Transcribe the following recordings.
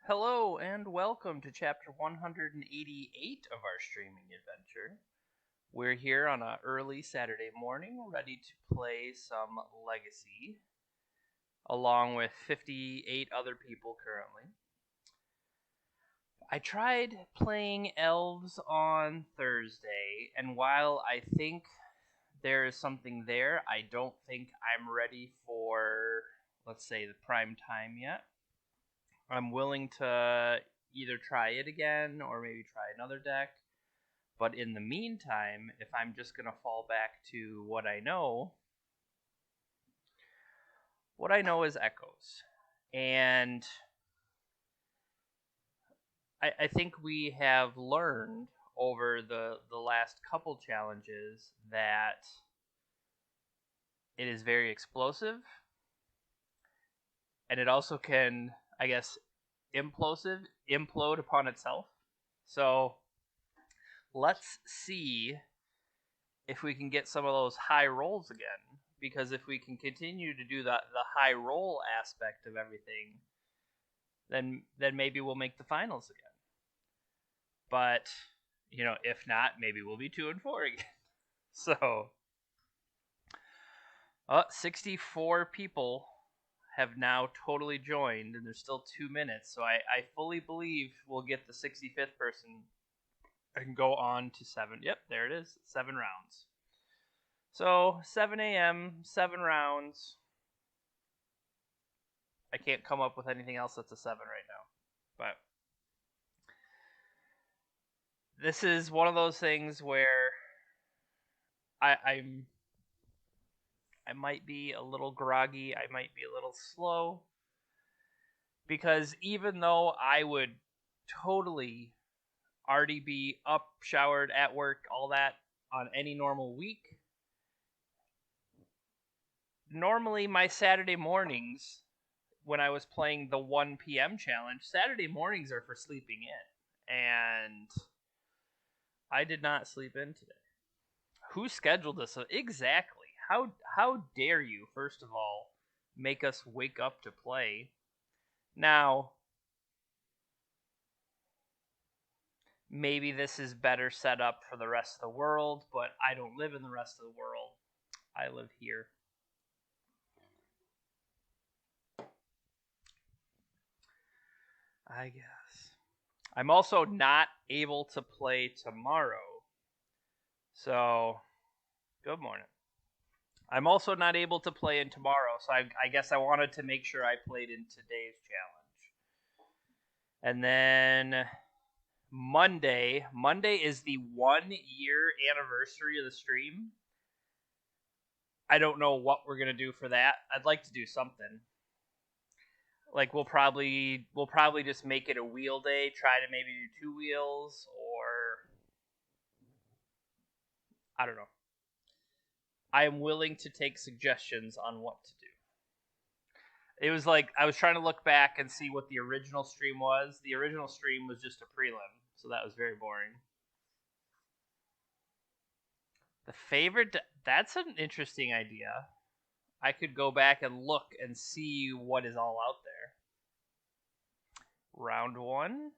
Hello and welcome to chapter 188 of our streaming adventure. We're here on an early Saturday morning, ready to play some Legacy, along with 58 other people currently. I tried playing Elves on Thursday, and while I think there is something there, I don't think I'm ready for, let's say, the prime time yet. I'm willing to either try it again or maybe try another deck. But in the meantime, if I'm just going to fall back to what I know is Echoes. And I think we have learned over the last couple challenges that it is very explosive. And it also can, I guess, implode upon itself. So let's see if we can get some of those high rolls again. Because if we can continue to do the high roll aspect of everything, then maybe we'll make the finals again. But if not, maybe we'll be 2-4 again. So, 64 people have now totally joined, and there's still 2 minutes. So I fully believe we'll get the 65th person and go on to 7. Yep, there it is. 7 rounds. So 7 a.m., 7 rounds. I can't come up with anything else that's a 7 right now. But this is one of those things where I might be a little groggy. I might be a little slow. Because even though I would totally already be up, showered, at work, all that on any normal week, normally my Saturday mornings, when I was playing the 1 p.m. challenge, Saturday mornings are for sleeping in. And I did not sleep in today. Who scheduled this? Exactly. How dare you, first of all, make us wake up to play? Now, maybe this is better set up for the rest of the world, but I don't live in the rest of the world. I live here. I guess. I'm also not able to play tomorrow. So, good morning. I'm also not able to play in tomorrow, so I guess I wanted to make sure I played in today's challenge. And then Monday is the 1-year anniversary of the stream. I don't know what we're gonna do for that. I'd like to do something. Like we'll probably just make it a wheel day, try to maybe do 2 wheels, or I don't know. I am willing to take suggestions on what to do. It was like I was trying to look back and see what the original stream was. The original stream was just a prelim, so that was very boring. The favorite, that's an interesting idea. I could go back and look and see what is all out there. Round 1.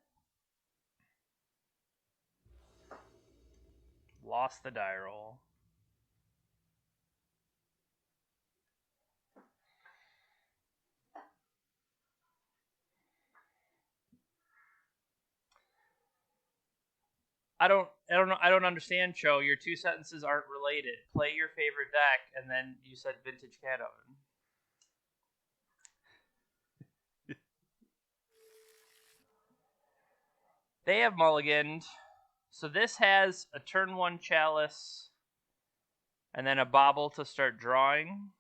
Lost the die roll. I don't understand, Cho. Your 2 sentences aren't related. Play your favorite deck, and then you said Vintage Cat Oven. They have mulliganed. So this has a turn 1 Chalice, and then a Bobble to start drawing.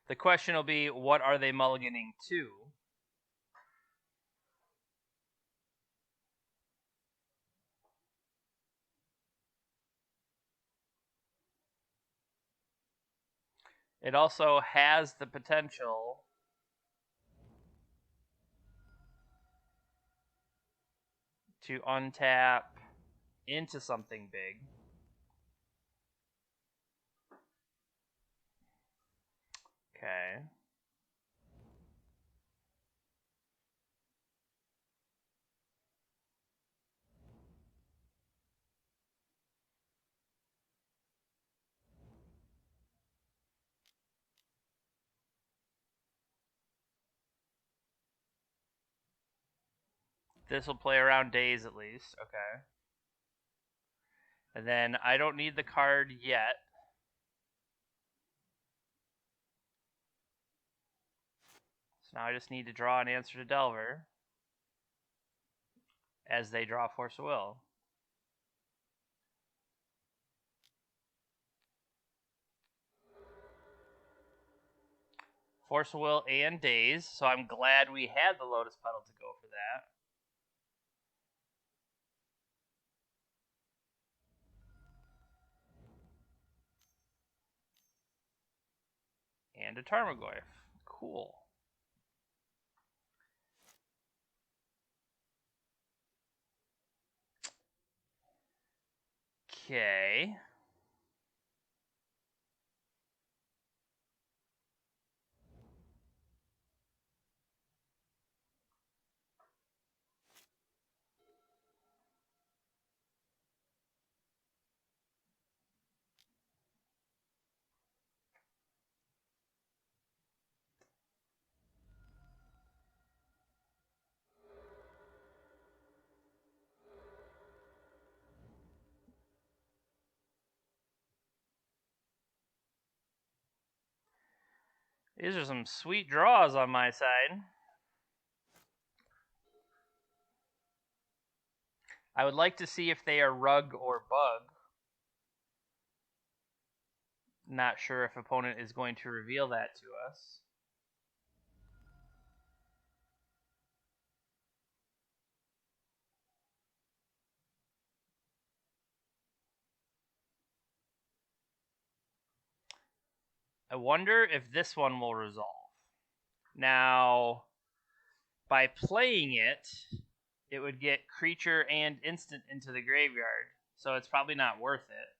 The question will be, what are they mulliganing to? It also has the potential to untap into something big. Okay. This will play around days at least. Okay. And then I don't need the card yet. So now I just need to draw an answer to Delver as they draw Force of Will. Force of Will and Daze, so I'm glad we had the Lotus Petal to go for that. And a Tarmogoyf. Cool. Okay. These are some sweet draws on my side. I would like to see if they are Rug or Bug. Not sure if opponent is going to reveal that to us. I wonder if this one will resolve. Now, by playing it, it would get creature and instant into the graveyard, so it's probably not worth it.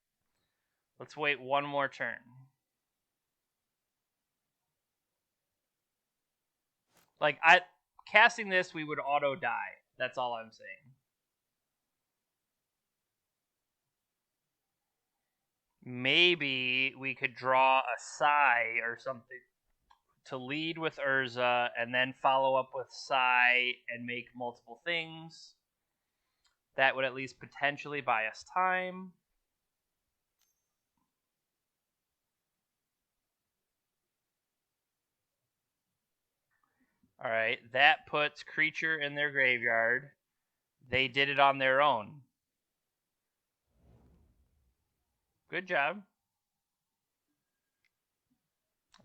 Let's wait one more turn. Like, casting this, we would auto die. That's all I'm saying. Maybe we could draw a Sai or something to lead with Urza and then follow up with Sai and make multiple things. That would at least potentially buy us time. Alright, that puts creature in their graveyard. They did it on their own. Good job.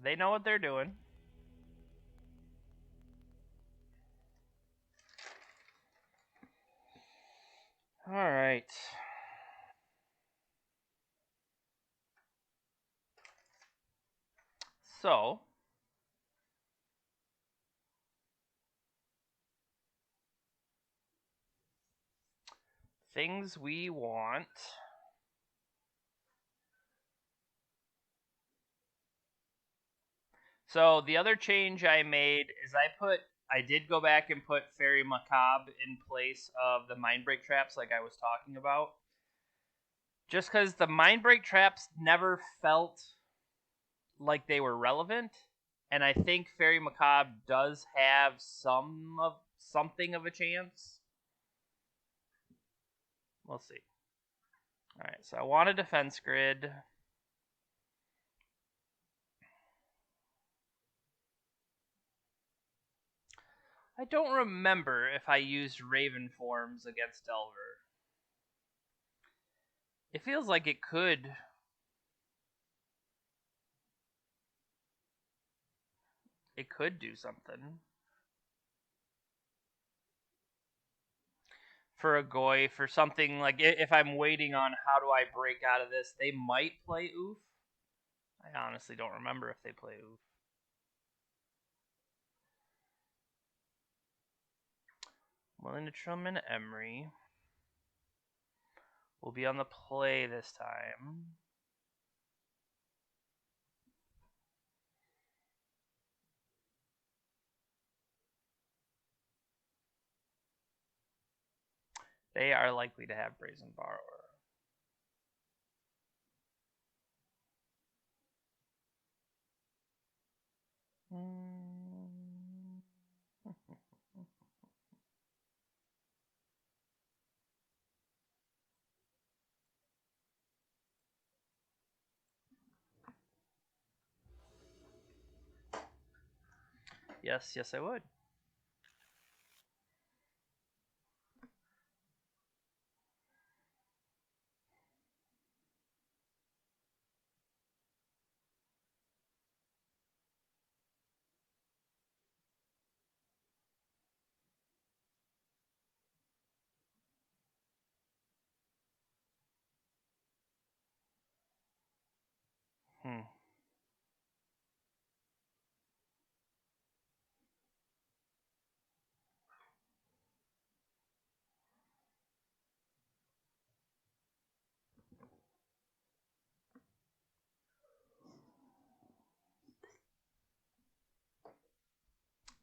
They know what they're doing. Alright. So, things we want. So the other change I made is I did go back and put Fairy Macabre in place of the Mindbreak traps like I was talking about. Just because the Mindbreak traps never felt like they were relevant, and I think Fairy Macabre does have something of a chance. We'll see. Alright, so I want a defense grid. I don't remember if I used Raven forms against Delver. It feels like it could. It could do something. For a Goy, for something like if I'm waiting on how do I break out of this, they might play Oof. I honestly don't remember if they play Oof. Willing to Trim and Emery. will be on the play this time. They are likely to have Brazen Borrower. Yes, I would.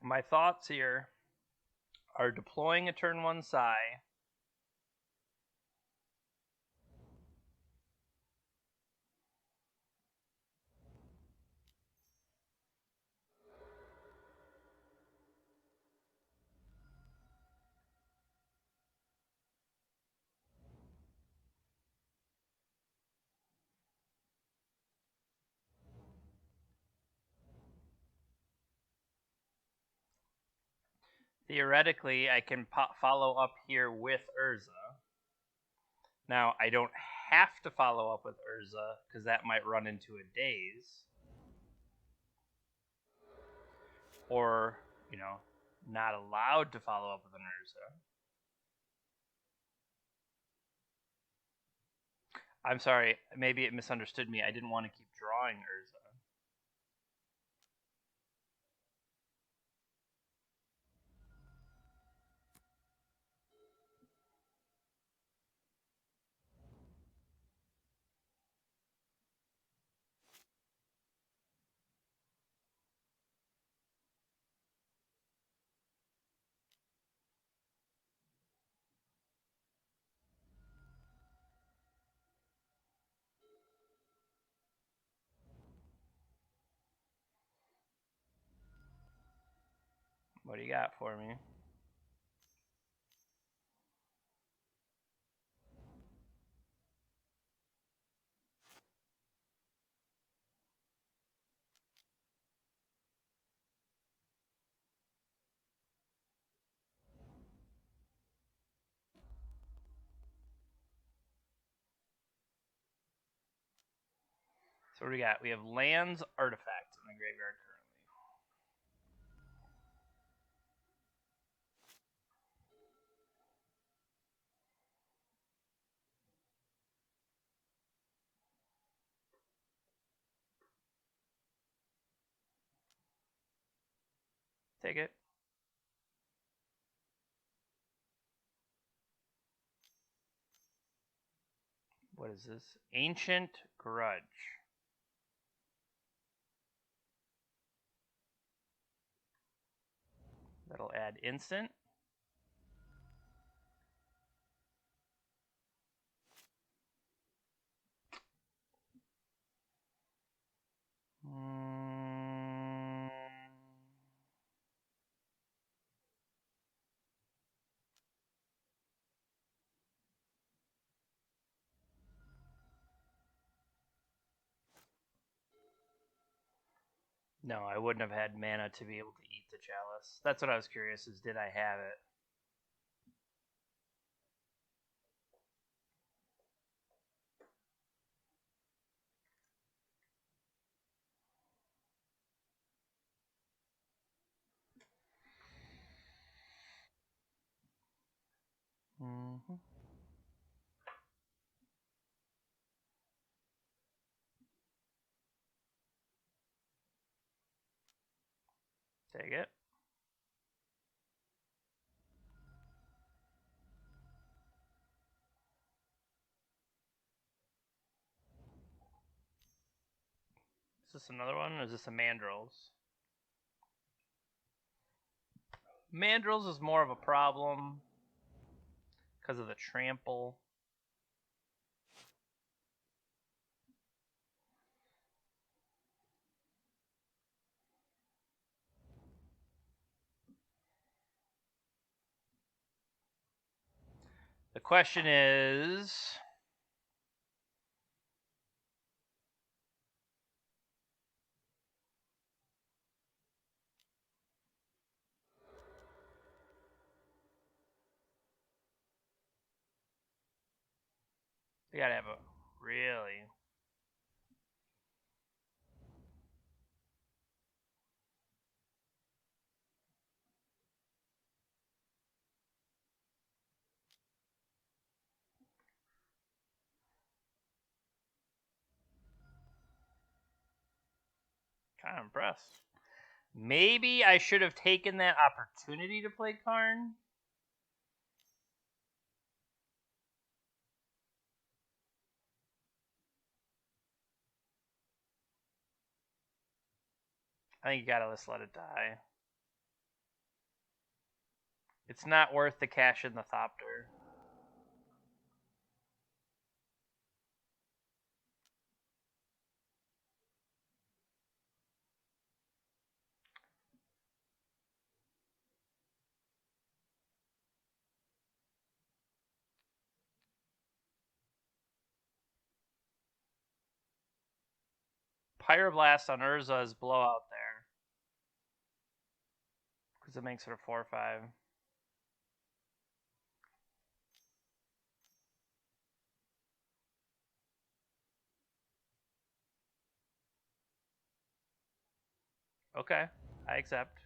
My thoughts here are deploying a turn 1 Sai. Theoretically, I can follow up here with Urza. Now, I don't have to follow up with Urza, because that might run into a daze. Or, not allowed to follow up with an Urza. I'm sorry, maybe it misunderstood me. I didn't want to keep drawing Urza. What do you got for me? So what do we got? We have lands, artifacts in the graveyard currently. Take it. What is this? Ancient Grudge. That'll add instant. No, I wouldn't have had mana to be able to eat the chalice. That's what I was curious, is did I have it? Mm-hmm. Take it. Is this another one, or is this a Mandrills? Mandrills is more of a problem because of the trample. The question is... You gotta have a... Really? Kind of impressed. Maybe I should have taken that opportunity to play Karn. I think you gotta just let it die. It's not worth the cash in the Thopter. Pyroblast on Urza is blowout there. Because it makes it a 4-5. Okay, I accept.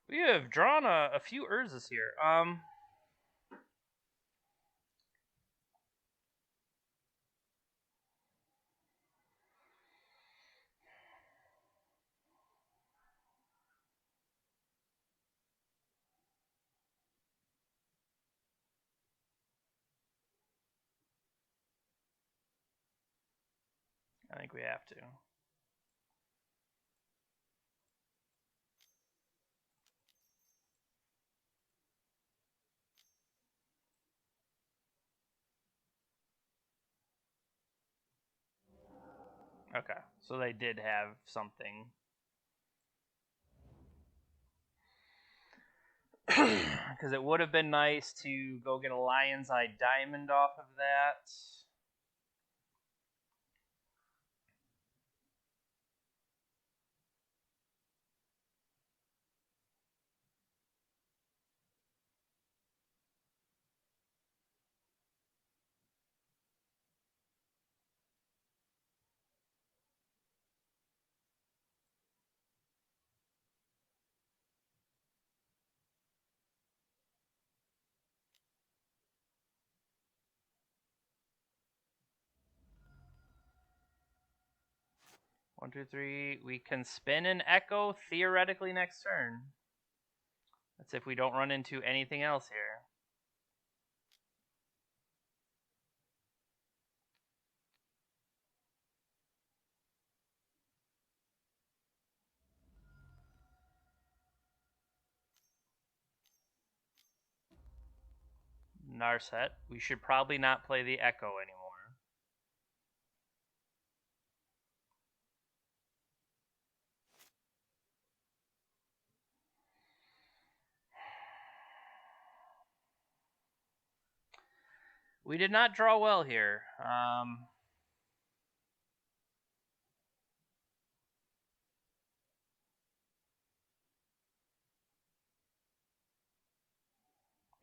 We have drawn a few Urzas here. I think we have to. Okay, so they did have something. Because it would have been nice to go get a Lion's Eye Diamond off of that. One, two, three. We can spin an Echo theoretically next turn. That's if we don't run into anything else here. Narset. We should probably not play the Echo anymore. We did not draw well here.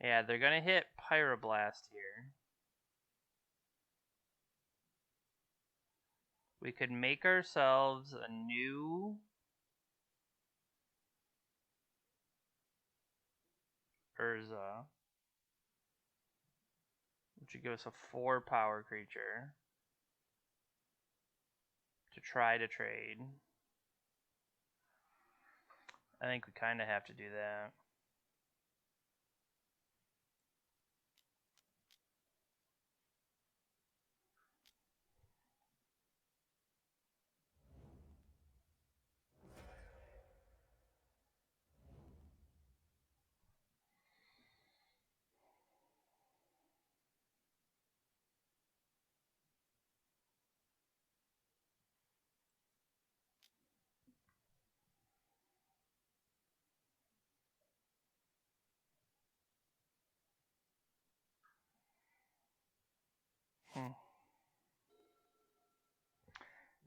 Yeah, they're going to hit Pyroblast here. We could make ourselves a new Urza, which would give us a 4 power creature to try to trade. I think we kind of have to do that.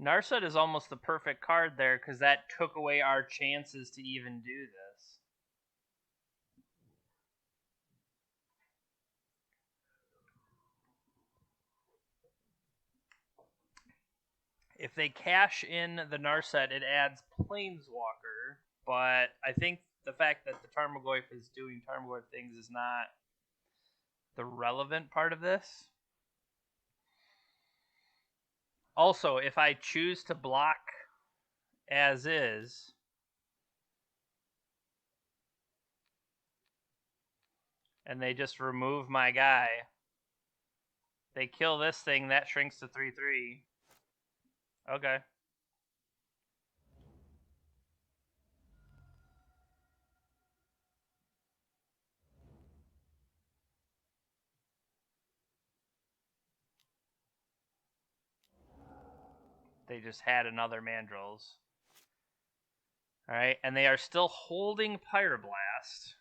Narset is almost the perfect card there because that took away our chances to even do this. If they cash in the Narset, it adds Planeswalker, but I think the fact that the Tarmogoyf is doing Tarmogoyf things is not the relevant part of this. Also, if I choose to block as is, and they just remove my guy, they kill this thing, that shrinks to 3/3. Okay. They just had another Mandrills. Alright, and they are still holding Pyroblast.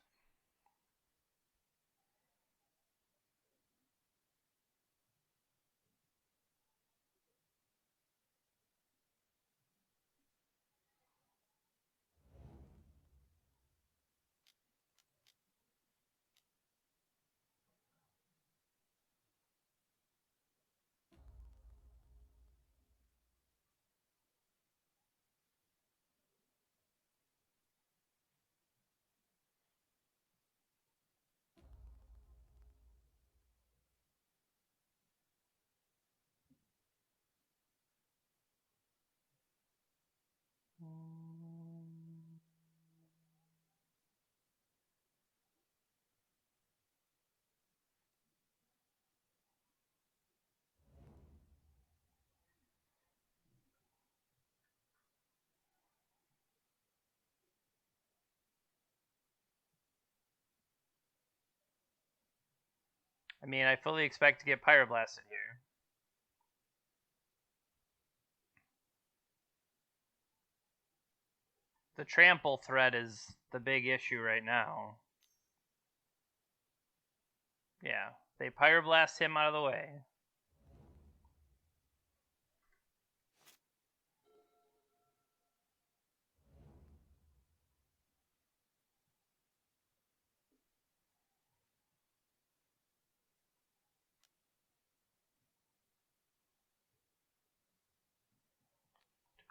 I mean, I fully expect to get Pyroblasted here. The trample threat is the big issue right now. Yeah, they Pyroblast him out of the way.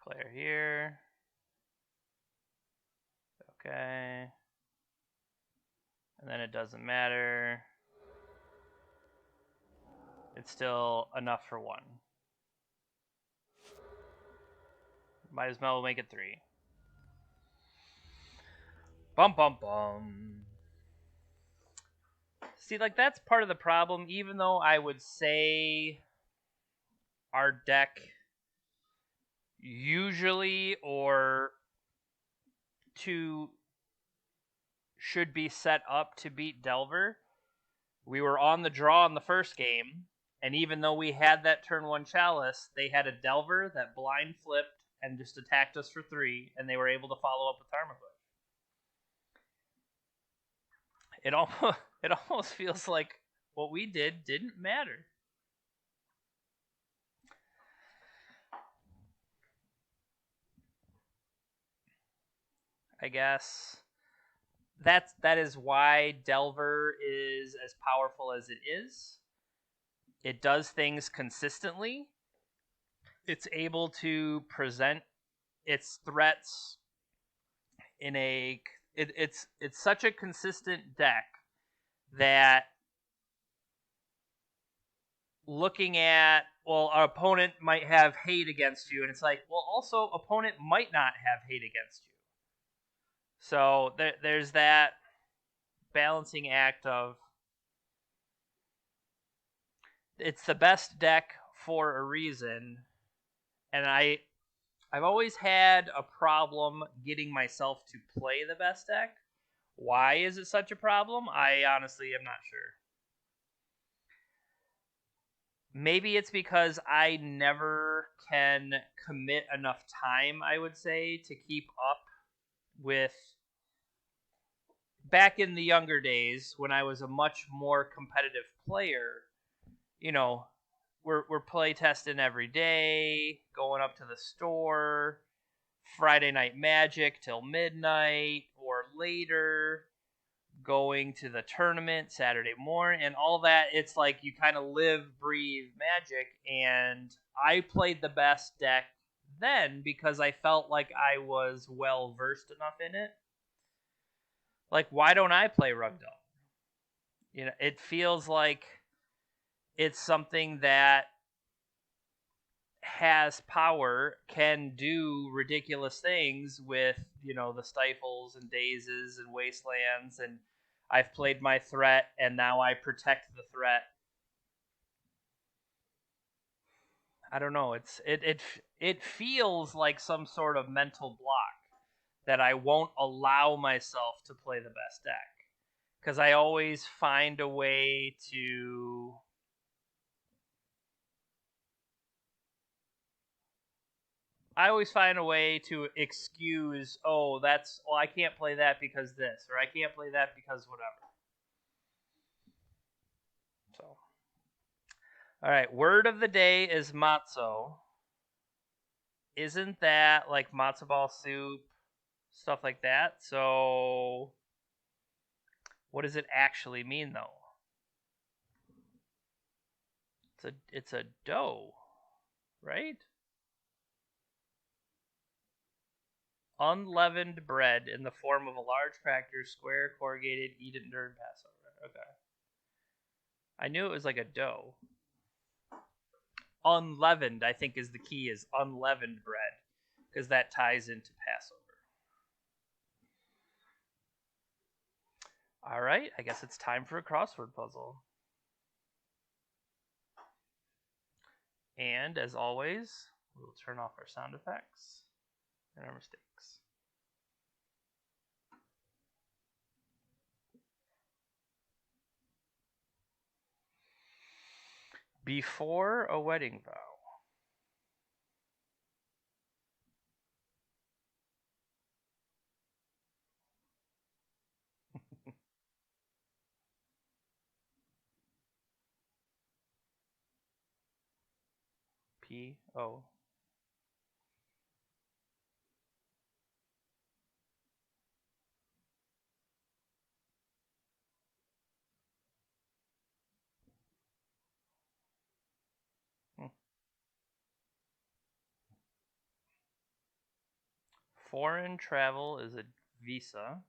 Declare here. Okay. And then it doesn't matter. It's still enough for 1. Might as well make it 3. Bum bum bum. See, like, that's part of the problem, even though I would say our deck usually should be set up to beat Delver. We were on the draw in the first game, and even though we had that turn 1 Chalice, they had a Delver that blind flipped and just attacked us for 3, and they were able to follow up with Tarmogoyf. It almost feels like what we did didn't matter. I guess that is why Delver is as powerful as it is. It does things consistently. It's able to present its threats in it's such a consistent deck that looking at, well, our opponent might have hate against you, and it's like, well, also opponent might not have hate against you. So there's that balancing act of it's the best deck for a reason, and I've always had a problem getting myself to play the best deck. Why is it such a problem? I honestly am not sure. Maybe it's because I never can commit enough time, I would say, to keep up with. Back in the younger days, when I was a much more competitive player, we're play testing every day, going up to the store, Friday Night Magic till midnight or later, going to the tournament Saturday morning, and all that. It's like you kind of live, breathe Magic, and I played the best deck then because I felt like I was well versed enough in it. Like, why don't I play Rugdell? You know, it feels like it's something that has power, can do ridiculous things with, you know, the Stifles and Dazes and Wastelands, and I've played my threat, and now I protect the threat. I don't know. It feels like some sort of mental block that I won't allow myself to play the best deck because I always find a way to. I always find a way to excuse, oh, I can't play that because this, or I can't play that because whatever. So, all right, word of the day is matzo. Isn't that like matzo ball soup, stuff like that? So, what does it actually mean though? It's a dough, right? Unleavened bread in the form of a large cracker, square, corrugated, eaten during Passover. Okay. I knew it was like a dough. Unleavened, I think, is the key, is unleavened bread, because that ties into Passover. All right, I guess it's time for a crossword puzzle. And as always, we'll turn off our sound effects and our mistakes. Before a wedding vow. P-O. Foreign travel is a visa.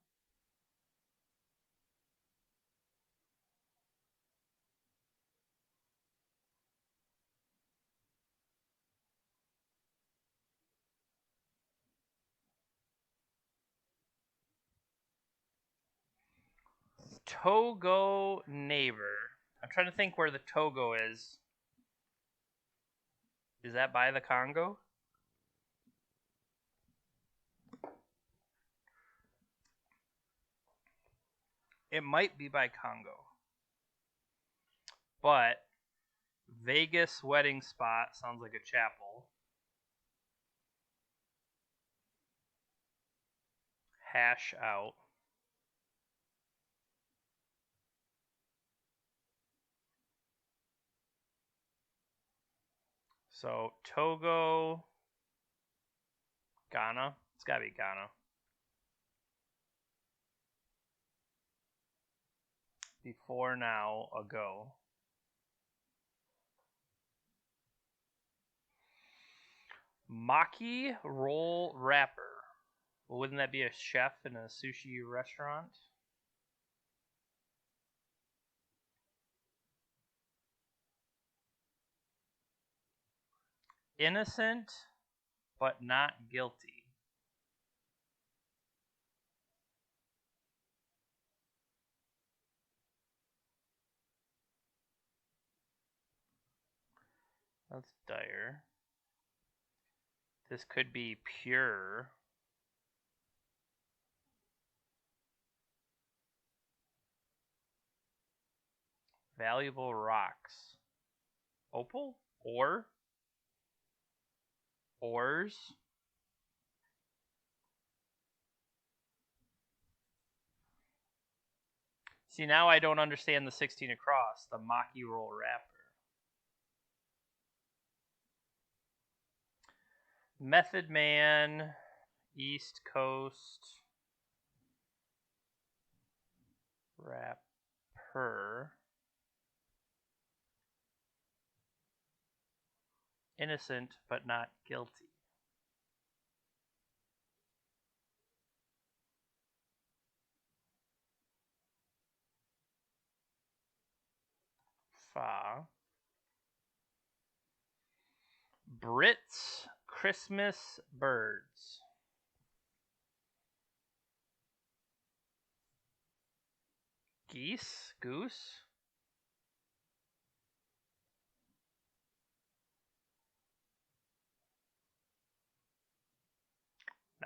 Togo neighbor. I'm trying to think where the Togo is. Is that by the Congo? It might be by Congo. But Vegas wedding spot sounds like a chapel. Hash out. So Togo, Ghana. It's gotta be Ghana. Before now, ago. Maki roll wrapper. Well, wouldn't that be a chef in a sushi restaurant? Innocent, but not guilty. That's dire. This could be pure. Valuable rocks. Opal? Ore? Ores? See, now I don't understand the 16 across, the Maki roll wrapper. Method Man, East Coast rapper, innocent but not guilty. Fa. Brits Christmas birds. Geese? Goose?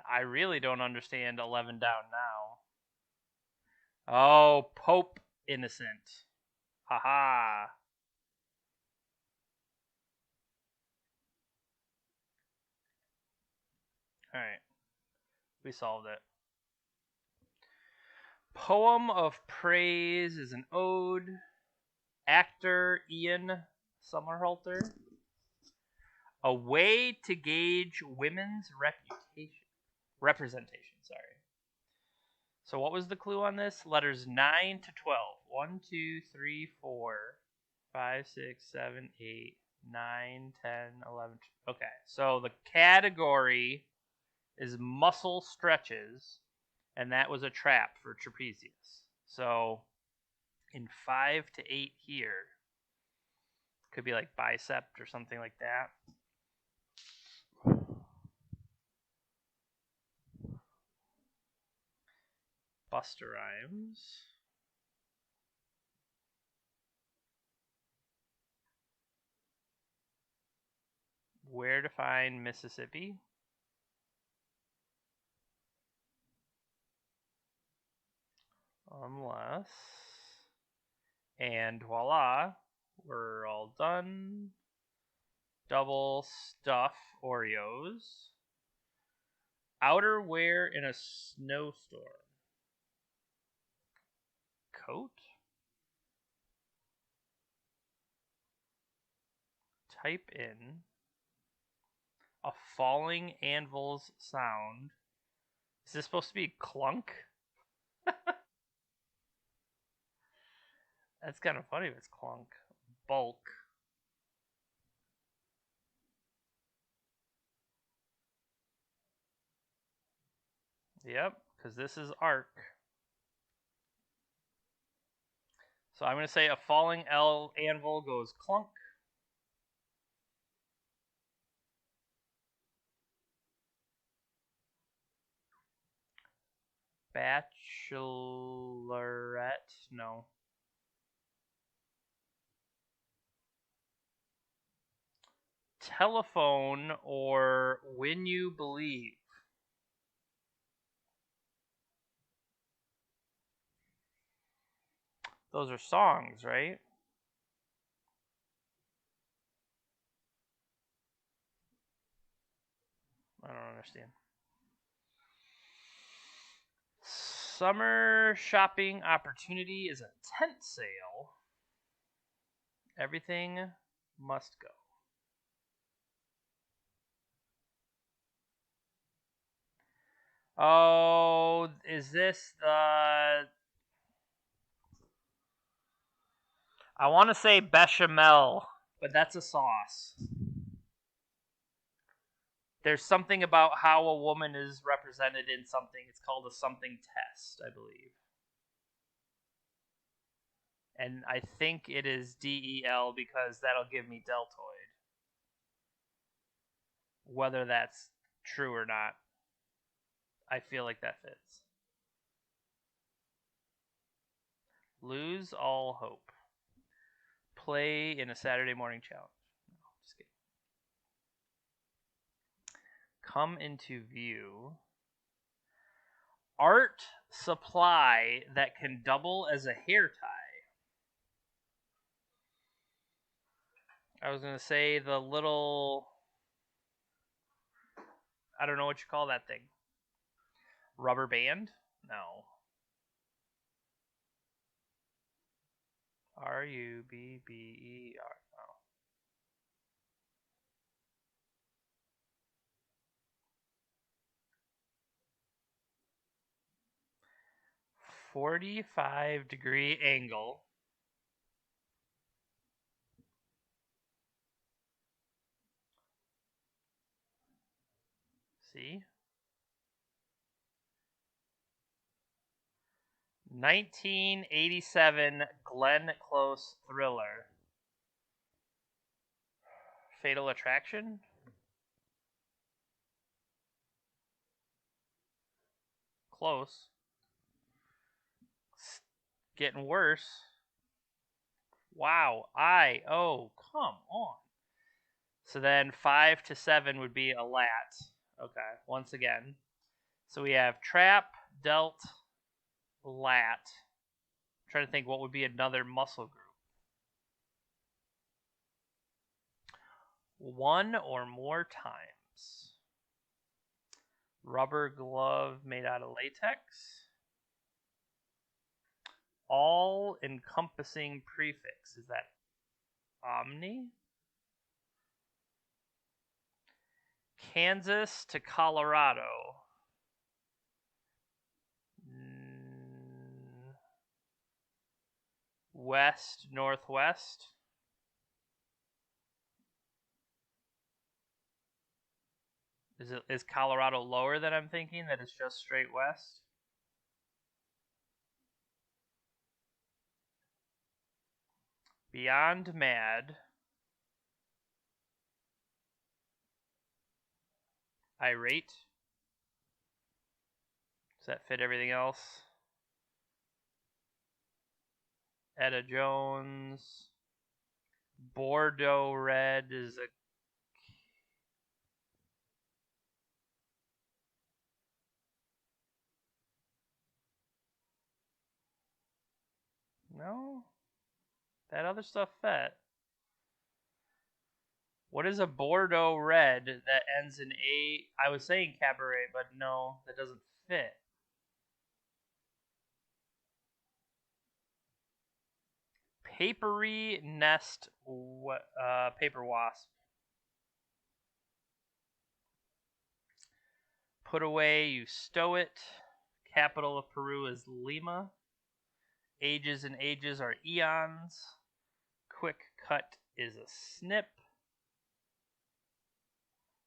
I really don't understand 11 down now. Oh, Pope Innocent. Haha. Alright. We solved it. Poem of Praise is an ode. Actor Ian Somerhalder. A way to gauge women's representation. Sorry. So what was the clue on this? Letters 9 to 12. 1, 2, 3, 4, 5, 6, 7, 8, 9, 10, 11. Okay, so the category is muscle stretches, and that was a trap for trapezius. So in 5 to 8 here, could be like bicep or something like that. Buster Rhymes. Where to find Mississippi? Unless. And voila, we're all done. Double stuff Oreos. Outerwear in a snowstorm. Coat? Type in a falling anvil's sound. Is this supposed to be clunk? That's kind of funny if it's clunk. Bulk. Yep, because this is arc. So I'm going to say a falling anvil goes clunk. Bachelorette? No. Telephone or When You Believe? Those are songs, right? I don't understand. Summer shopping opportunity is a tent sale. Everything must go. Oh, is this the... I want to say bechamel, but that's a sauce. There's something about how a woman is represented in something. It's called a something test, I believe. And I think it is DEL because that'll give me deltoid. Whether that's true or not, I feel like that fits. Lose all hope. Play in a Saturday morning challenge. No, just kidding. Come into view. Art supply that can double as a hair tie. I was going to say the little... I don't know what you call that thing. Rubber band? No. RUBBER. No. 45-degree angle. See? 1987 Glenn Close thriller. Fatal Attraction? Close. It's getting worse. Wow. Oh, come on. So then 5 to 7 would be a lat. Okay, once again. So we have trap, delt, lat. I'm trying to think what would be another muscle group. One or more times. Rubber glove made out of latex. All encompassing prefix. Is that omni? Kansas to Colorado. West, northwest. Is Colorado lower than I'm thinking? That it's just straight west? Beyond mad. Irate. Does that fit everything else? Etta Jones. Bordeaux red is a... No? That other stuff fit. What is a Bordeaux red that ends in A? I was saying cabaret, but no, that doesn't fit. Papery nest paper wasp. Put away, you stow it. Capital of Peru is Lima. Ages and ages are eons. Quick cut is a snip.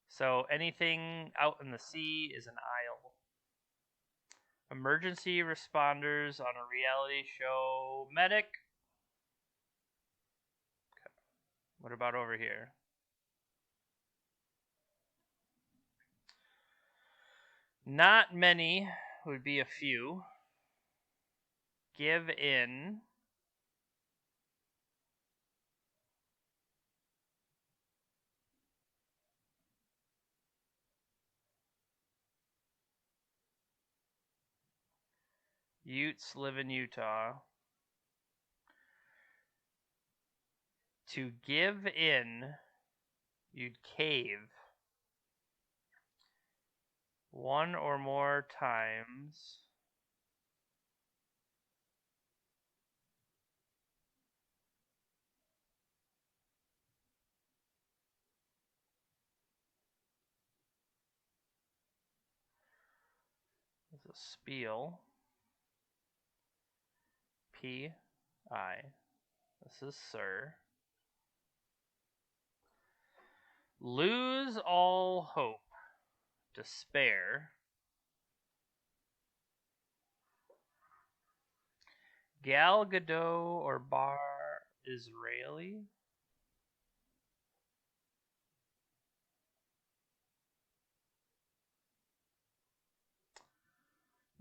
So anything out in the sea is an aisle. Emergency responders on a reality show. Medic. Okay. What about over here? Not many would be a few. Give in. Utes live in Utah. To give in, you'd cave. One or more times. This is a spiel. P-I. This is sir. Lose all hope. Despair. Gal Gadot or Bar Israeli.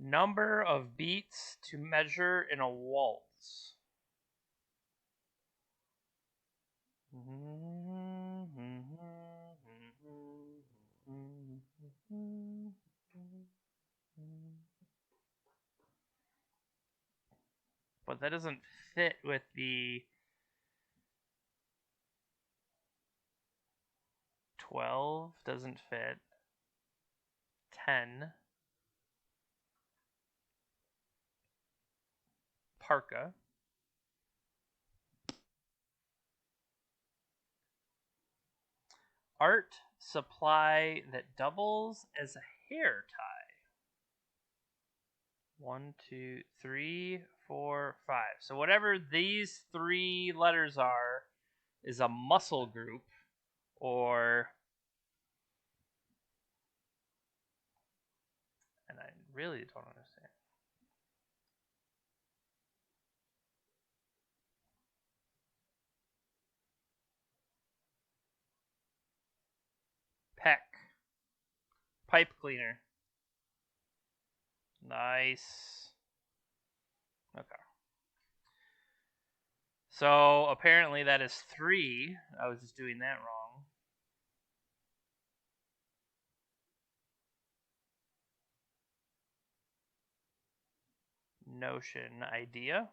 Number of beats to measure in a waltz. But that doesn't fit with the 12, doesn't fit. 10. Parka. Art supply that doubles as a hair tie. 1, 2, 3, 4, 5. So whatever these 3 letters are is a muscle group, or, and I really don't understand. Peck. Pipe cleaner. Nice. Okay. So apparently that is 3. I was just doing that wrong. Notion, idea.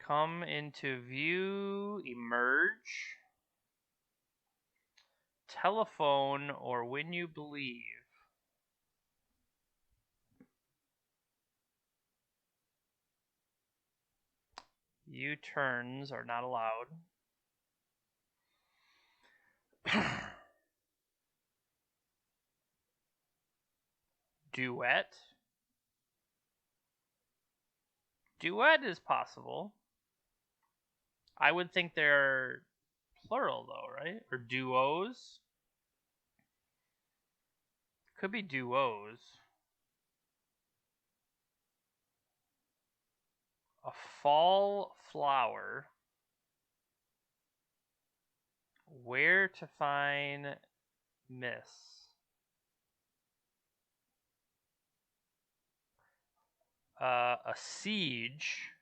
Come into view, emerge. Telephone, or when you believe. U-turns are not allowed. Duet. Duet is possible. I would think they're plural though, right? Or duos. Could be duos. A fall flower. Where to find miss. A siege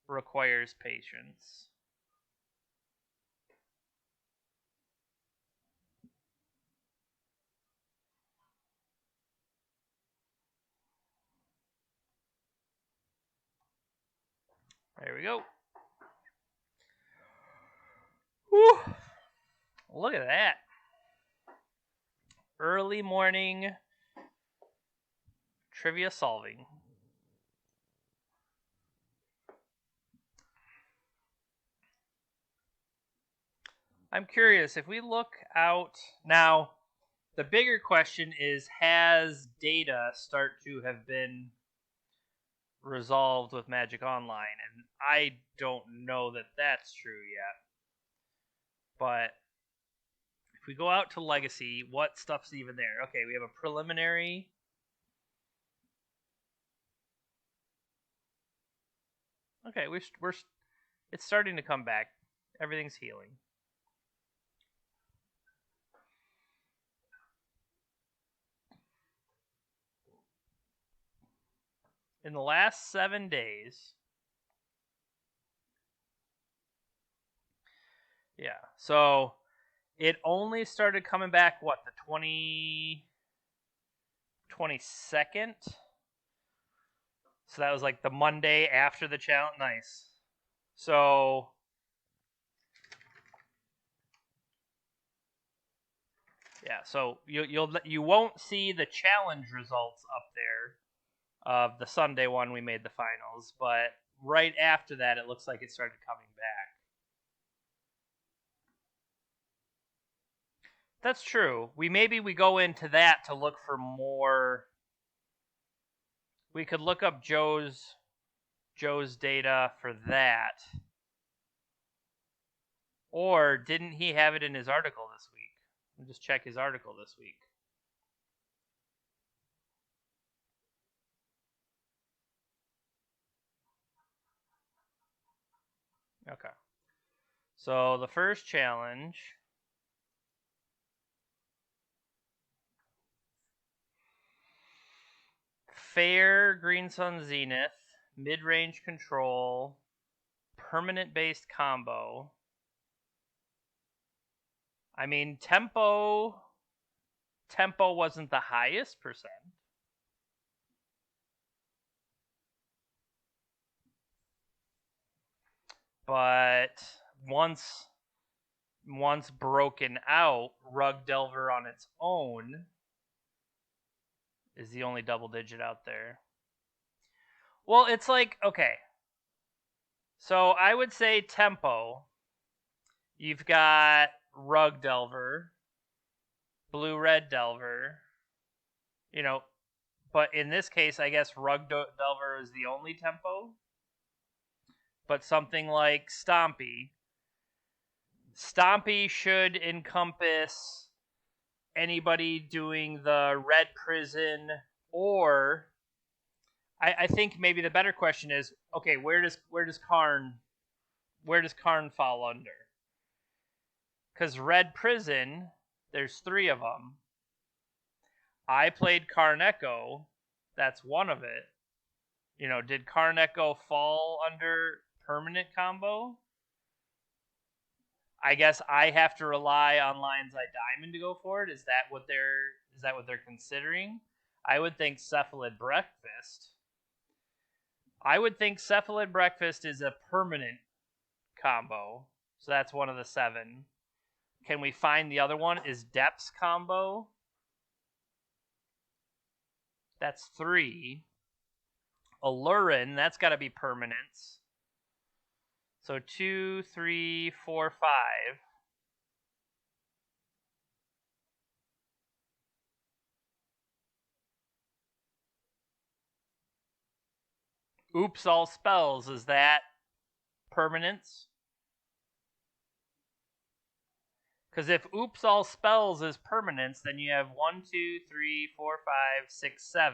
requires patience. There we go. Whew. Look at that. Early morning trivia solving. I'm curious, if we look out now, the bigger question is, has data start to have been resolved with Magic Online? And I don't know that that's true yet. But if we go out to Legacy, what stuff's even there? Okay, we have a preliminary. Okay, we're it's starting to come back. Everything's healing. In the last 7 days. Yeah. So it only started coming back, what, the 22nd? So that was like the Monday after the challenge. Nice. So yeah, so you won't see the challenge results up there of the Sunday one we made the finals, but right after that it looks like it started coming back. That's true. We go into that to look for more. We could look up Joe's data for that. Or didn't he have it in his article this week? We'll just check his article this week. Okay. So the first challenge. Fair, Green Sun Zenith, mid-range control, permanent-based combo. I mean, tempo wasn't the highest percent. But once broken out, Rug Delver on its own is the only double digit out there. Well, it's like, okay. So I would say tempo. You've got Rug Delver. blue-red Delver. You know, but in this case, I guess Rug Delver is the only tempo. But something like Stompy. Stompy should encompass anybody doing the Red Prison, or I think maybe the better question is, okay, where does Karn fall under? Because Red Prison, there's 3 of them. I played Karn Echo. That's one of it. Did Karn Echo fall under permanent combo? I guess I have to rely on Lion's Eye Diamond to go for it. Is that what they're considering? I would think Cephalid Breakfast. I would think Cephalid Breakfast is a permanent combo. So that's one of the 7. Can we find the other one? Is Depths combo? That's 3. Allurin, that's got to be permanents. So 2, 3, 4, 5. Oops All Spells, is that permanents? Because if Oops All Spells is permanents, then you have 1, 2, 3, 4, 5, 6, 7.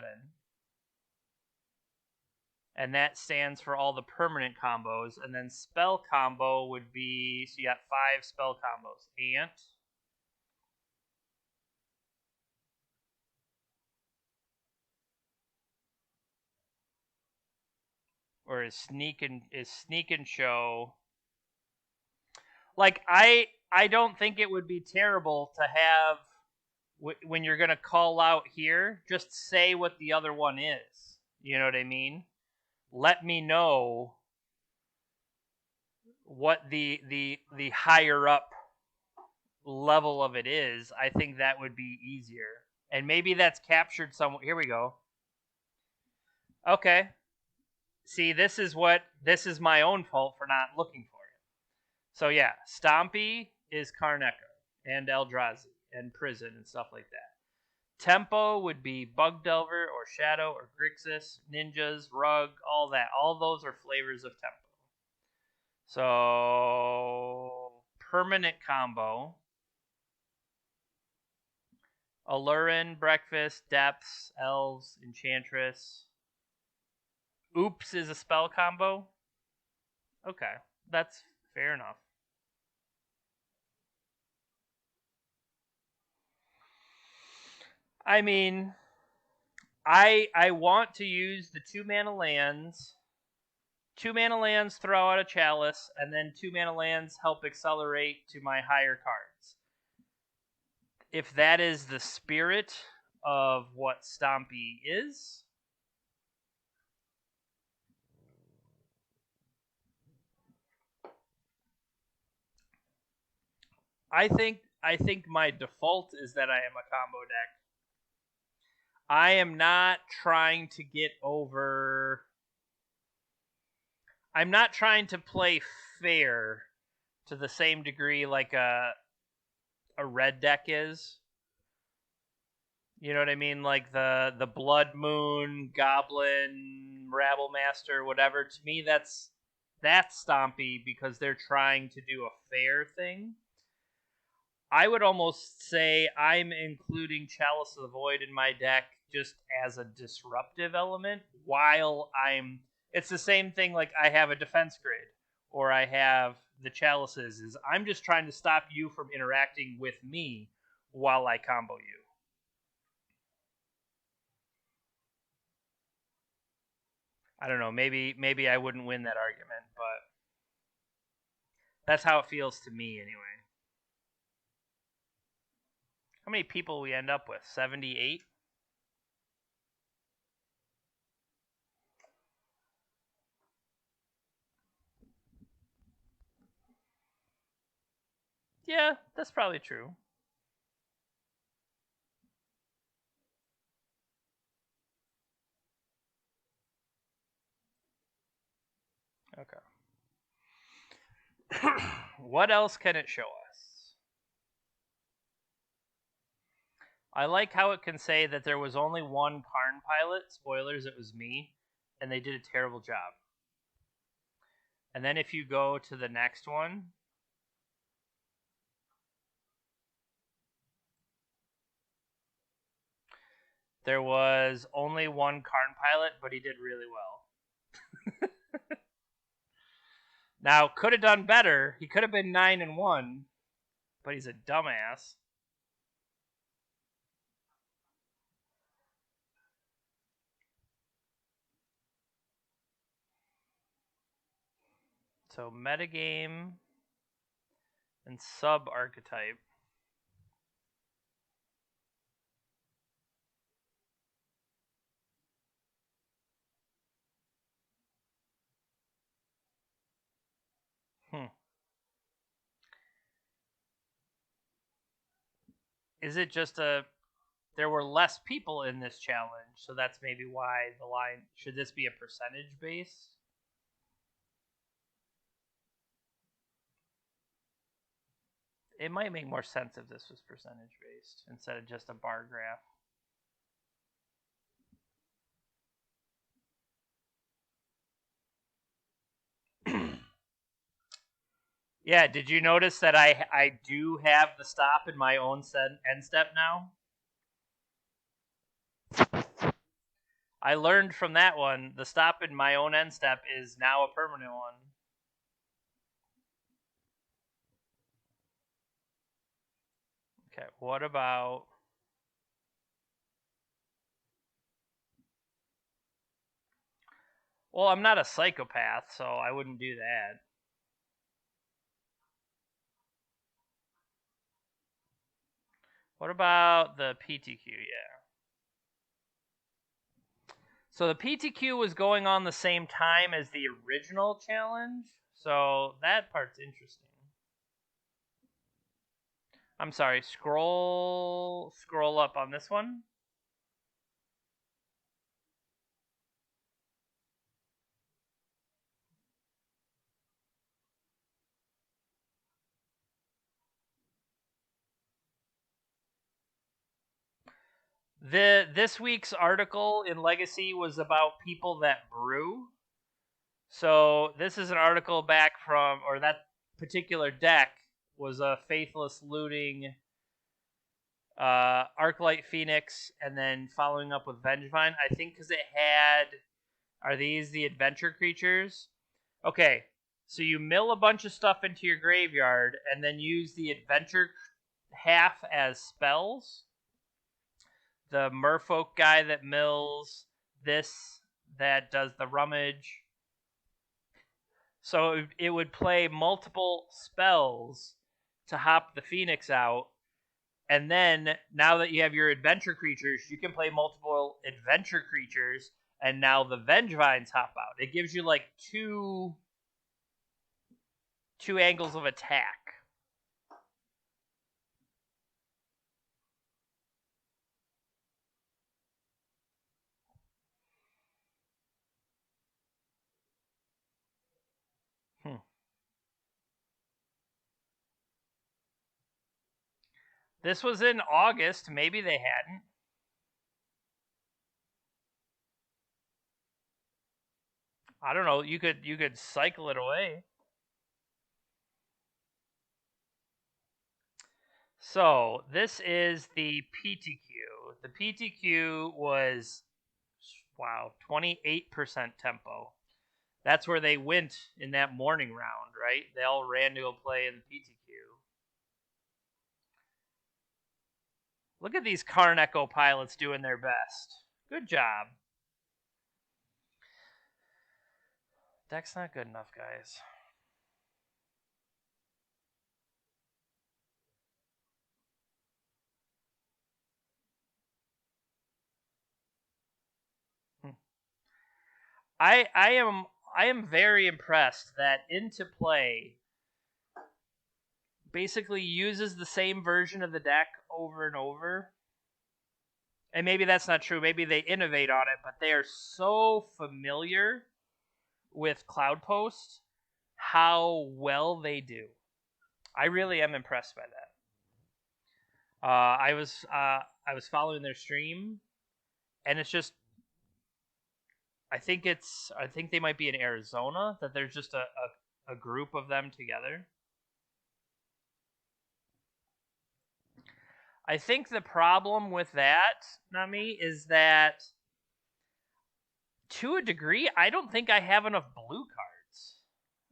And that stands for all the permanent combos. And then spell combo would be, so you got 5 spell combos. Ant. Or is Sneak and Show. Like, I don't think it would be terrible to have, when you're going to call out here, just say what the other one is. You know what I mean? Let me know what the higher up level of it is. I think that would be easier. And maybe that's captured somewhere. Here we go. Okay. See, this is my own fault for not looking for it. So yeah, Stompy is Karn Echo and Eldrazi and Prison and stuff like that. Tempo would be Bug Delver or Shadow or Grixis, Ninjas, Rug, all that. All those are flavors of Tempo. So, permanent combo. Allurin, Breakfast, Depths, Elves, Enchantress. Oops is a spell combo? Okay, that's fair enough. I mean, I want to use the 2-mana lands. 2-mana lands throw out a Chalice, and then 2-mana lands help accelerate to my higher cards. If that is the spirit of what Stompy is, I think my default is that I am a combo deck. I am not trying to get over. I'm not trying to play fair to the same degree like a red deck is. You know what I mean? Like the Blood Moon, Goblin, Rabble Master, whatever. To me, that's Stompy because they're trying to do a fair thing. I would almost say I'm including Chalice of the Void in my deck just as a disruptive element while it's the same thing like I have a defense grid or I have the Chalices. Is I'm just trying to stop you from interacting with me while I combo you. I don't know, maybe I wouldn't win that argument, but that's how it feels to me anyway. How many people we end up with? 78? Yeah, that's probably true. Okay. What else can it show us? I like how it can say that there was only one Karn pilot. Spoilers, it was me. And they did a terrible job. And then if you go to the next one, there was only one Karn pilot, but he did really well. Now, could have done better. He could have been 9-1, but he's a dumbass. So metagame and sub-archetype. Is it just there were less people in this challenge, so that's maybe why the line, should this be a percentage base? It might make more sense if this was percentage based instead of just a bar graph. Yeah, did you notice that I do have the stop in my own end step now? I learned from that one, the stop in my own end step is now a permanent one. Okay, what about... Well, I'm not a psychopath, so I wouldn't do that. What about the PTQ? Yeah. So the PTQ was going on the same time as the original challenge, so that part's interesting. I'm sorry, scroll up on this one. This week's article in Legacy was about people that brew. So this is an article back from, or that particular deck was a Faithless Looting, Arclight Phoenix, and then following up with Vengevine. I think because it had, are these the adventure creatures? Okay, so you mill a bunch of stuff into your graveyard and then use the adventure half as spells. The merfolk guy that mills, this that does the rummage. So it would play multiple spells to hop the Phoenix out. And then, now that you have your adventure creatures, you can play multiple adventure creatures, and now the Vengevines hop out. It gives you like two angles of attack. This was in August. Maybe they hadn't. I don't know. You could cycle it away. So this is the PTQ. The PTQ was, wow, 28% tempo. That's where they went in that morning round, right? They all ran to go play in the PTQ. Look at these Karn Echo pilots doing their best. Good job. Deck's not good enough, guys. I am very impressed that Into Play basically uses the same version of the deck over and over. And maybe that's not true. Maybe they innovate on it, but they are so familiar with Cloudpost how well they do. I really am impressed by that. I was following their stream, and it's just I think they might be in Arizona, that there's just a group of them together. I think the problem with that, Nami, is that to a degree, I don't think I have enough blue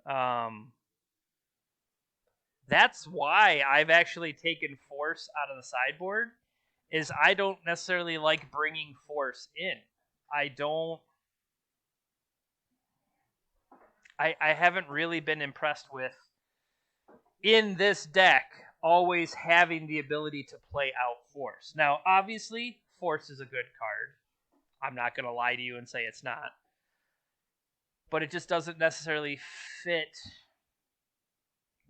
cards. That's why I've actually taken Force out of the sideboard, is I don't necessarily like bringing Force in. I haven't really been impressed with, in this deck, always having the ability to play out Force. Now, obviously, Force is a good card. I'm not going to lie to you and say it's not. But it just doesn't necessarily fit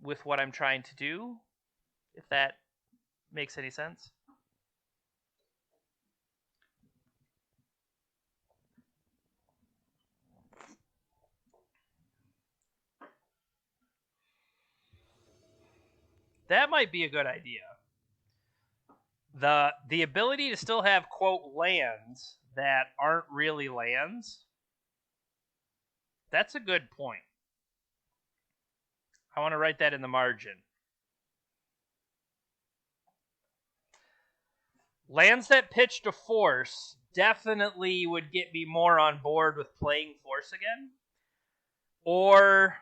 with what I'm trying to do, if that makes any sense. That might be a good idea. The ability to still have, quote, lands that aren't really lands, that's a good point. I want to write that in the margin. Lands that pitch to Force definitely would get me more on board with playing Force again. Or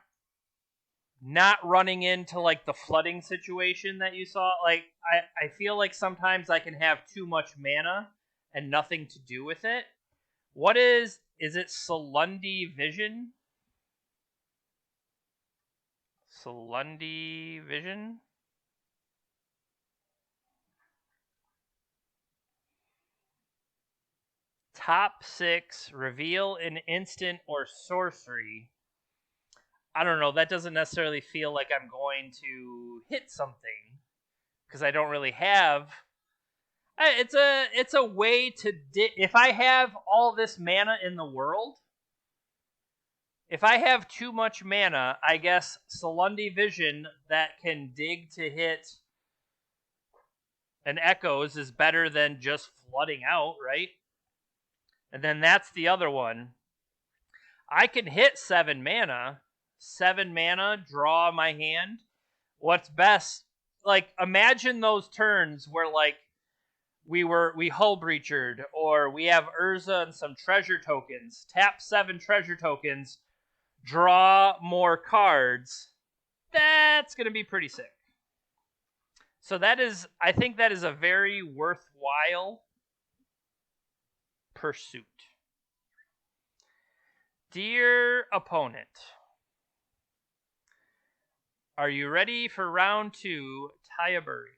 not running into like the flooding situation that you saw. Like I feel like sometimes I can have too much mana and nothing to do with it. What is it Salundi Vision? Salundi Vision? Top 6, reveal an instant or sorcery. I don't know, that doesn't necessarily feel like I'm going to hit something, because I don't really have. It's a way to if I have all this mana in the world, if I have too much mana, I guess Salundi Vision that can dig to hit an Echoes is better than just flooding out, right? And then that's the other one. I can hit 7 mana, draw my hand. What's best? Like, imagine those turns where, like, we hull breachered, or we have Urza and some treasure tokens. Tap 7 treasure tokens, draw more cards. That's going to be pretty sick. So I think that is a very worthwhile pursuit. Dear opponent, are you ready for round 2, Tayaburi?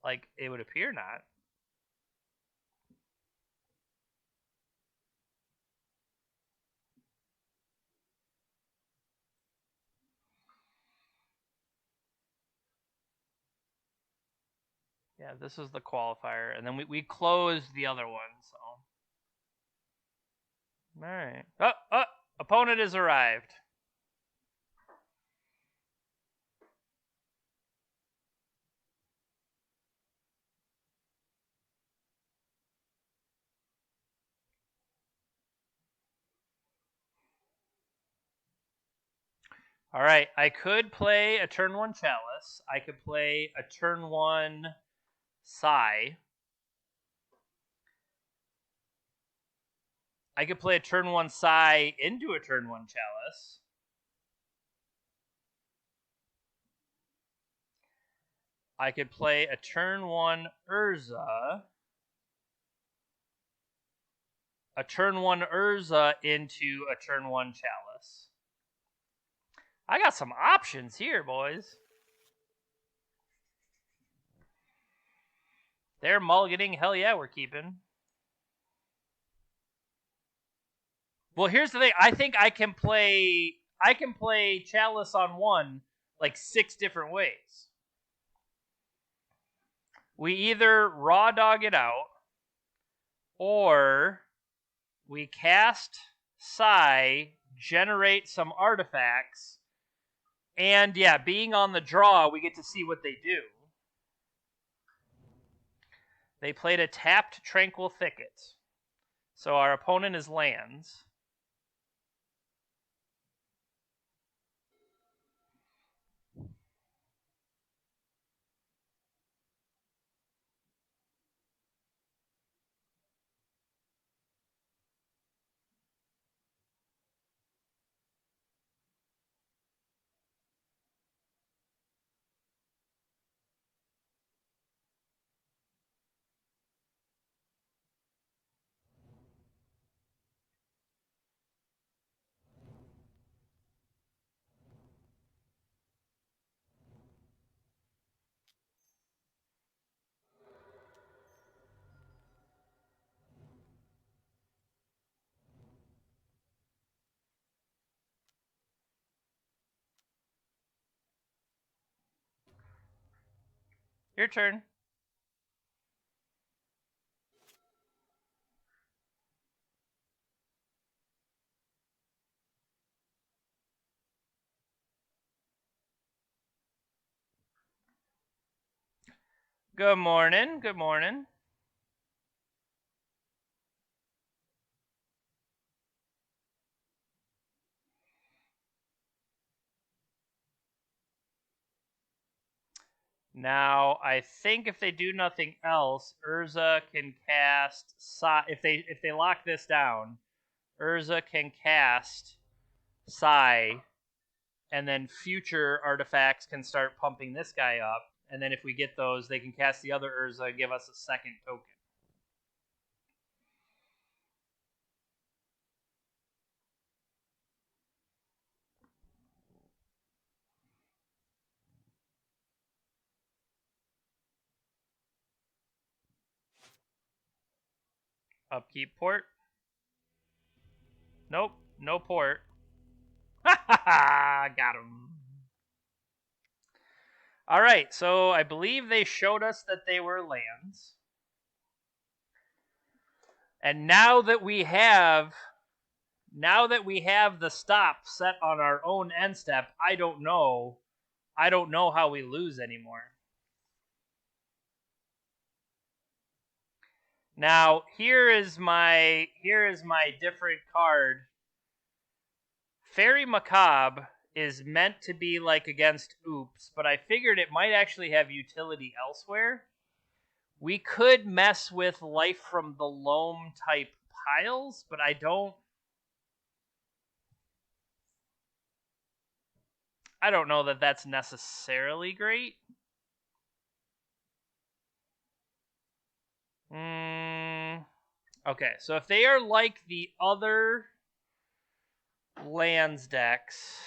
Like, it would appear not. Yeah, this is the qualifier, and then we closed the other one, so. Alright. Oh! Opponent has arrived. Alright, I could play a turn 1 Chalice. I could play a turn 1 Sai. I could play a turn 1 Sai into a turn 1 Chalice. I could play a turn 1 Urza. A turn 1 Urza into a turn 1 Chalice. I got some options here, boys. They're mulliganing. Hell yeah, we're keeping. Well, here's the thing. I think I can play Chalice on 1 like 6 different ways. We either raw dog it out, or we cast Sai, generate some artifacts, And yeah, being on the draw, we get to see what they do. They played a tapped Tranquil Thicket. So our opponent is lands. Your turn. Good morning. Good morning. Now, I think if they do nothing else, Urza can cast if they lock this down, Urza can cast Psy, and then future artifacts can start pumping this guy up, and then if we get those, they can cast the other Urza and give us a second token. Upkeep port. Nope, no port. Ha ha ha! Got him. All right, so I believe they showed us that they were lands. And now that we have the stop set on our own end step, I don't know how we lose anymore. Now, here is my different card. Fairy Macabre is meant to be like against Oops, but I figured it might actually have utility elsewhere. We could mess with Life from the Loam type piles, but I don't know that that's necessarily great. Okay, so if they are like the other lands decks,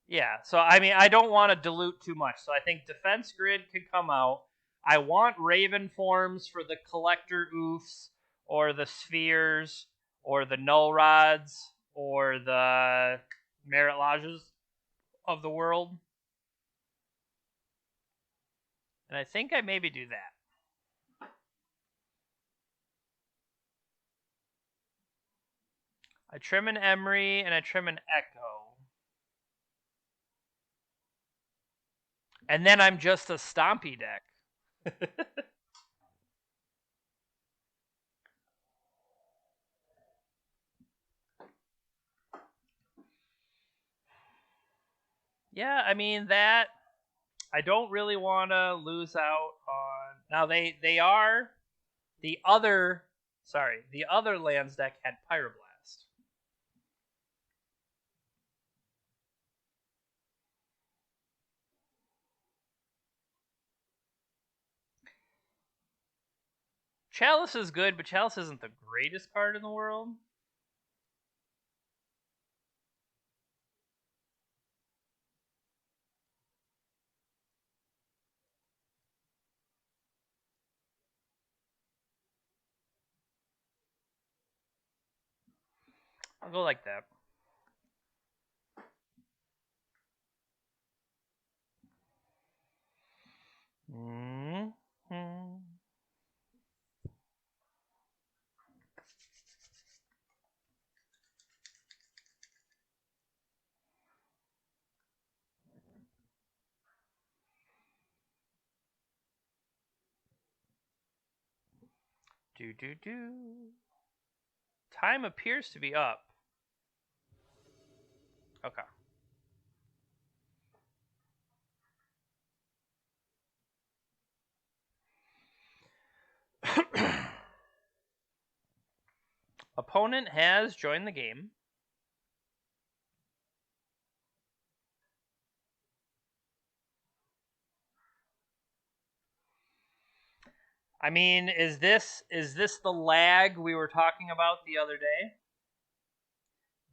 yeah. So I mean, I don't want to dilute too much. So I think Defense Grid could come out. I want Raven forms for the Collector Oofs, or the Spheres, or the Null Rods, or the Merit Lodges of the world. And I think I maybe do that. I trim an Emery and I trim an Echo. And then I'm just a Stompy deck. Yeah, I mean that I don't really want to lose out on. Now they are the other lands deck had Pyroblast. Chalice is good, but Chalice isn't the greatest card in the world. I'll go like that. Mm-hmm. Time appears to be up. Okay. Opponent has joined the game. I mean, is this the lag we were talking about the other day?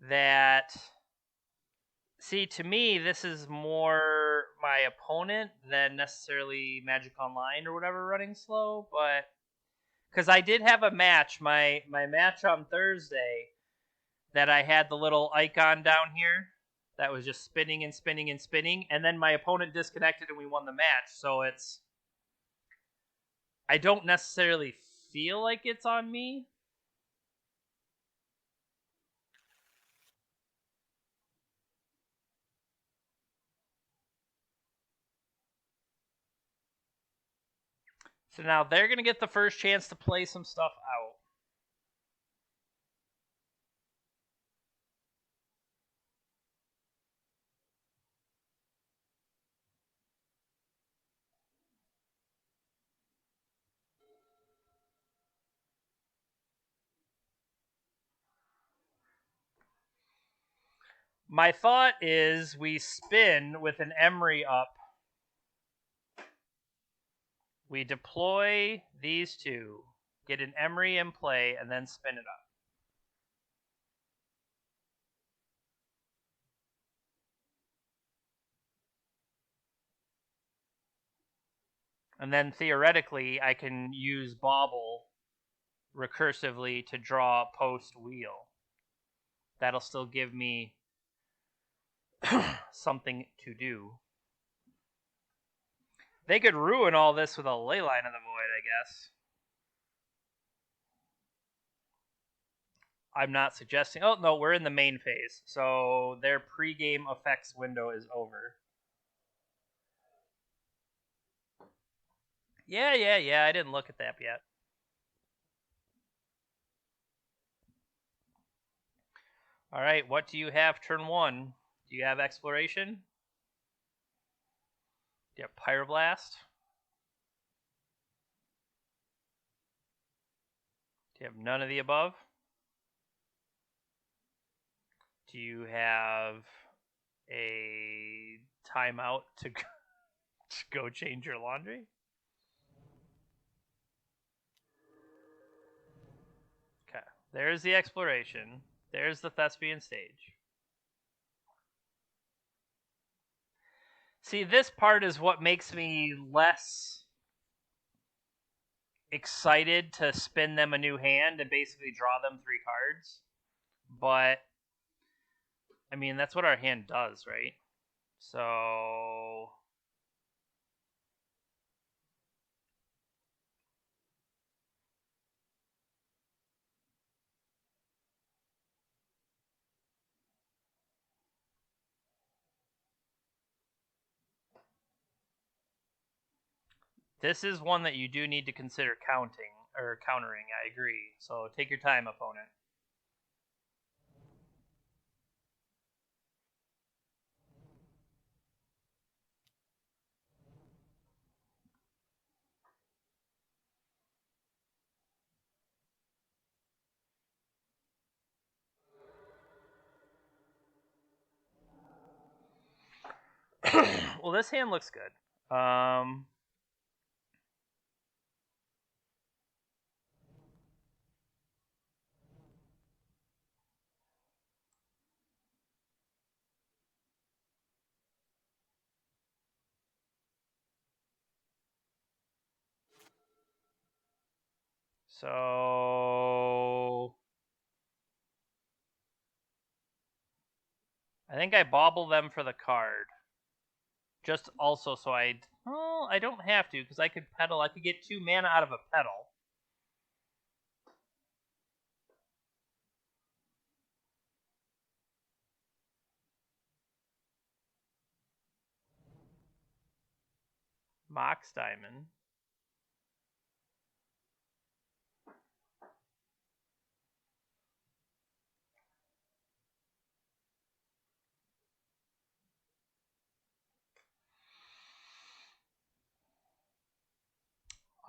That, see, to me, this is more my opponent than necessarily Magic Online or whatever running slow, but because I did have a match, my match on Thursday, that I had the little icon down here that was just spinning and spinning and spinning, and then my opponent disconnected and we won the match. So it's, I don't necessarily feel like it's on me. So now they're going to get the first chance to play some stuff out. My thought is we spin with an Emery up. We deploy these two, get an Emery in play, and then spin it up. And then theoretically, I can use Bauble recursively to draw post wheel. That'll still give me something to do. They could ruin all this with a Leyline of the Void, I guess. I'm not suggesting. Oh, no, we're in the main phase. So their pregame effects window is over. Yeah. I didn't look at that yet. All right, what do you have turn one? Do you have Exploration? Do you have Pyroblast? Do you have none of the above? Do you have a timeout to go change your laundry? Okay, there's the Exploration. There's the Thespian Stage. See, this part is what makes me less excited to spin them a new hand and basically draw them 3 cards. But, I mean, that's what our hand does, right? So, this is one that you do need to consider counting, or countering, I agree. So take your time, opponent. Well, this hand looks good. So I think I bobble them for the card. Just also so I... Well, I don't have to, because I could pedal. I could get 2 mana out of a pedal. Mox Diamond.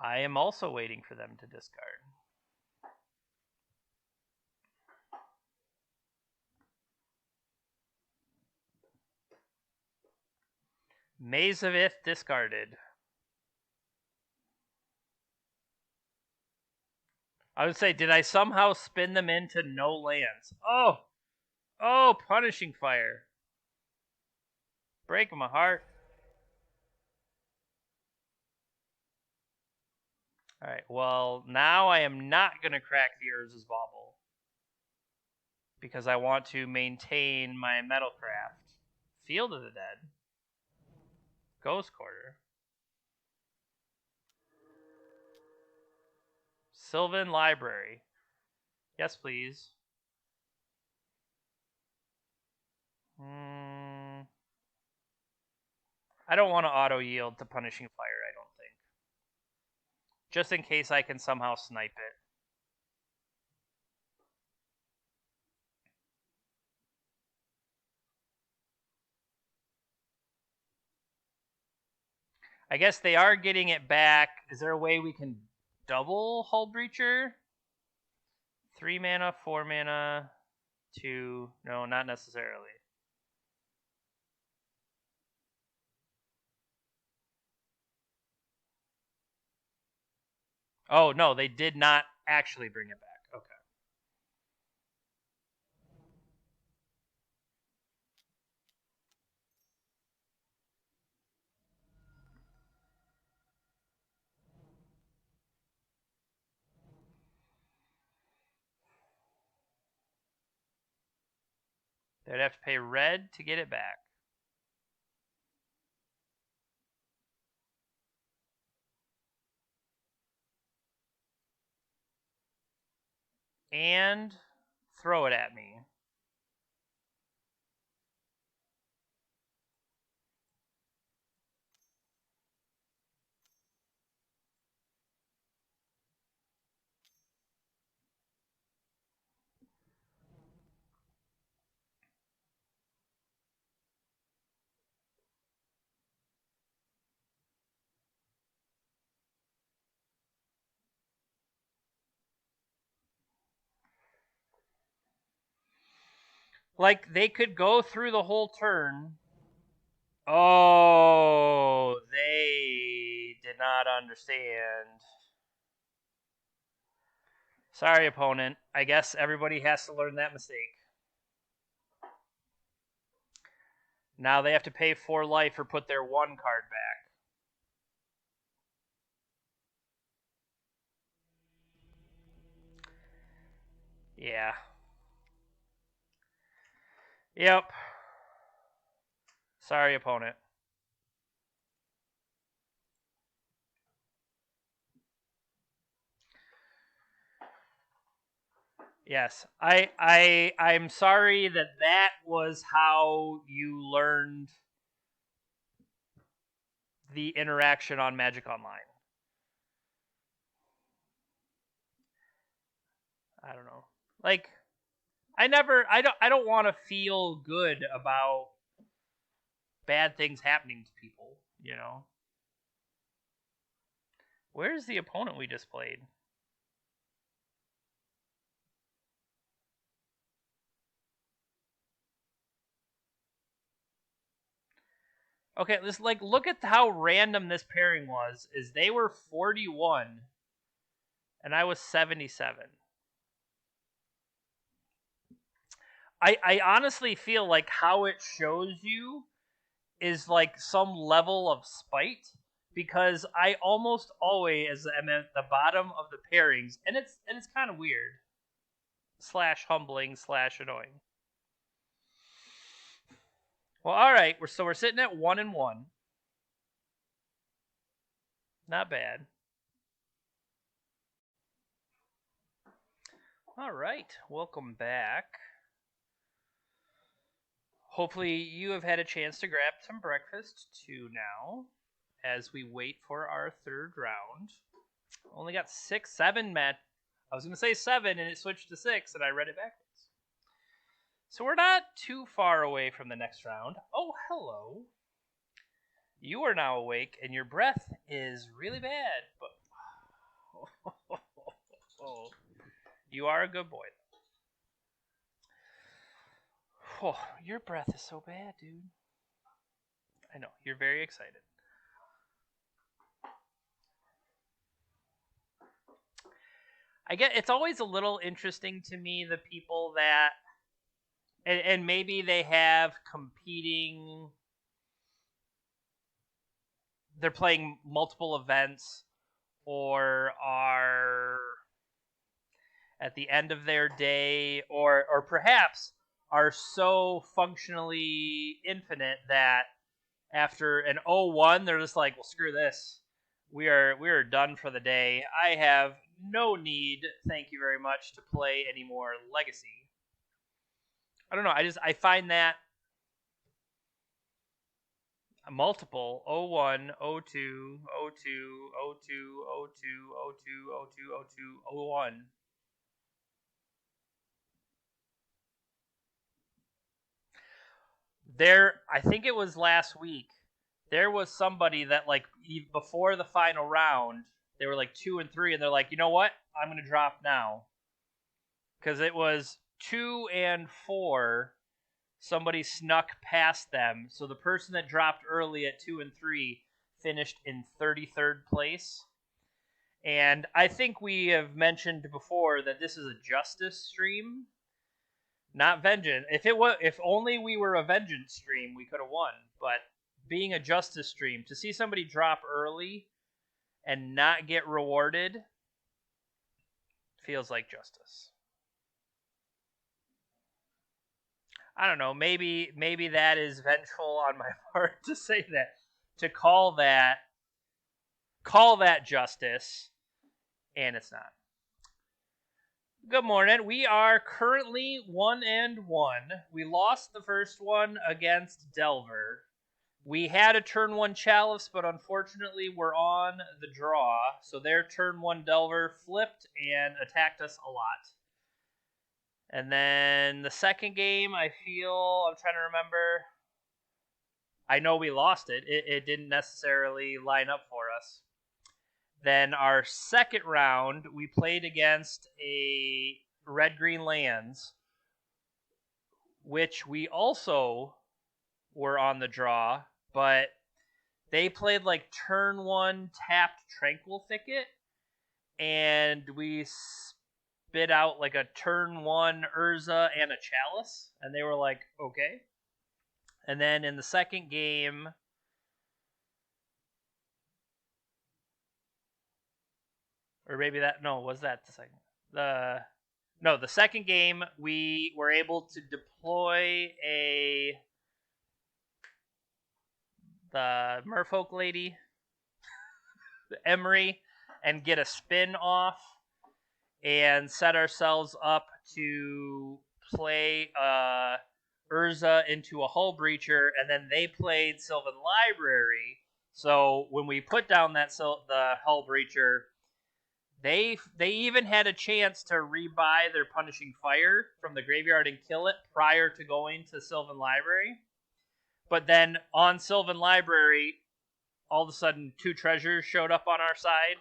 I am also waiting for them to discard. Maze of Ith discarded. I would say, did I somehow spin them into no lands? Oh, Punishing Fire. Breaking my heart. Alright, well, now I am not going to crack the Urz's Bauble. Because I want to maintain my Metalcraft. Field of the Dead. Ghost Quarter. Sylvan Library. Yes, please. I don't want to auto-yield to Punishing Fire, I don't think. Just in case I can somehow snipe it. I guess they are getting it back. Is there a way we can double Hull Breacher? 3 mana, 4 mana, 2. No, not necessarily. Oh, no, they did not actually bring it back. Okay. They'd have to pay red to get it back. And throw it at me. Like, they could go through the whole turn. Oh, they did not understand. Sorry, opponent. I guess everybody has to learn that mistake. Now they have to pay 4 life or put their 1 card back. Yeah. Yep. Sorry, opponent. Yes, I'm sorry that was how you learned the interaction on Magic Online. I don't know. Like, I don't want to feel good about bad things happening to people, you know. Where's the opponent we just played? Okay, let's look at how random this pairing was. Is they were 41 and I was 77. I honestly feel like how it shows you is like some level of spite, because I almost always am at the bottom of the pairings, and it's kind of weird / humbling / annoying. Well, all right, we're sitting at 1-1. Not bad. All right, welcome back. Hopefully you have had a chance to grab some breakfast too now, as we wait for our third round. Only got 7 men. I was going to say 7 and it switched to 6 and I read it backwards. So we're not too far away from the next round. Oh, hello. You are now awake and your breath is really bad, but You are a good boy. Oh, your breath is so bad, dude. I know. You're very excited. I get it's always a little interesting to me the people that and maybe they have competing they're playing multiple events or are at the end of their day or perhaps are so functionally infinite that after an 0-1 they're just like, well, screw this, we are done for the day. I have no need, thank you very much, to play any more Legacy. I don't know, I find that multiple 0-1, 0-2, 0-2, 0-2, 0-2, 0-2, 0-2, 0-2, 0-1. There, I think it was last week, there was somebody that, like, before the final round, they were like 2-3, and they're like, you know what? I'm going to drop now. Because it was 2 and 4, somebody snuck past them. So the person that dropped early at 2 and 3 finished in 33rd place. And I think we have mentioned before that this is a justice stream, not vengeance. If only we were a vengeance stream, we could have won. But being a justice stream, to see somebody drop early and not get rewarded feels like justice. I don't know. Maybe that is vengeful on my part to say that, to call that justice, and it's not. Good morning. We are currently 1-1. We lost the first one against Delver. We had a turn 1 Chalice, but unfortunately we're on the draw. So their turn 1 Delver flipped and attacked us a lot. And then the second game, I'm trying to remember. I know we lost it. It didn't necessarily line up for us. Then our second round, we played against a Red-Green Lands, which we also were on the draw, but they played like turn 1 tapped Tranquil Thicket, and we spit out like a turn 1 Urza and a Chalice, and they were like, okay. And then in the second game, or maybe was that the second? The second game, we were able to deploy the Merfolk lady, the Emery, and get a spin off and set ourselves up to play Urza into a Hull Breacher, and then they played Sylvan Library. So when we put down the Hull Breacher, they even had a chance to rebuy their Punishing Fire from the graveyard and kill it prior to going to Sylvan Library. But then on Sylvan Library, all of a sudden 2 treasures showed up on our side.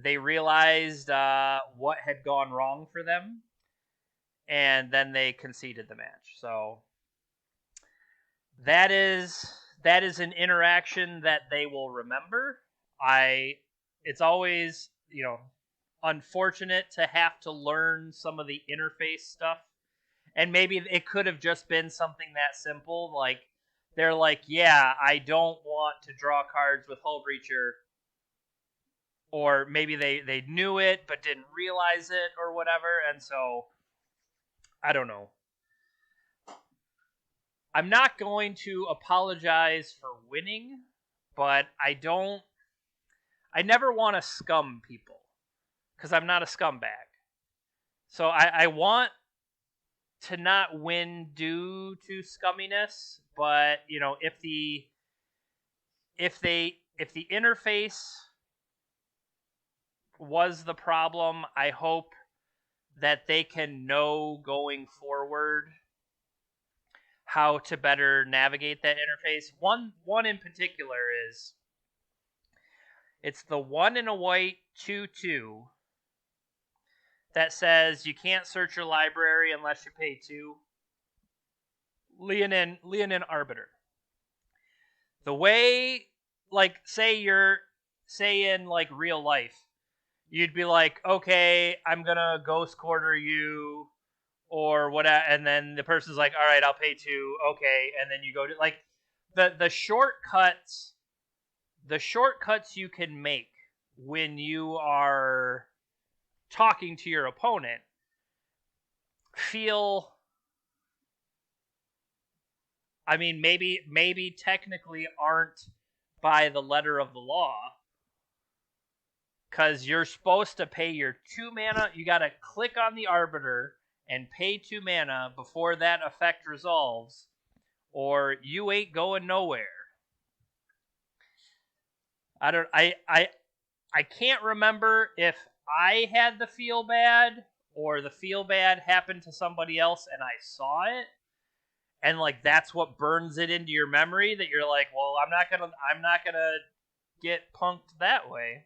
They realized what had gone wrong for them, and then they conceded the match. So that is an interaction that they will remember. It's always, unfortunate to have to learn some of the interface stuff, and maybe it could have just been something that simple, like they're like, yeah, I don't want to draw cards with Hull Breacher. Or maybe they knew it but didn't realize it or whatever, and so I don't know. I'm not going to apologize for winning, but I never want to scum people because I'm not a scumbag. So I want to not win due to scumminess, but if the interface was the problem, I hope that they can know going forward how to better navigate that interface. One in particular is It's the 1 in a white 2/2 that says you can't search your library unless you pay 2. Leonin Arbiter. The way, like, say in like real life, you'd be like, okay, I'm gonna ghost quarter you or whatever, and then the person's like, all right, I'll pay 2, okay, and then you go to like the shortcuts you can make when you are talking to your opponent feel, I mean, maybe technically aren't by the letter of the law, because you're supposed to pay your 2 mana. You gotta click on the Arbiter and pay 2 mana before that effect resolves, or you ain't going nowhere. I can't remember if I had the feel bad or the feel bad happened to somebody else and I saw it, and like that's what burns it into your memory, that you're like, well, I'm not gonna get punked that way.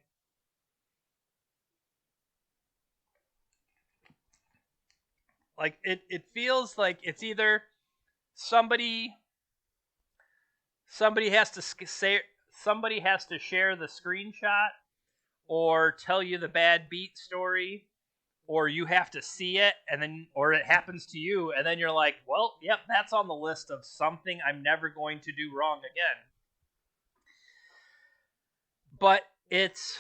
Like it feels like it's either somebody has to share the screenshot or tell you the bad beat story, or you have to see it, and then, or it happens to you, and then you're like, well, yep, that's on the list of something I'm never going to do wrong again. But it's,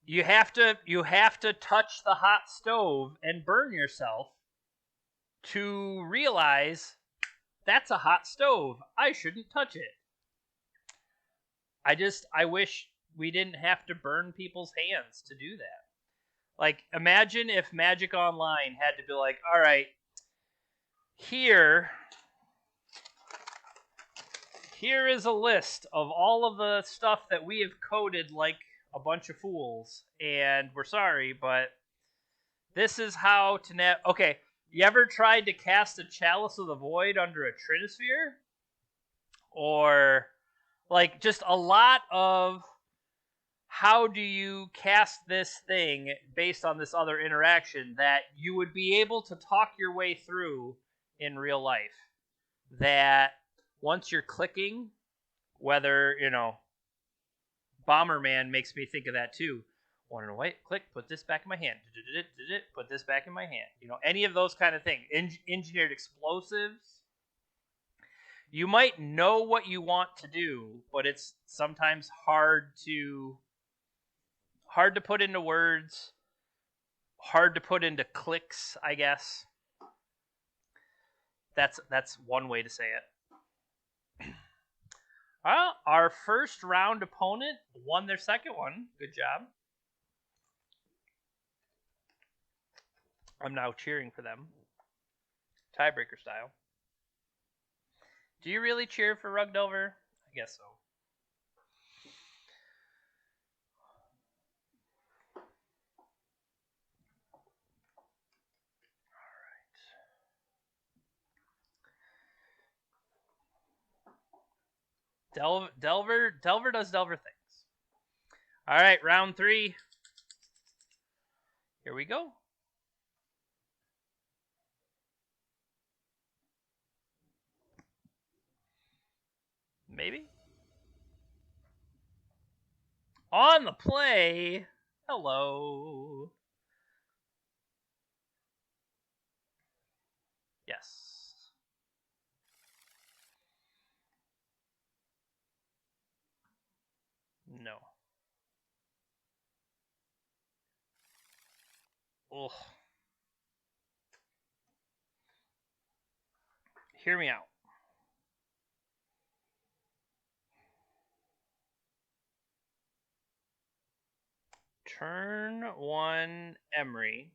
you have to touch the hot stove and burn yourself to realize that's a hot stove. I shouldn't touch it. I wish we didn't have to burn people's hands to do that. Like, imagine if Magic Online had to be like, all right, here is a list of all of the stuff that we have coded like a bunch of fools, and we're sorry, but this is how to okay, you ever tried to cast a Chalice of the Void under a Trinisphere? Or, like, just a lot of how do you cast this thing based on this other interaction that you would be able to talk your way through in real life. That once you're clicking, whether, Bomberman makes me think of that too. 1 in a white, click, put this back in my hand. Put this back in my hand. Any of those kind of things. Engineered explosives. You might know what you want to do, but it's sometimes hard to put into words, hard to put into clicks, I guess. That's one way to say it. Well, our first round opponent won their second one. Good job. I'm now cheering for them. Tiebreaker style. Do you really cheer for Rug Delver? I guess so. Delver does Delver things. All right, round 3. Here we go. Maybe. On the play. Hello. Yes. No. Ugh. Hear me out. Turn 1 Emry.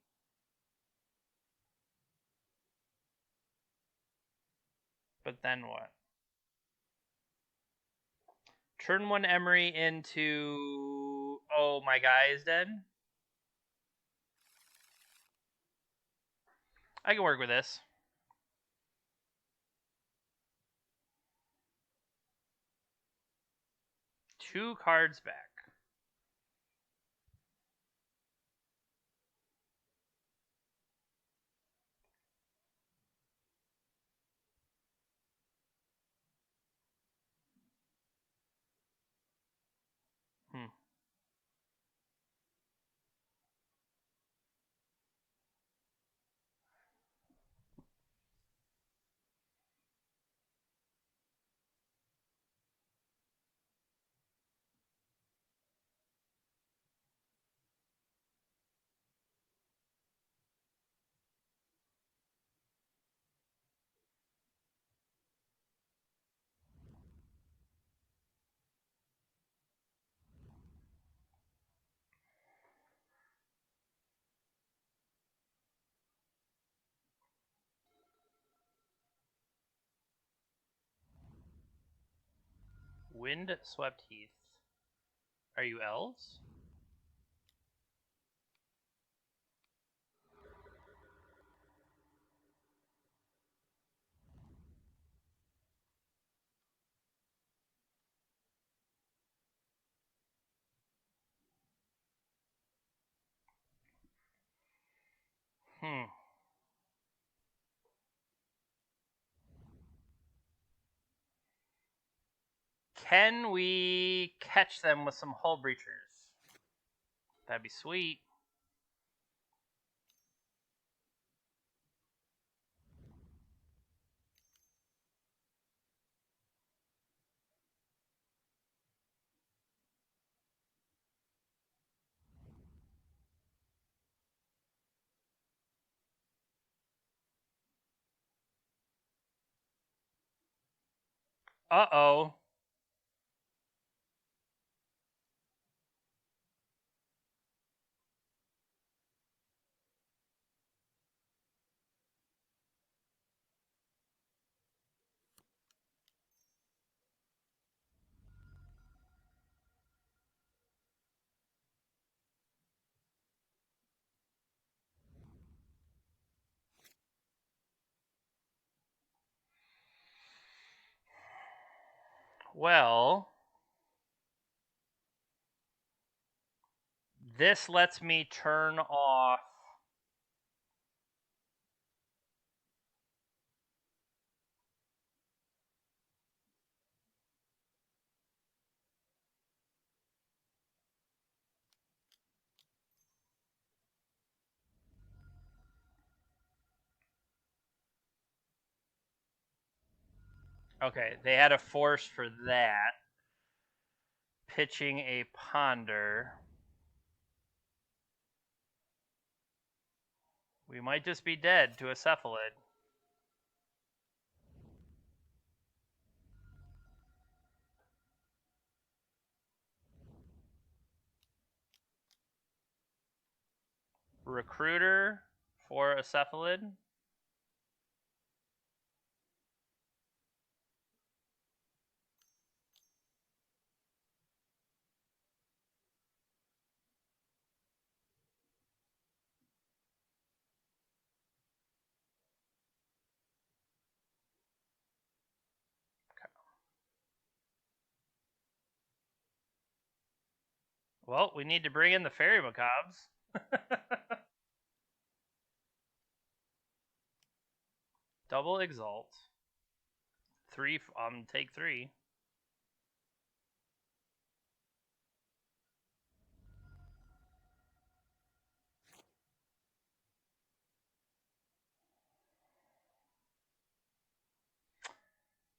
But then what? Turn 1 Emry into... Oh, my guy is dead? I can work with this. 2 cards back. Wind-swept heath. Are you elves? Can we catch them with some hull breachers? That'd be sweet. Uh-oh. Well, this lets me turn off Okay, they had a force for that. Pitching a ponder. We might just be dead to a cephalid. Recruiter for a cephalid. Well, we need to bring in the fairy macabres. Double exalt. 3. Take 3.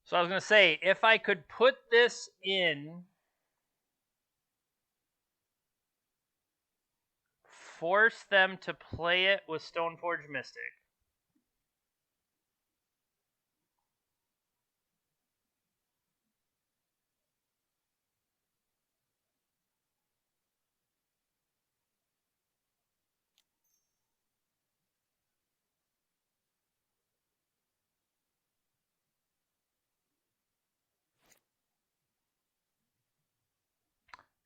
So I was gonna say, if I could put this in, force them to play it with Stoneforge Mystic.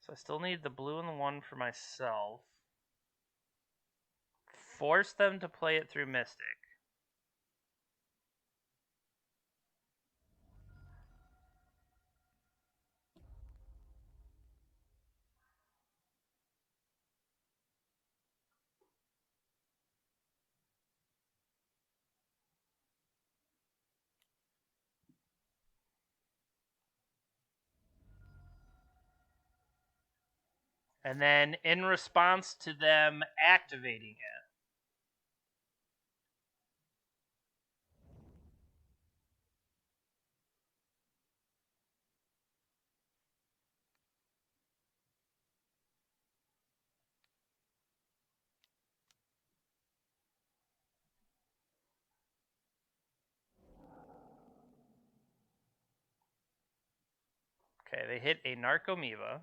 So I still need the blue and the 1 for myself. Force them to play it through Mystic. And then in response to them activating it, okay, they hit a Narcomoeba.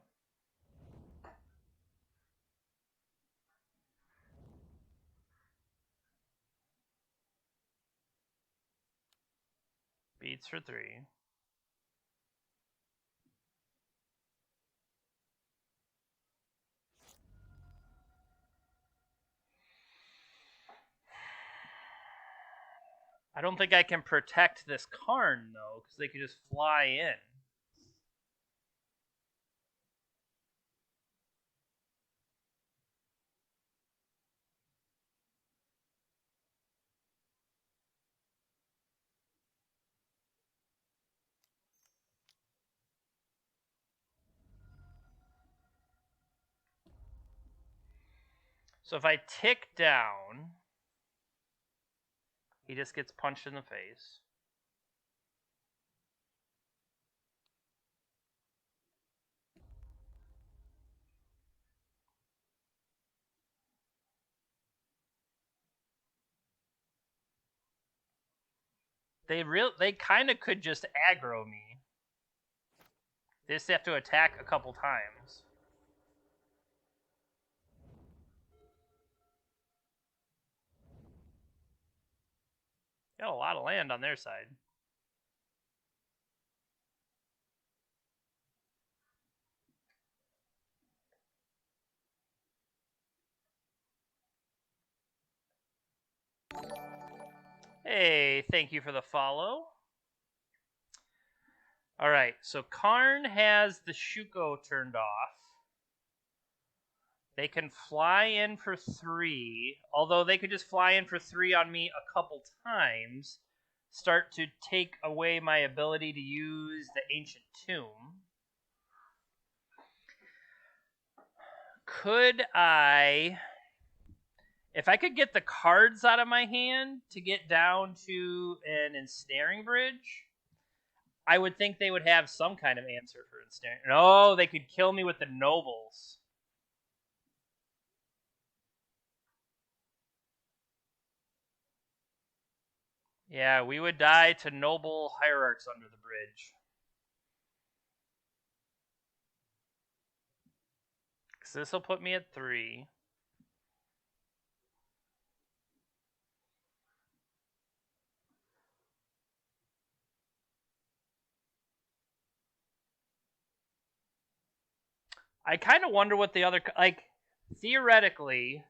Beats for 3. I don't think I can protect this Karn, though, because they could just fly in. So if I tick down, he just gets punched in the face. They kind of could just aggro me. They just have to attack a couple times. Got a lot of land on their side. Hey, thank you for the follow. All right, so Karn has the Shuko turned off. They can fly in for 3, although they could just fly in for 3 on me a couple times, start to take away my ability to use the Ancient Tomb. Could I, if I could get the cards out of my hand to get down to an Ensnaring Bridge, I would think they would have some kind of answer for Ensnaring. No, they could kill me with the Nobles. Yeah, we would die to Noble Hierarchs under the bridge. So this will put me at 3. I kind of wonder what the other, like, theoretically,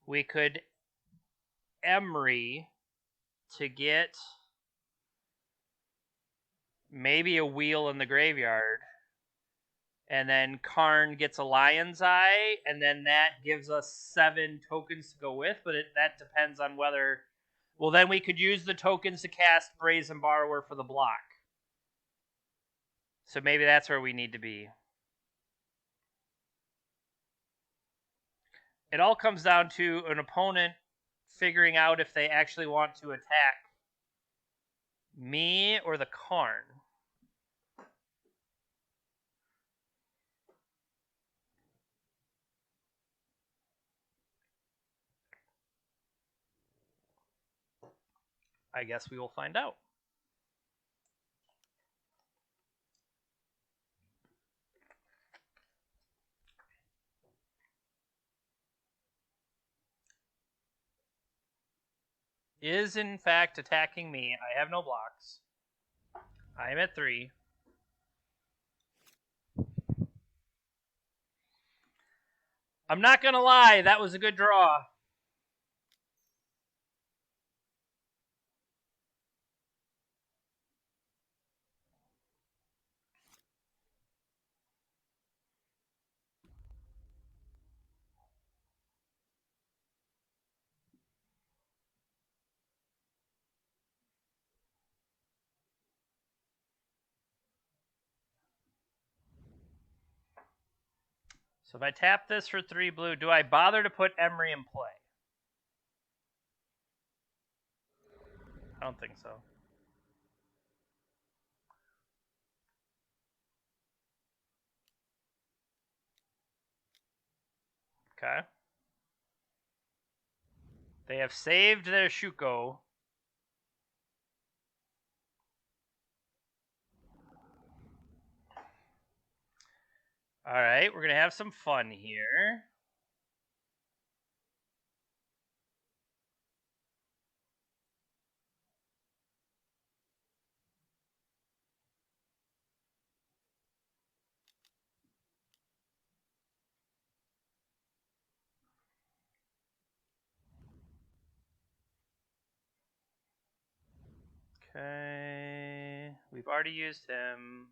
we could Emry to get maybe a wheel in the graveyard, and then Karn gets a Lion's Eye, and then that gives us 7 tokens to go with, but that depends on whether, well, then we could use the tokens to cast Brazen Borrower for the block. So maybe that's where we need to be. It all comes down to an opponent figuring out if they actually want to attack me or the Karn. I guess we will find out. Is in fact attacking me. I have no blocks. I am at 3. I'm not going to lie, that was a good draw. So if I tap this for 3 blue, do I bother to put Emery in play? I don't think so. Okay. They have saved their Shuko. Alright, we're going to have some fun here. Okay. We've already used him.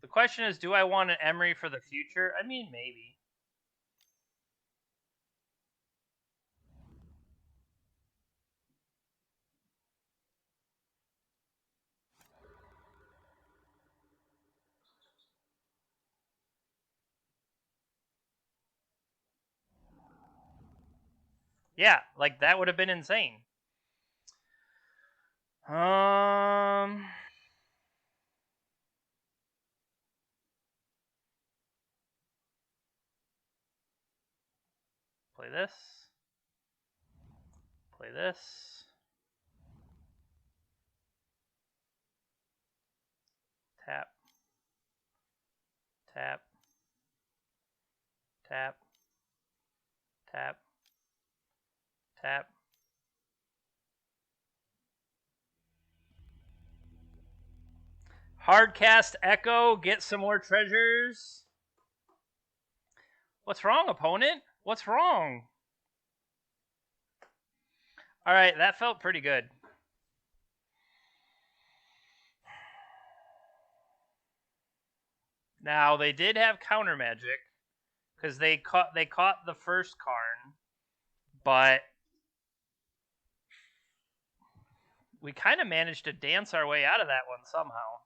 The question is, do I want an Emery for the future? I mean, maybe. Yeah, like that would have been insane. Play this. Play this. Tap. Tap. Tap. Tap. Tap. Hardcast Echo, get some more treasures. What's wrong, opponent? What's wrong? Alright, that felt pretty good. Now, they did have counter magic, because they caught the first Karn, but we kind of managed to dance our way out of that one somehow.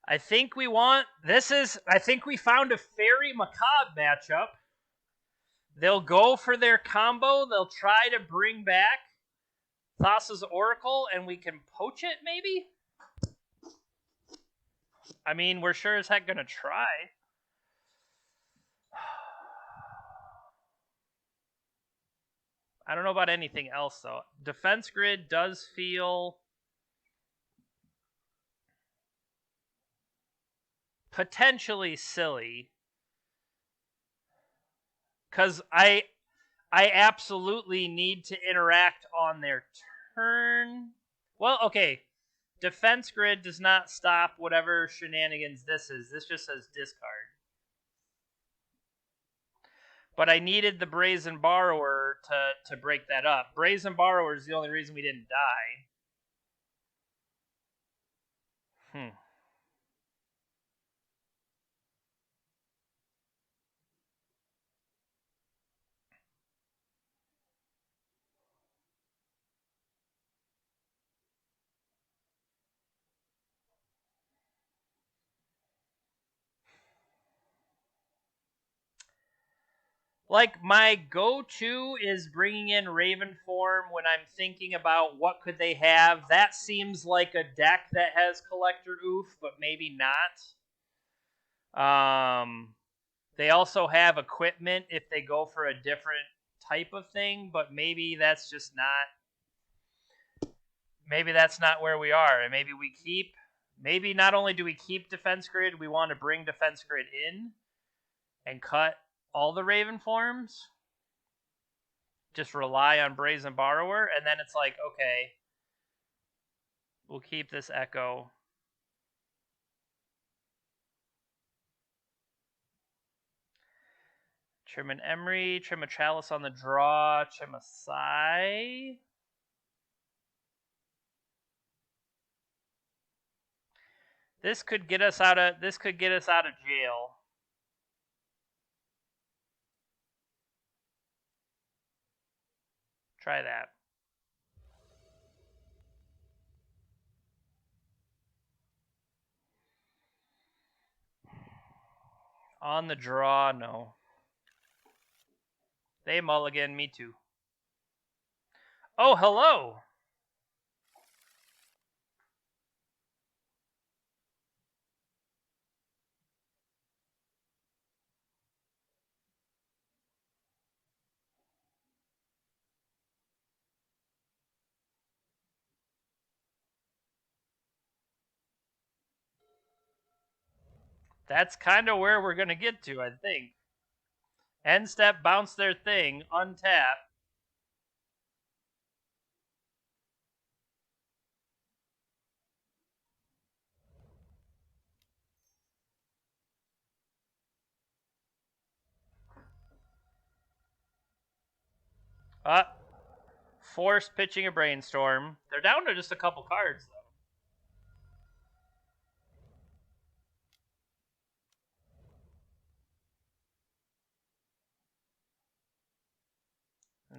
I think we found a Fairy Macabre matchup. They'll go for their combo. They'll try to bring back Thassa's Oracle, and we can poach it, maybe? I mean, we're sure as heck going to try. I don't know about anything else, though. Defense Grid does feel potentially silly, because I absolutely need to interact on their turn. Well, okay. Defense Grid does not stop whatever shenanigans this is. This just says discard. But I needed the Brazen Borrower to break that up. Brazen Borrower is the only reason we didn't die. Like, my go-to is bringing in Raven Form when I'm thinking about what could they have. That seems like a deck that has Collector Oof, but maybe not. They also have equipment if they go for a different type of thing, but maybe that's just not... Maybe that's not where we are, and maybe we keep... Maybe not only do we keep Defense Grid, we want to bring Defense Grid in and cut all the Raven forms, just rely on Brazen Borrower, and then it's like, okay, we'll keep this Echo. Trim an Emery, trim a Chalice on the draw, trim a Sai. This could get us out of jail. try that. On the draw, no. They mulligan, me too. Oh, hello! That's kind of where we're going to get to, I think. End step, bounce their thing, untap. Force pitching a brainstorm. They're down to just a couple cards, though.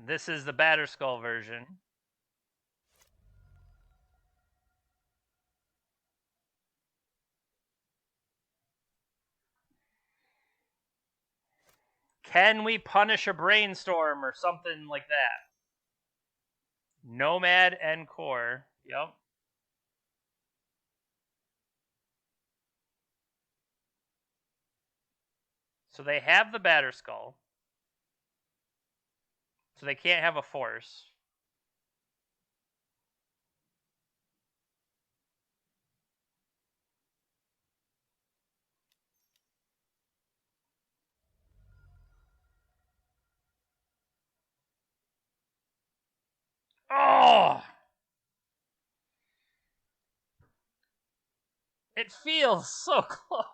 And this is the Batterskull version. Can we punish a brainstorm or something like that? Nomad and Core. Yep. So they have the Batterskull. So they can't have a force. Oh! It feels so close.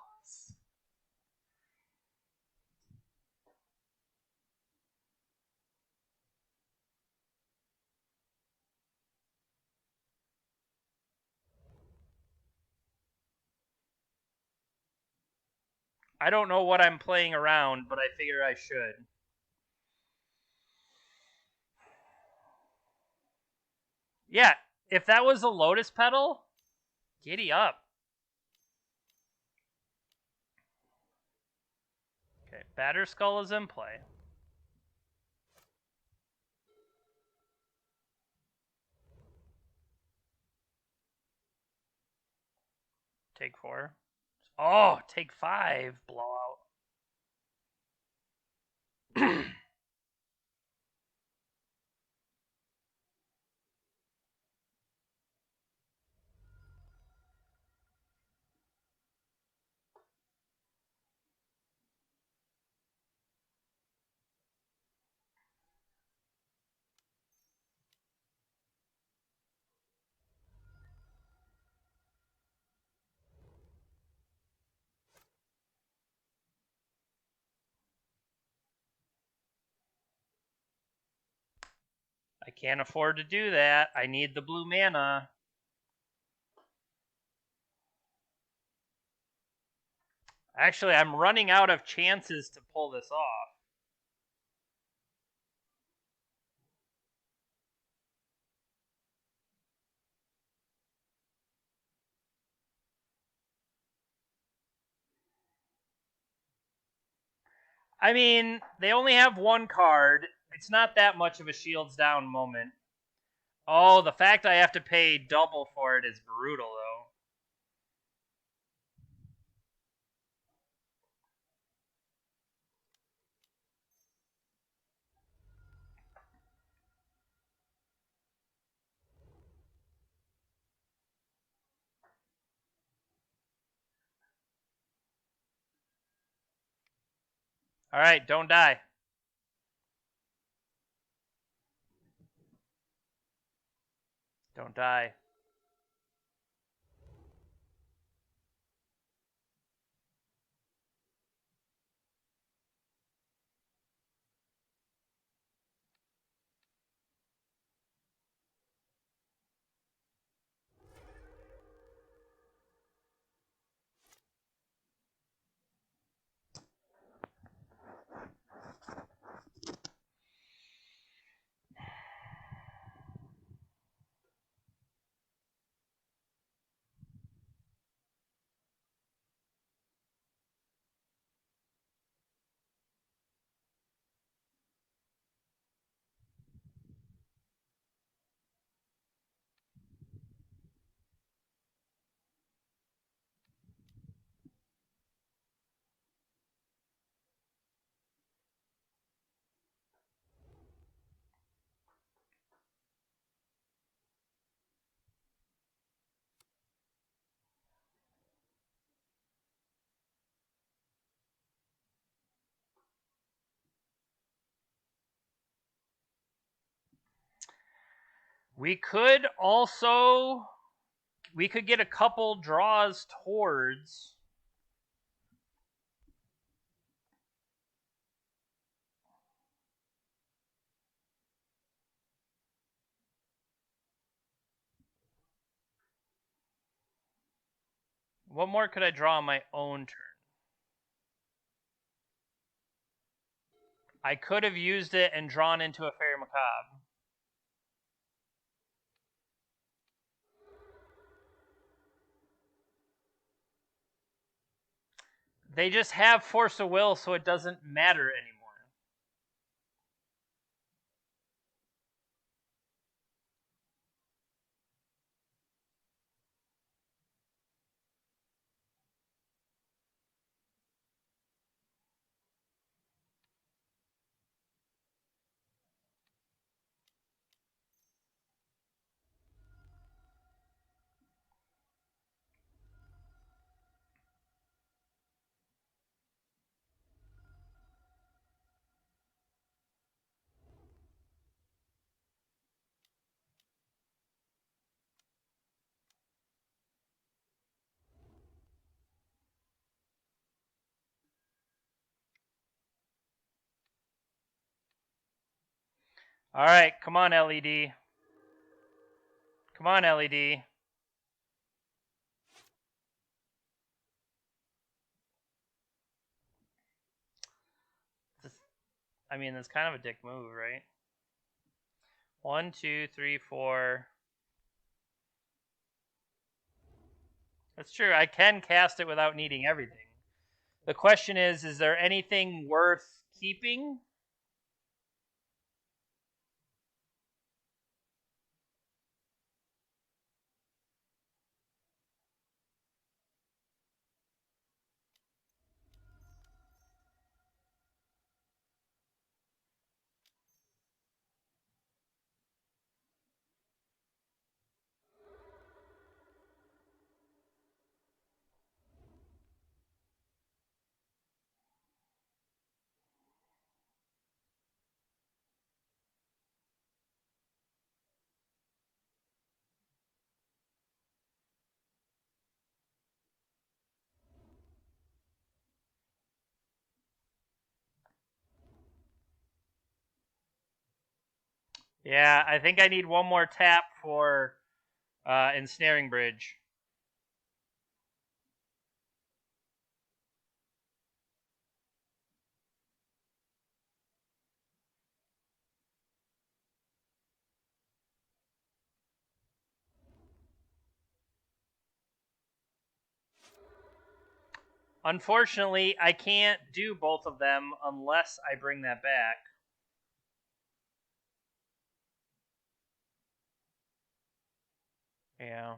I don't know what I'm playing around, but I figure I should. Yeah, if that was a Lotus Petal, giddy up. Okay, Batterskull is in play. Take 4. Oh, take 5. Blowout. I can't afford to do that. I need the blue mana. Actually, I'm running out of chances to pull this off. I mean, they only have one card. It's not that much of a shields down moment. Oh, the fact I have to pay double for it is brutal, though. All right, don't die. Don't die. We could also get a couple draws towards what more could I draw on my own turn? I could have used it and drawn into a Fairy Macabre. They just have Force of Will, so it doesn't matter anymore. All right, come on, LED. Come on, LED. I mean, that's kind of a dick move, right? 1, 2, 3, 4. That's true. I can cast it without needing everything. The question is there anything worth keeping? Yeah, I think I need one more tap for Ensnaring Bridge. Unfortunately, I can't do both of them unless I bring that back. Yeah.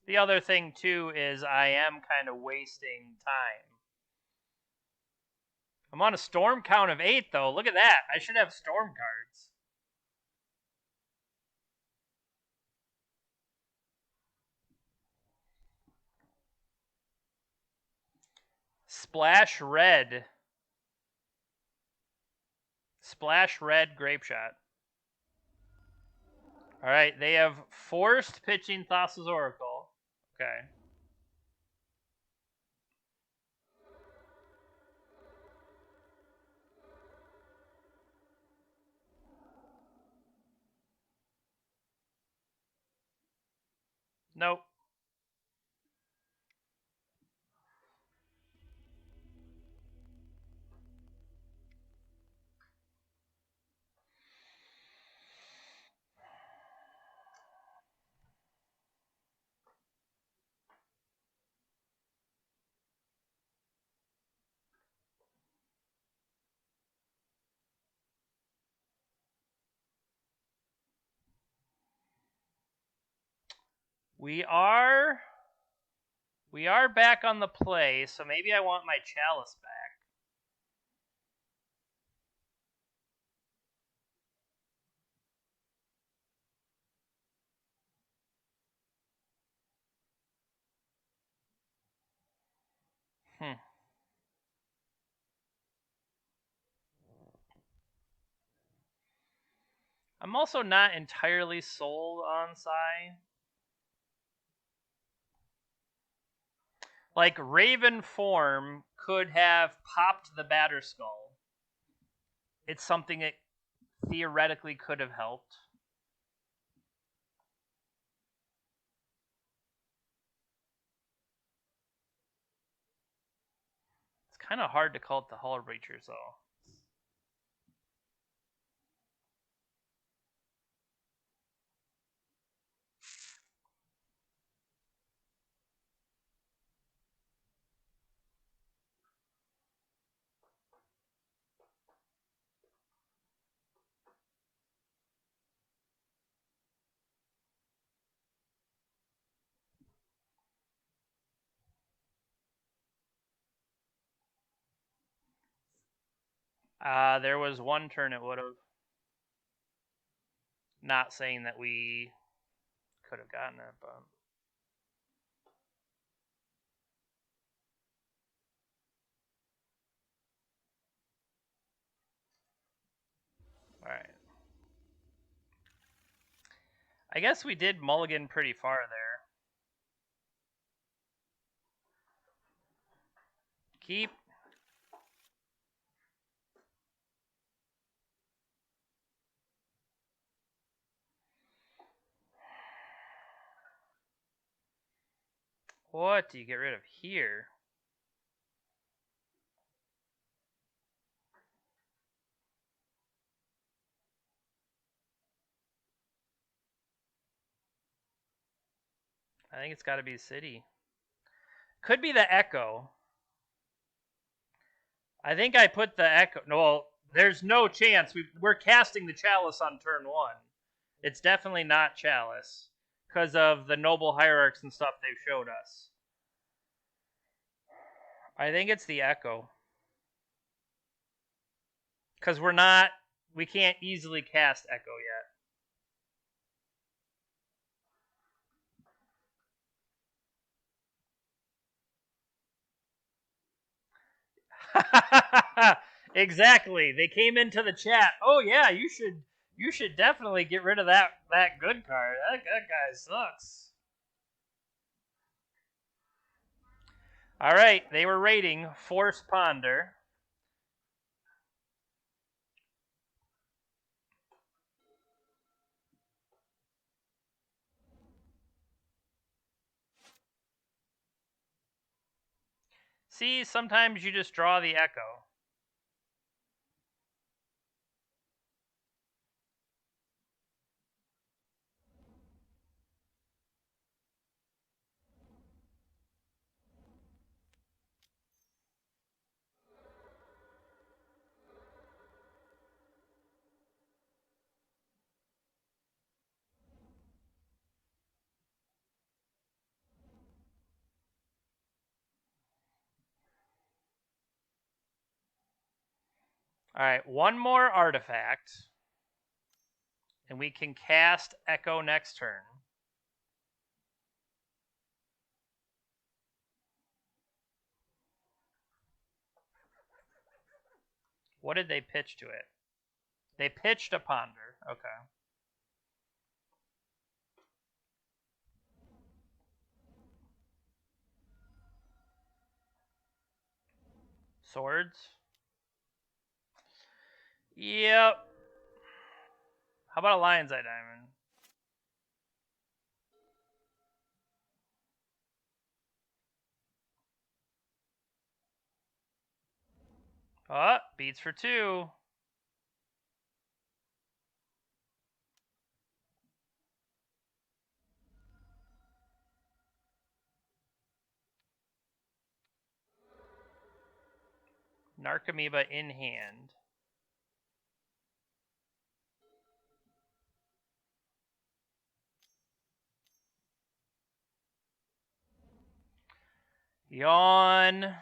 The other thing, too, is I am kind of wasting time. I'm on a storm count of 8, though. Look at that. I should have storm cards. Splash Red. Splash Red Grape Shot. All right, they have forced pitching Thassa's Oracle. Okay. Nope. We are We are back on the play, so maybe I want my chalice back. I'm also not entirely sold on Sai. Like, Raven form could have popped the Batterskull. It's something it theoretically could have helped. It's kind of hard to call it the Hull Breachers, though. There was one turn it would have. Not saying that we could have gotten it, but... Alright. I guess we did mulligan pretty far there. Keep. What do you get rid of here? I think it's got to be city. Could be the Echo. I think I put the Echo. No, well, there's no chance. We're casting the Chalice on turn 1. It's definitely not Chalice because of the Noble Hierarchs and stuff they've showed us. I think it's the Echo. Because we can't easily cast Echo yet. Exactly. They came into the chat. Oh yeah, you should definitely get rid of that good card. That guy sucks. All right, they were rating Force Ponder. See, sometimes you just draw the Echo. All right, one more artifact, and we can cast Echo next turn. What did they pitch to it? They pitched a Ponder. Okay. Swords? Yep. How about a Lion's Eye Diamond? Oh, beats for 2. Narcomoeba in hand. Yawn.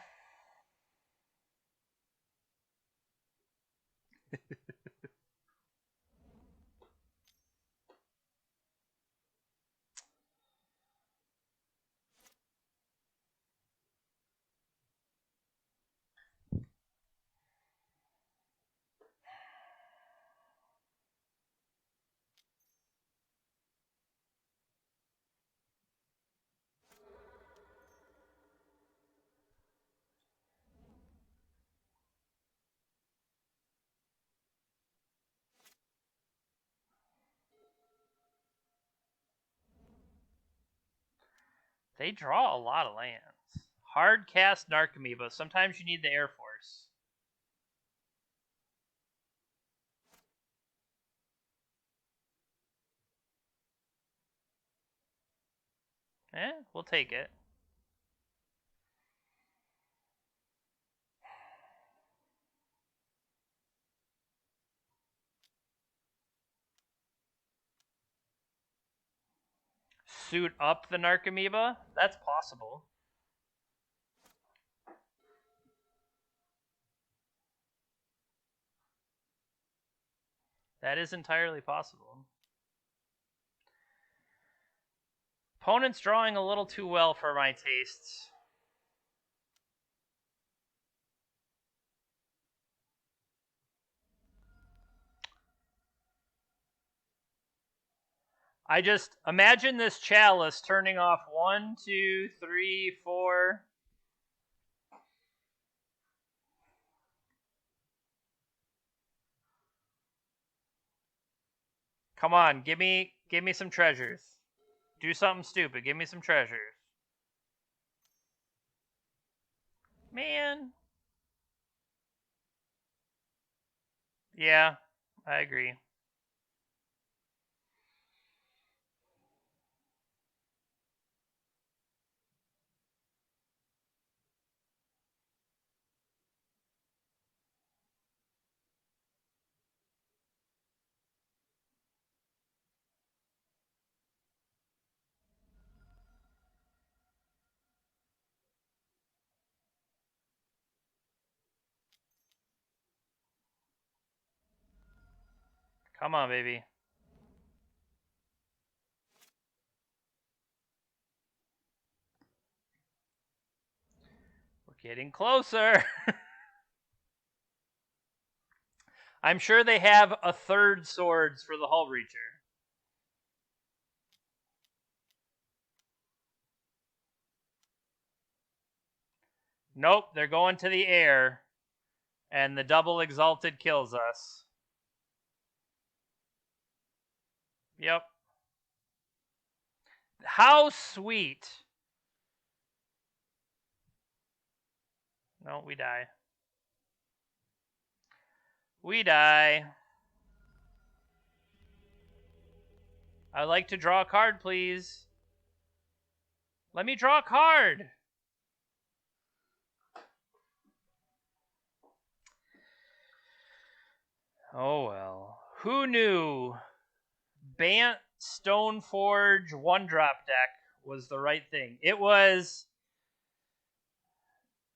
They draw a lot of lands. Hard cast Narcomoeba. Sometimes you need the Air Force. We'll take it. Suit up the Narcomoeba? That's possible. That is entirely possible. Opponent's drawing a little too well for my tastes. I just imagine this Chalice turning off 1, 2, 3, 4. Come on, give me some treasures. Do something stupid. Give me some treasures. Man. Yeah, I agree. Come on, baby. We're getting closer. I'm sure they have a third swords for the Hull Breacher. Nope, they're going to the air, and the double exalted kills us. Yep. How sweet. No, we die. We die. I'd like to draw a card, please. Let me draw a card. Oh well. Who knew Bant Stoneforge 1-drop deck was the right thing? It was...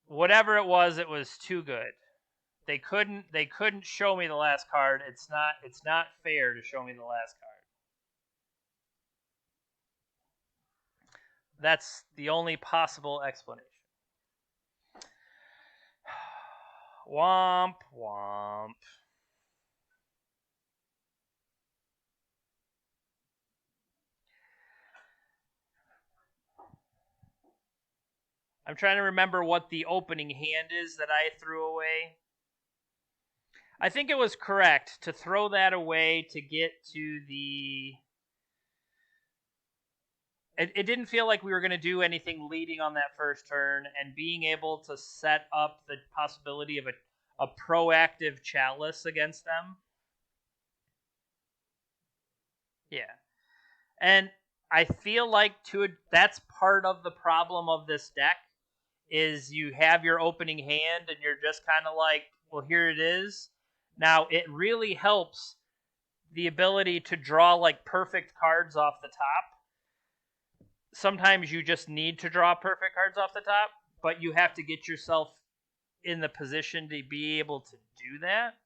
Whatever it was too good. They couldn't show me the last card. It's not fair to show me the last card. That's the only possible explanation. Womp womp. I'm trying to remember what the opening hand is that I threw away. I think it was correct to throw that away to get to the... It didn't feel like we were going to do anything leading on that first turn, and being able to set up the possibility of a proactive Chalice against them. Yeah. And I feel like that's part of the problem of this deck, is you have your opening hand and you're just kind of like, well, here it is. Now, it really helps the ability to draw like perfect cards off the top. Sometimes you just need to draw perfect cards off the top, but you have to get yourself in the position to be able to do that.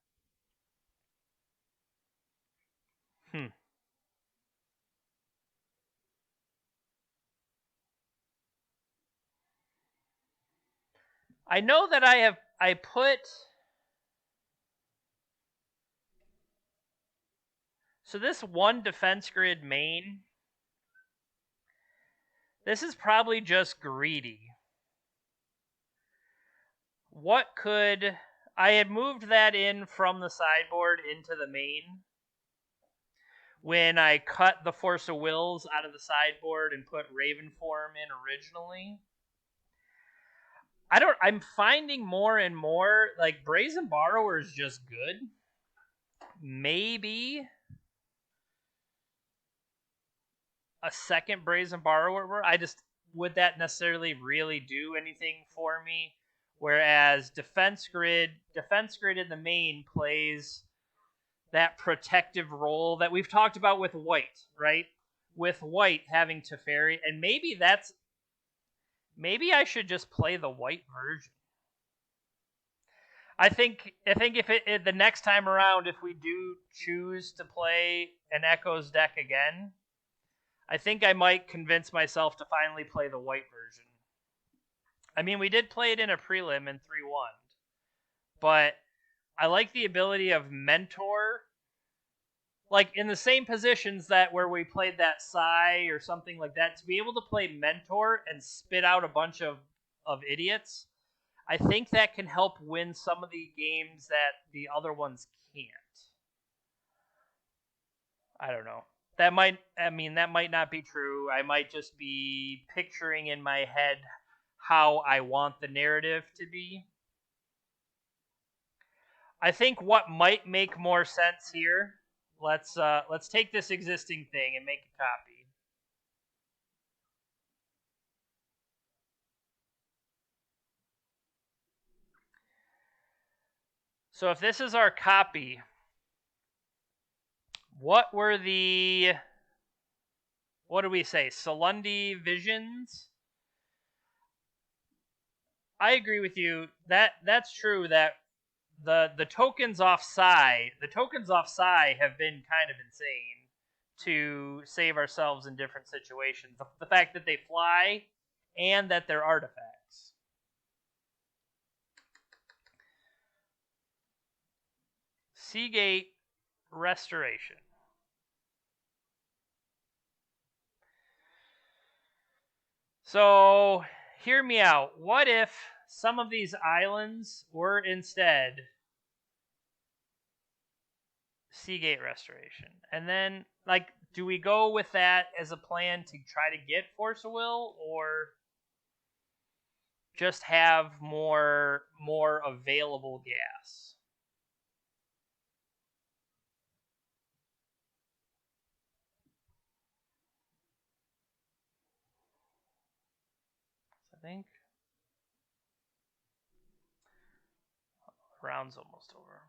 I know that I put. So this one defense grid main, this is probably just greedy. What could... I had moved that in from the sideboard into the main when I cut the Force of Wills out of the sideboard and put Raven Form in originally. I'm finding more and more, like, Brazen Borrower is just good. Maybe a second Brazen Borrower. Would that necessarily really do anything for me? Whereas Defense Grid in the main plays that protective role that we've talked about with White, right? With White having Teferi, and maybe I should just play the White version. I think if the next time around, if we do choose to play an Echoes deck again, I think I might convince myself to finally play the White version. I mean, we did play it in a prelim in 3-1, but I like the ability of Mentor, like in the same positions that where we played that Sai or something like that, to be able to play Mentor and spit out a bunch of idiots. I think that can help win some of the games that the other ones can't. I don't know. That might not be true. I might just be picturing in my head how I want the narrative to be. I think what might make more sense here, let's take this existing thing and make a copy. So if this is our copy, what do we say? Salundi Visions? I agree with you. That's true that the tokens off Sai have been kind of insane to save ourselves in different situations. The fact that they fly and that they're artifacts. Seagate Restoration. So, hear me out. What if some of these islands were instead Seagate Restoration? And then, like, do we go with that as a plan to try to get Force of Will, or just have more available gas? I think round's almost over.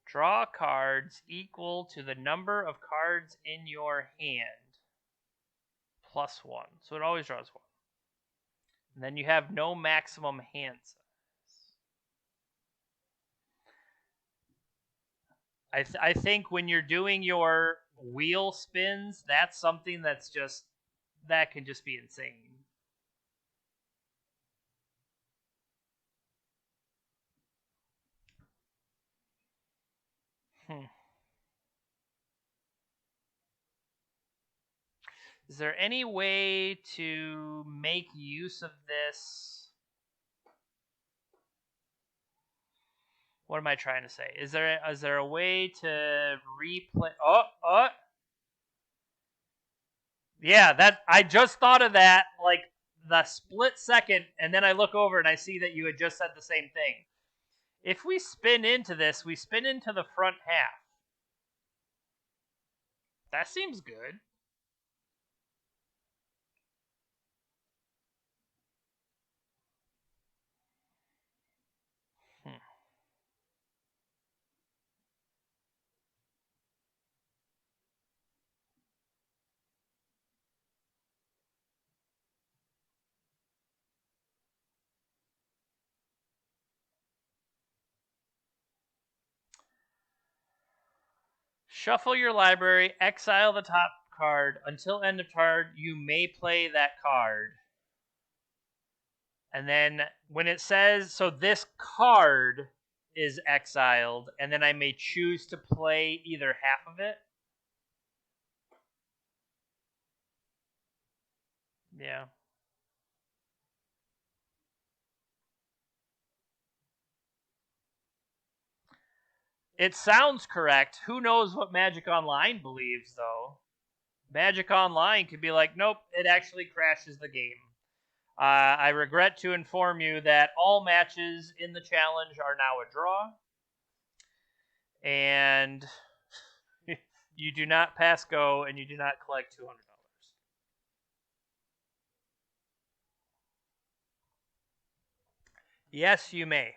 Draw cards equal to the number of cards in your hand plus 1. So it always draws 1. And then you have no maximum hand size. I think when you're doing your wheel spins, that's something that can just be insane. Is there any way to make use of this? What am I trying to say? Is there a way to replay? Yeah, that I just thought of that, like the split second, and then I look over and I see that you had just said the same thing. If we spin into this, we spin into the front half. That seems good. Hmm. Shuffle your library, exile the top card. Until end of turn, you may play that card. And then when it says, so this card is exiled, and then I may choose to play either half of it. Yeah. It sounds correct. Who knows what Magic Online believes, though? Magic Online could be like, nope, it actually crashes the game. I regret to inform you that all matches in the challenge are now a draw. And you do not pass go, and you do not collect $200. Yes, you may.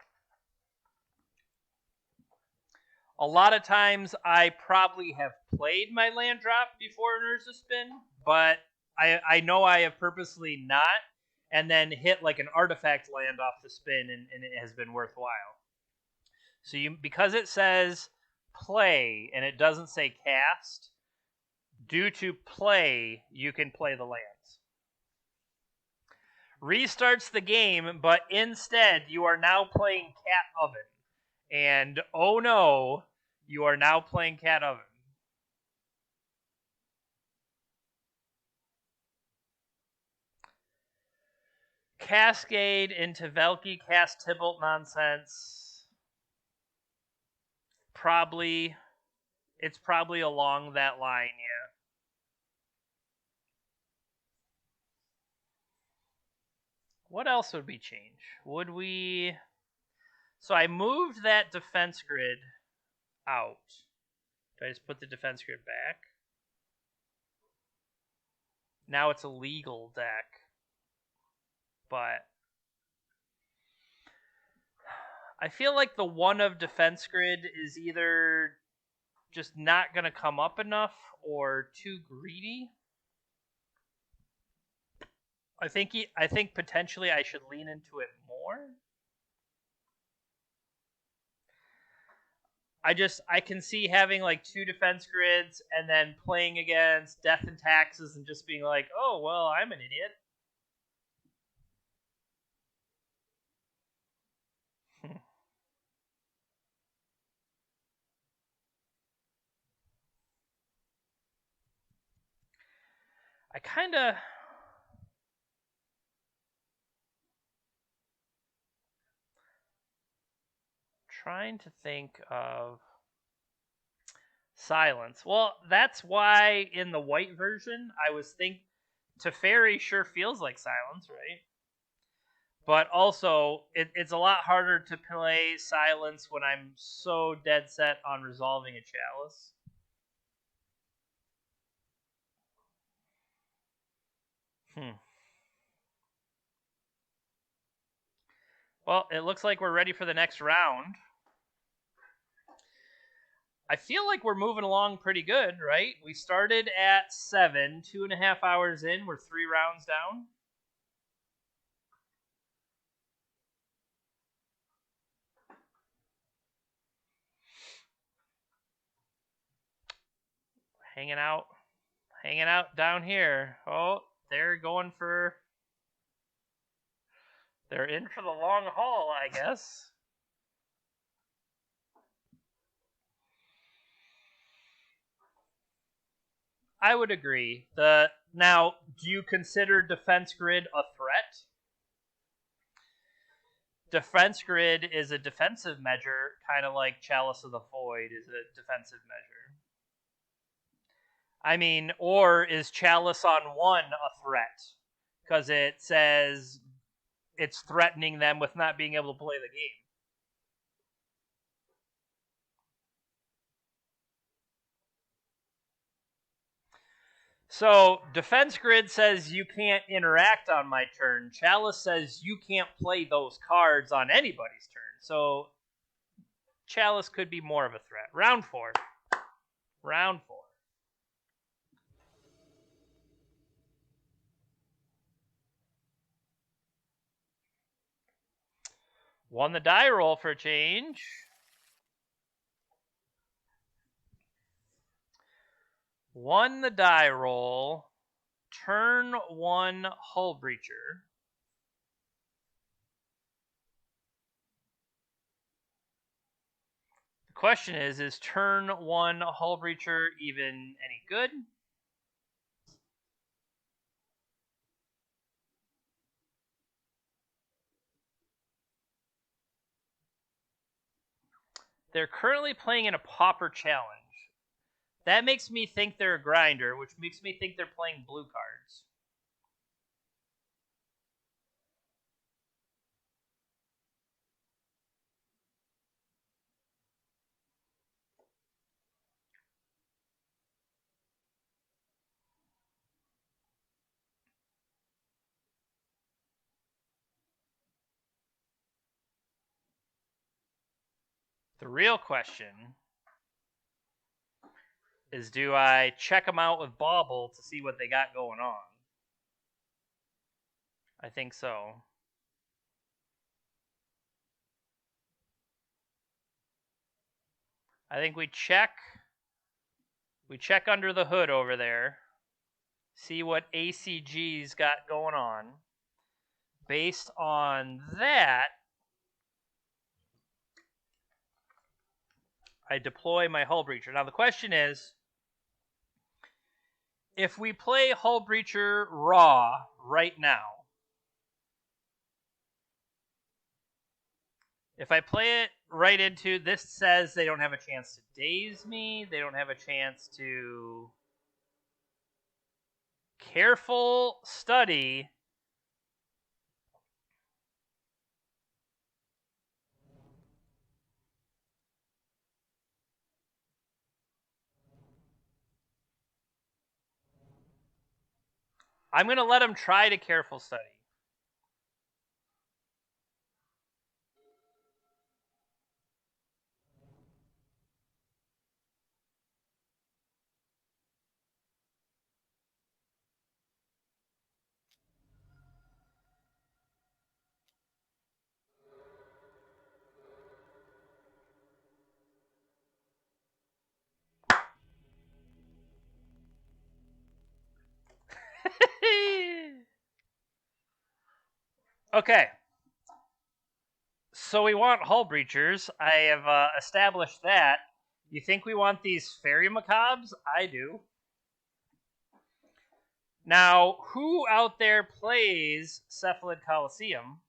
A lot of times I probably have played my land drop before an Urza spin, but I know I have purposely not, and then hit like an artifact land off the spin, and it has been worthwhile. So because it says play and it doesn't say cast, due to play, you can play the lands. Restarts the game, but instead you are now playing Cat Oven. And oh no, you are now playing Cat Oven. Cascade into Velky cast Tibalt nonsense. It's probably along that line, yeah. What else would we change? Would we... So I moved that defense grid out. Do I just put the defense grid back? Now it's a legal deck. But I feel like the one of defense grid is either just not going to come up enough or too greedy. I think potentially I should lean into it more. I can see having like 2 defense grids and then playing against Death and Taxes and just being like, oh well, I'm an idiot. I kind of trying to think of silence. Well, that's why in the white version I was Teferi sure feels like silence, right? But also, it's a lot harder to play silence when I'm so dead set on resolving a chalice. Well, it looks like we're ready for the next round. I feel like we're moving along pretty good, right? We started at 7, 2.5 hours in. We're 3 rounds down. Hanging out down here. Oh, they're in for the long haul, I guess. I would agree. Now, do you consider defense grid a threat? Defense grid is a defensive measure, kind of like Chalice of the Void is a defensive measure. I mean, or is Chalice on 1 a threat? Because it says it's threatening them with not being able to play the game. So, Defense Grid says you can't interact on my turn. Chalice says you can't play those cards on anybody's turn. So, Chalice could be more of a threat. Round 4. Round 4. Won the die roll for a change. Won the die roll. Turn 1 Hull Breacher. The question is turn 1 Hull Breacher even any good? They're currently playing in a Pauper Challenge. That makes me think they're a grinder, which makes me think they're playing blue cards. The real question is, do I check them out with Bauble to see what they got going on? I think so. I think we check under the hood over there, see what ACG's got going on. Based on that, I deploy my Hull Breacher. Now the question is, if we play Hull Breacher raw right now, if I play it right into, this says they don't have a chance to daze me, they don't have a chance to careful study. I'm going to let them try to careful study. Okay. So we want Hull Breachers. I have established that. You think we want these Fairy Macabres? I do. Now, who out there plays Cephalid Coliseum?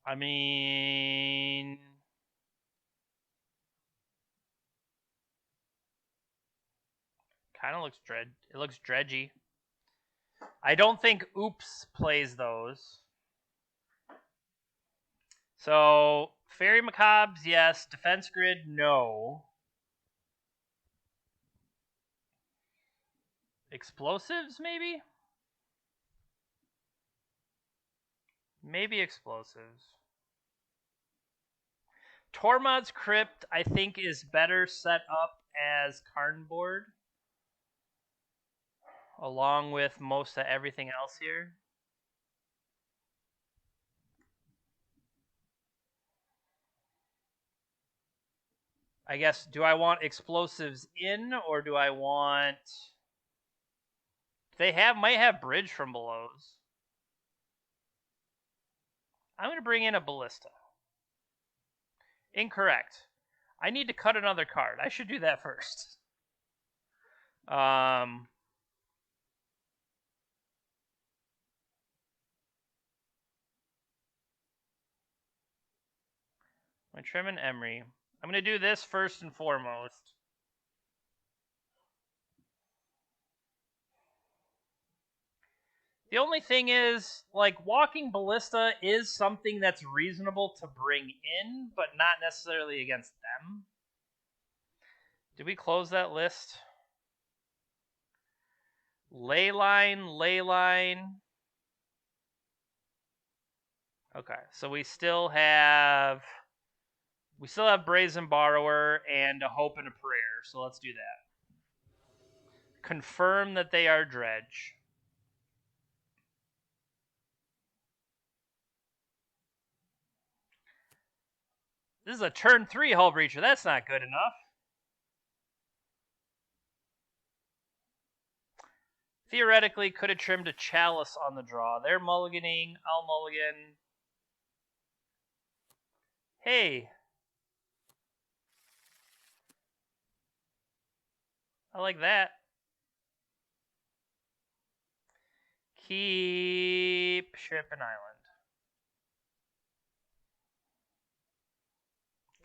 I mean, kind of looks it looks dredgy. I don't think Oops plays those. So, Fairy Macabres, yes. Defense Grid, no. Explosives, maybe? Maybe explosives. Tormod's Crypt, I think, is better set up as Karn board, along with most of everything else here. I guess, do I want explosives in, or do I want... They might have bridge from belows. I'm going to bring in a ballista. Incorrect. I need to cut another card. I should do that first. My Trim and Emery. I'm going to do this first and foremost. The only thing is, like, Walking Ballista is something that's reasonable to bring in, but not necessarily against them. Did we close that list? Leyline. Okay, so we still have Brazen Borrower and a Hope and a Prayer, so let's do that. Confirm that they are Dredge. This is a turn 3 Hull Breacher. That's not good enough. Theoretically, could have trimmed a Chalice on the draw. They're mulliganing. I'll mulligan. Hey. I like that. Keep Ship and Island.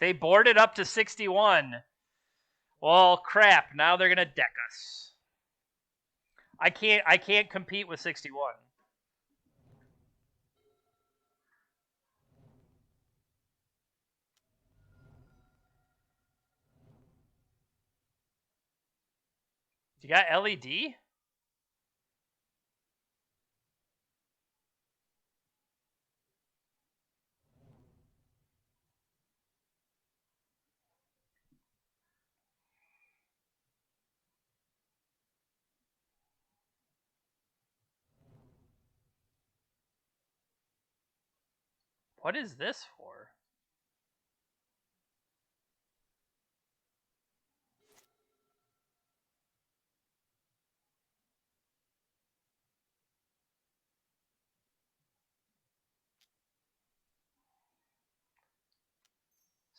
They boarded up to 61. Well, crap. Now they're going to deck us. I can't compete with 61. You got LED? What is this for?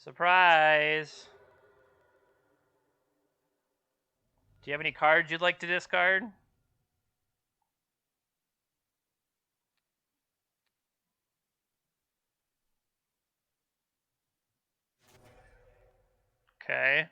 Surprise! Do you have any cards you'd like to discard? Okay.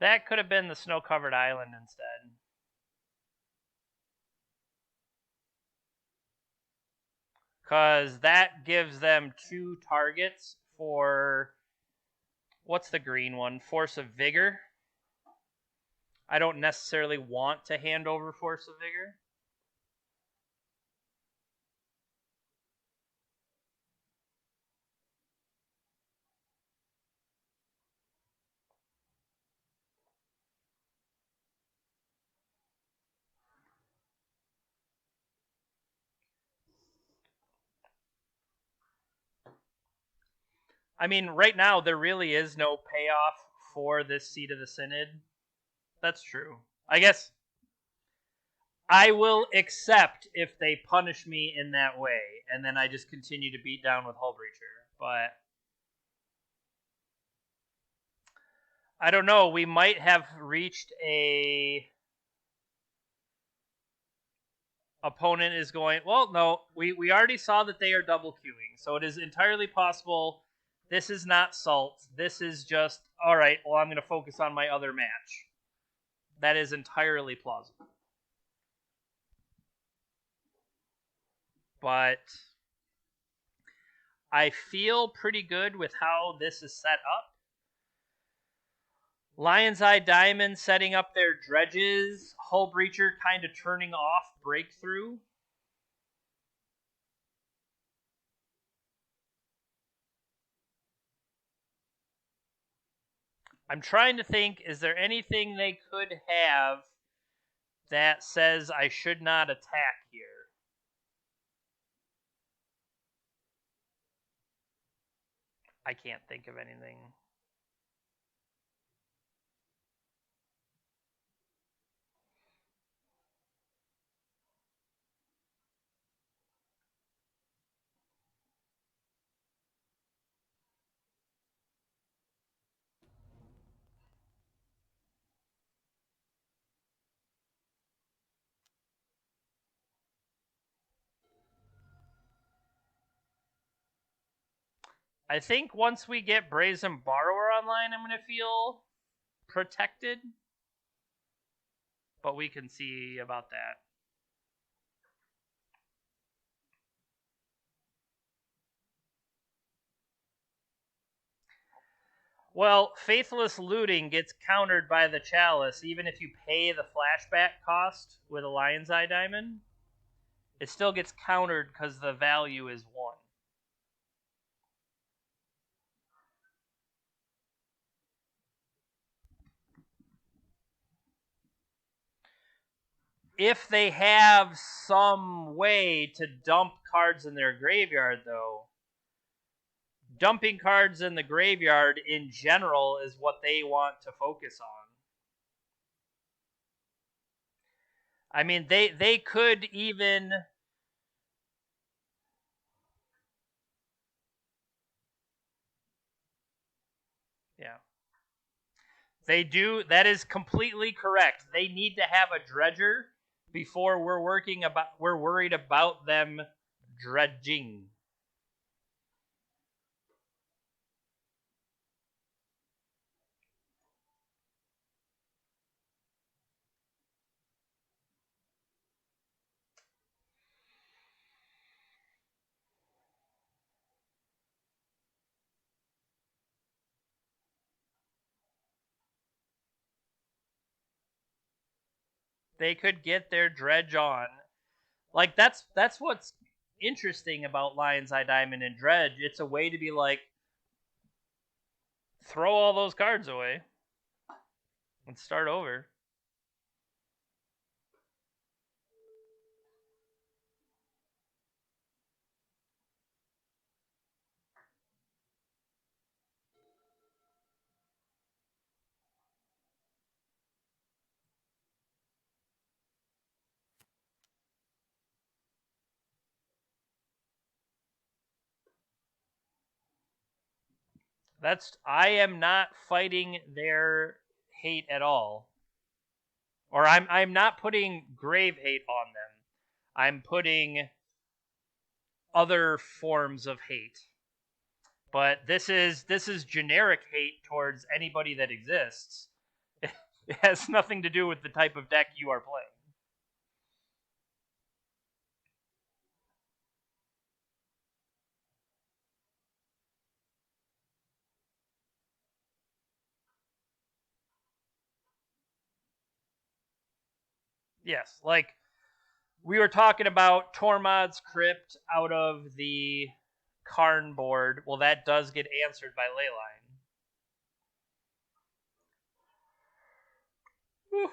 That could have been the snow-covered island instead. Because that gives them 2 targets for... What's the green one? Force of Vigor. I don't necessarily want to hand over Force of Vigor. I mean, right now, there really is no payoff for this Seat of the Synod. That's true. I guess I will accept if they punish me in that way, and then I just continue to beat down with Hull Breacher. But I don't know. We might have reached a... Opponent is going... Well, no. We already saw that they are double queuing, so it is entirely possible this is not Salt. This is just, all right, well, I'm going to focus on my other match. That is entirely plausible. But I feel pretty good with how this is set up. Lion's Eye Diamond setting up their dredges. Hull Breacher kind of turning off Breakthrough. I'm trying to think, is there anything they could have that says I should not attack here? I can't think of anything. I think once we get Brazen Borrower online, I'm going to feel protected. But we can see about that. Well, Faithless Looting gets countered by the Chalice, even if you pay the flashback cost with a Lion's Eye Diamond. It still gets countered because the value is 1. If they have some way to dump cards in their graveyard, though, dumping cards in the graveyard in general is what they want to focus on. I mean, they could even... Yeah. They do. That is completely correct. They need to have a dredger before we're worried about them dredging. They could get their dredge on. Like that's what's interesting about Lion's Eye Diamond and Dredge. It's a way to be like, throw all those cards away and start over. I am not fighting their hate at all. Or I'm not putting grave hate on them. I'm putting other forms of hate. But this is generic hate towards anybody that exists. It has nothing to do with the type of deck you are playing. Yes, like we were talking about Tormod's Crypt out of the Karn board. Well, that does get answered by Leyline. Whew.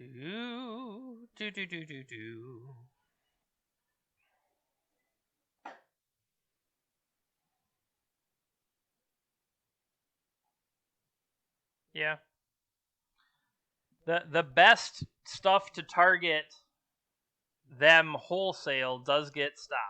Do. Yeah. The best stuff to target them wholesale does get stopped.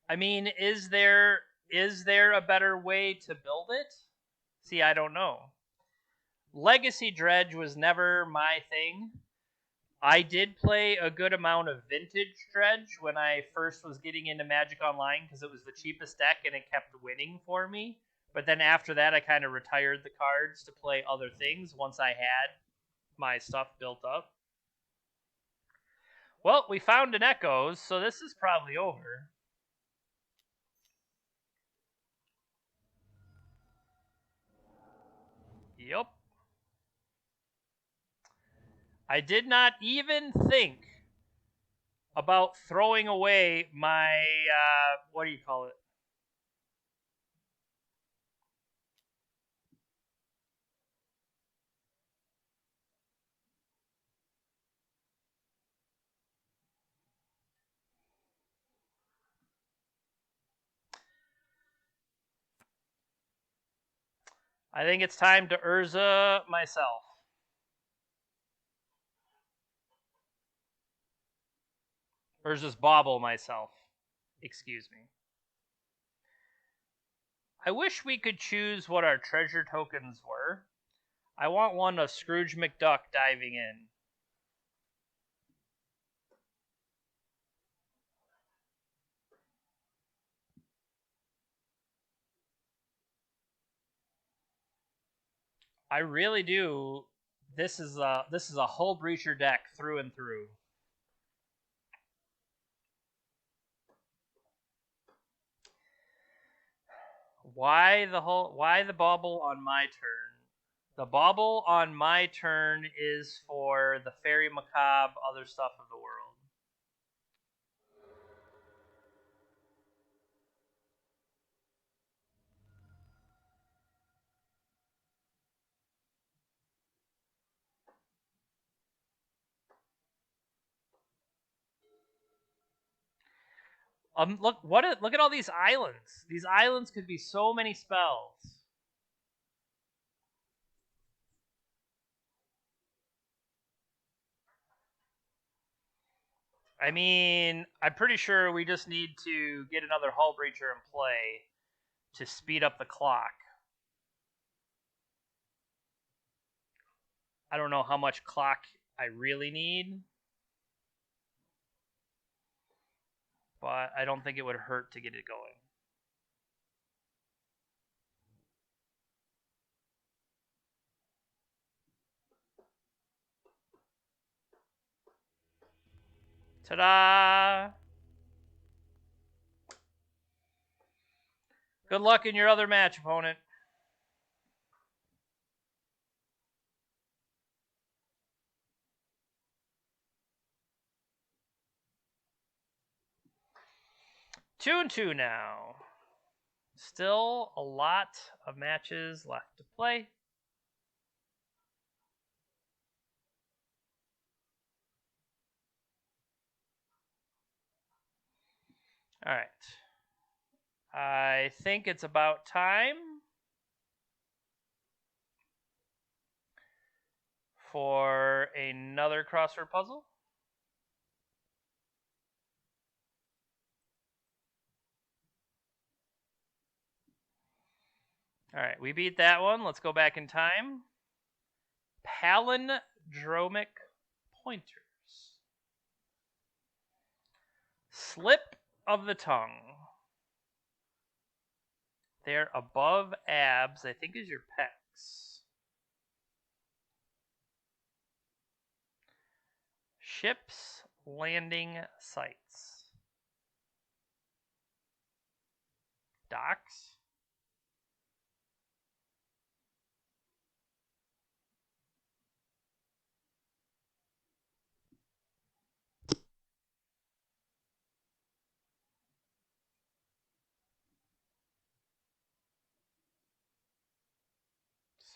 I mean, is there a better way to build it? See, I don't know. Legacy Dredge was never my thing. I did play a good amount of Vintage Dredge when I first was getting into Magic Online because it was the cheapest deck and it kept winning for me. But then after that, I kind of retired the cards to play other things once I had my stuff built up. Well, we found an Echoes, so this is probably over. Yep. I did not even think about throwing away my, what do you call it? I think it's time to Urza myself. Urza's Bauble myself. Excuse me. I wish we could choose what our treasure tokens were. I want one of Scrooge McDuck diving in. I really do. This is a Hull Breacher deck through and through. Why the bauble on my turn? The bauble on my turn is for the Fairy Macabre, other stuff of the world. Look at all these islands. These islands could be so many spells. I mean, I'm pretty sure we just need to get another Hull Breacher in play to speed up the clock. I don't know how much clock I really need, but I don't think it would hurt to get it going. Ta-da! Good luck in your other match, opponent. Two and two now. Still a lot of matches left to play. All right. I think it's about time for another crossword puzzle. All right, we beat that one. Let's go back in time. Palindromic pointers. Slip of the tongue. They're above abs, I think is your pecs. Ships landing sites. Docks.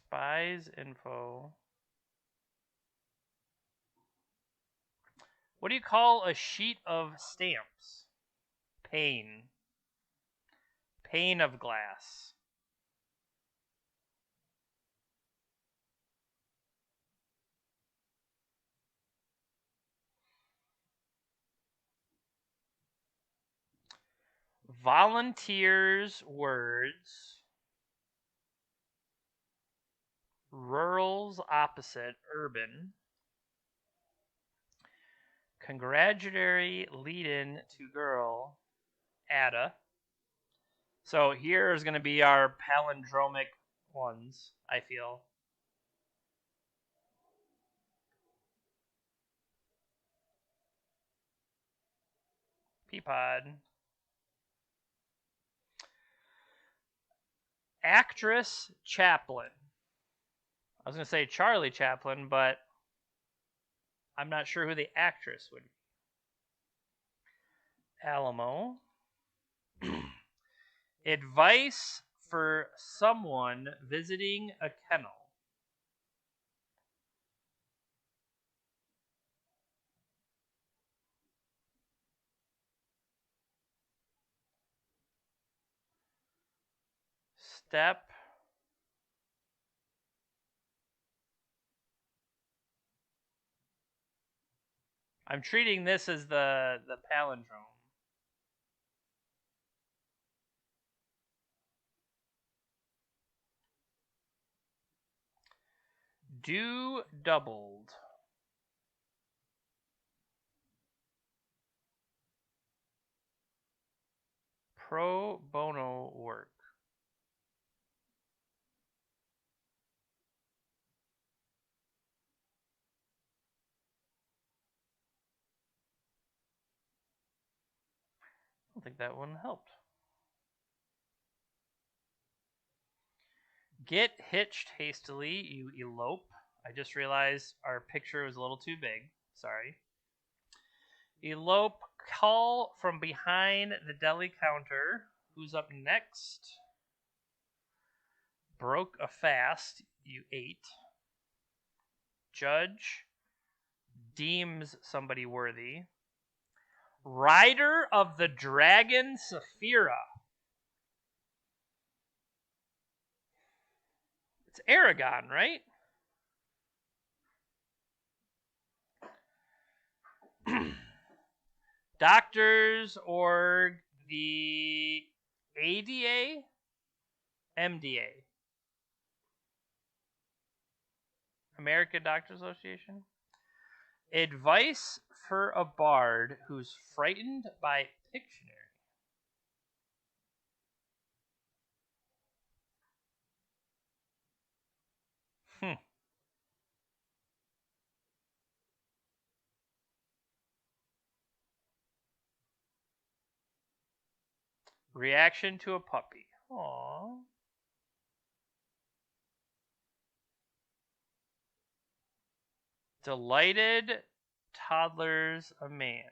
Spies info. What do you call a sheet of stamps? Pane. Pane of glass. Volunteers words. Rural's opposite, urban. Congratulatory lead-in to girl, Ada. So here is going to be our palindromic ones, I feel. Peapod. Actress Chaplin. I was going to say Charlie Chaplin, but I'm not sure who the actress would be. Alamo. Advice for someone visiting a kennel. Step I'm treating this as the palindrome. Do doubled. Pro bono work. I don't think that one helped. Get hitched hastily, you elope. I just realized our picture was a little too big. Sorry. Elope, call from behind the deli counter. Who's up next? Broke a fast, you ate. Judge deems somebody worthy. Rider of the Dragon Saphira. It's Aragon, right? Doctors Org, the ADA, MDA, American Doctors Association. Advice for a bard who's frightened by Pictionary. Reaction to a puppy. Aww. Delighted toddlers a man.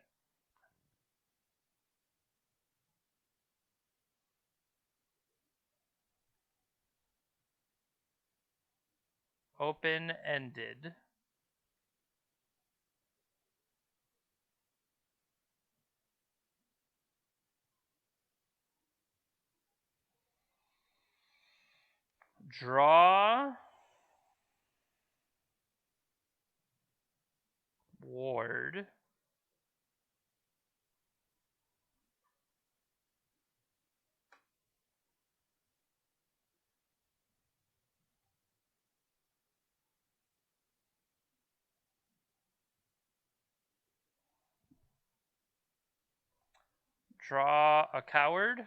Open-ended. Draw. Ward. Draw a coward.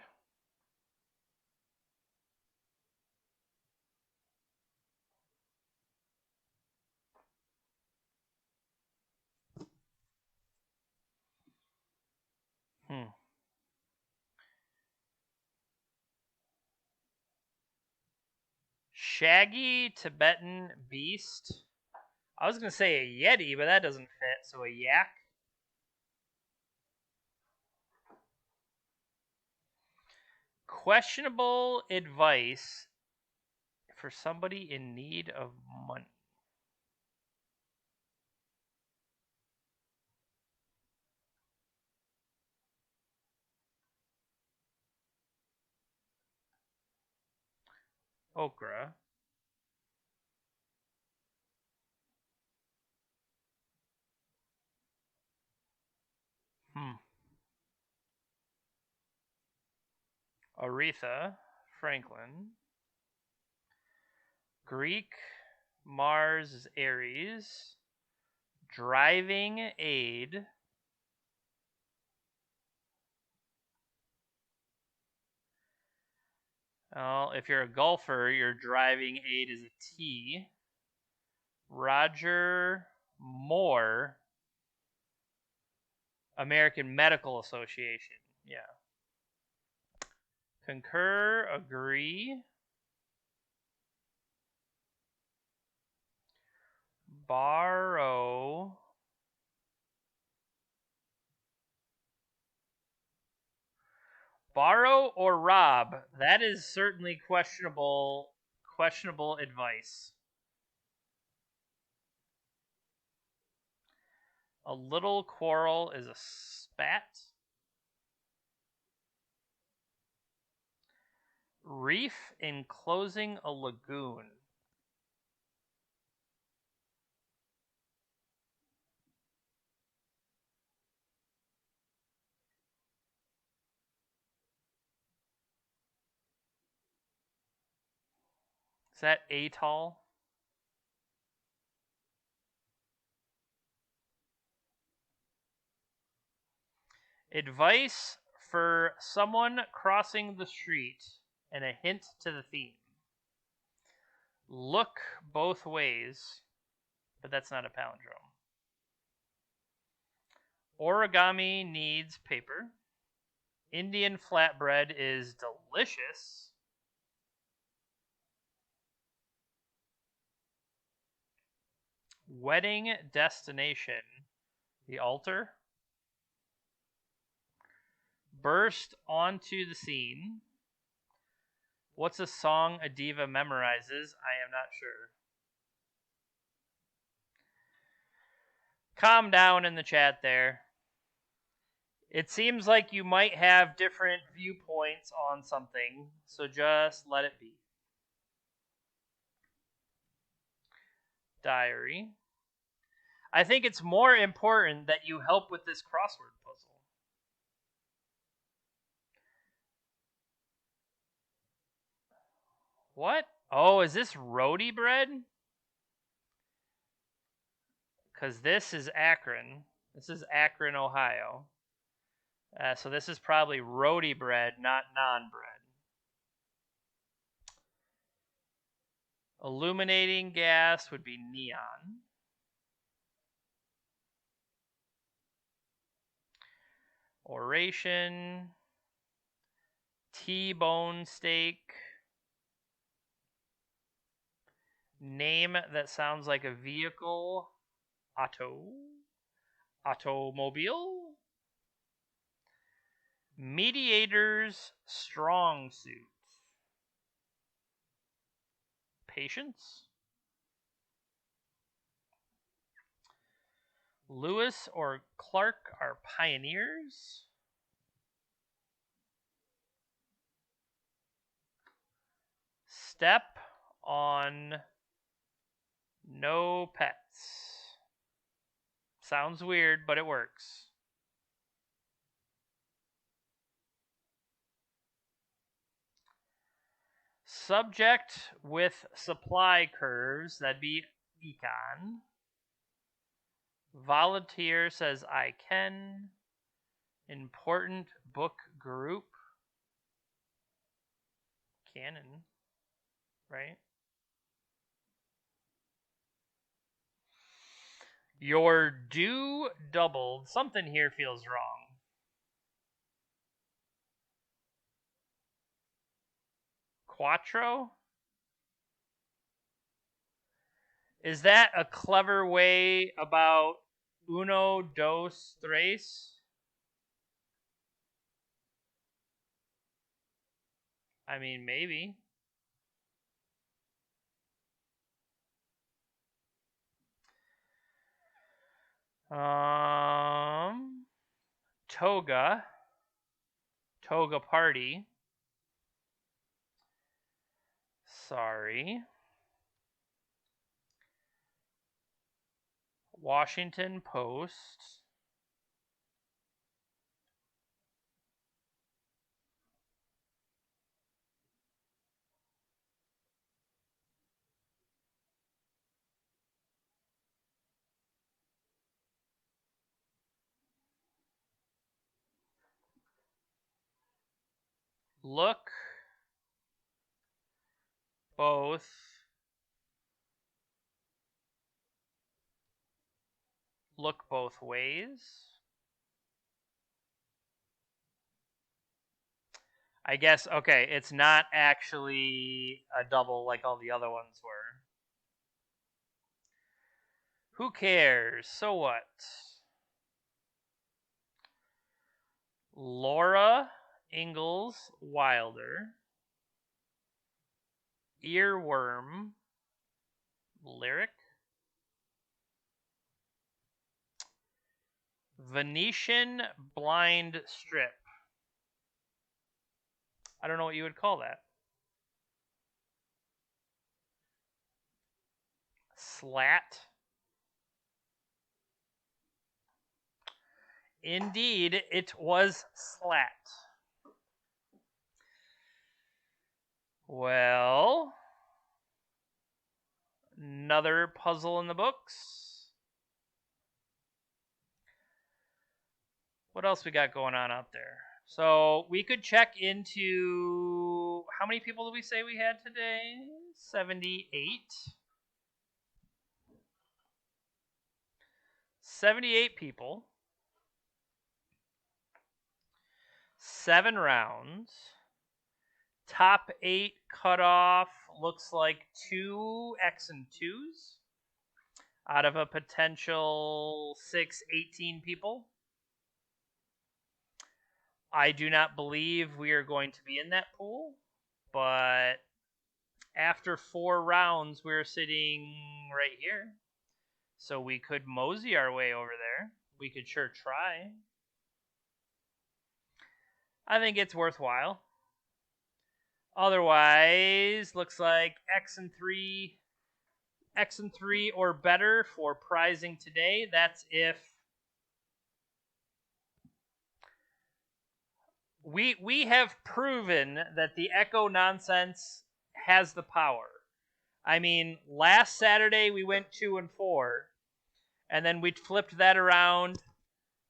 Shaggy Tibetan beast. I was going to say a yeti, but that doesn't fit, so a yak. Questionable advice for somebody in need of money. Okra. Aretha Franklin. Greek. Mars is Aries. Driving aid. Well, if you're a golfer, your driving aid is a T. Roger Moore. American Medical Association. Yeah. Concur, agree. Borrow. Borrow or rob? That is certainly questionable advice. A little quarrel is a spat. Reef enclosing a lagoon. Is that atoll? Advice for someone crossing the street and a hint to the theme. Look both ways, but that's not a palindrome. Origami needs paper. Indian flatbread is delicious. Wedding destination. The altar. Burst onto the scene. What's a song a diva memorizes? I am not sure. Calm down in the chat there. It seems like you might have different viewpoints on something, so just let it be. Diary. I think it's more important that you help with this crossword puzzle. What? Oh, is this roti bread? Because this is Akron. This is Akron, Ohio. So this is probably roti bread, not naan bread. Illuminating gas would be neon. Oration. T-bone steak. Name that sounds like a vehicle. Automobile. Mediator's strong suit. Patience. Lewis or Clark are pioneers. Step on no pets. Sounds weird, but it works. Subject with supply curves, that'd be econ. Volunteer says I can. Important book group. Canon, right? Your due doubled. Something here feels wrong. Quattro? Is that a clever way about uno, dos, tres? I mean, maybe. Toga party. Sorry. Washington Post. Look both ways. I guess, okay, it's not actually a double like all the other ones were. Who cares? So what? Laura Ingalls Wilder. Earworm. Lyric. Venetian blind strip. I don't know what you would call that. Slat. Indeed, it was slat. Well, Another puzzle in the books. What else we got going on out there? So we could check into how many people did we say we had today? 78. 78 people. 7 rounds. Top 8 cutoff looks like 2 X and 2s out of a potential 18 people. I do not believe we are going to be in that pool, but after 4 rounds, we're sitting right here. So we could mosey our way over there. We could sure try. I think it's worthwhile. Otherwise, looks like X and 3 or better for prizing today. That's if we have proven that the Echo nonsense has the power. I mean, last Saturday we went 2 and 4, and then we flipped that around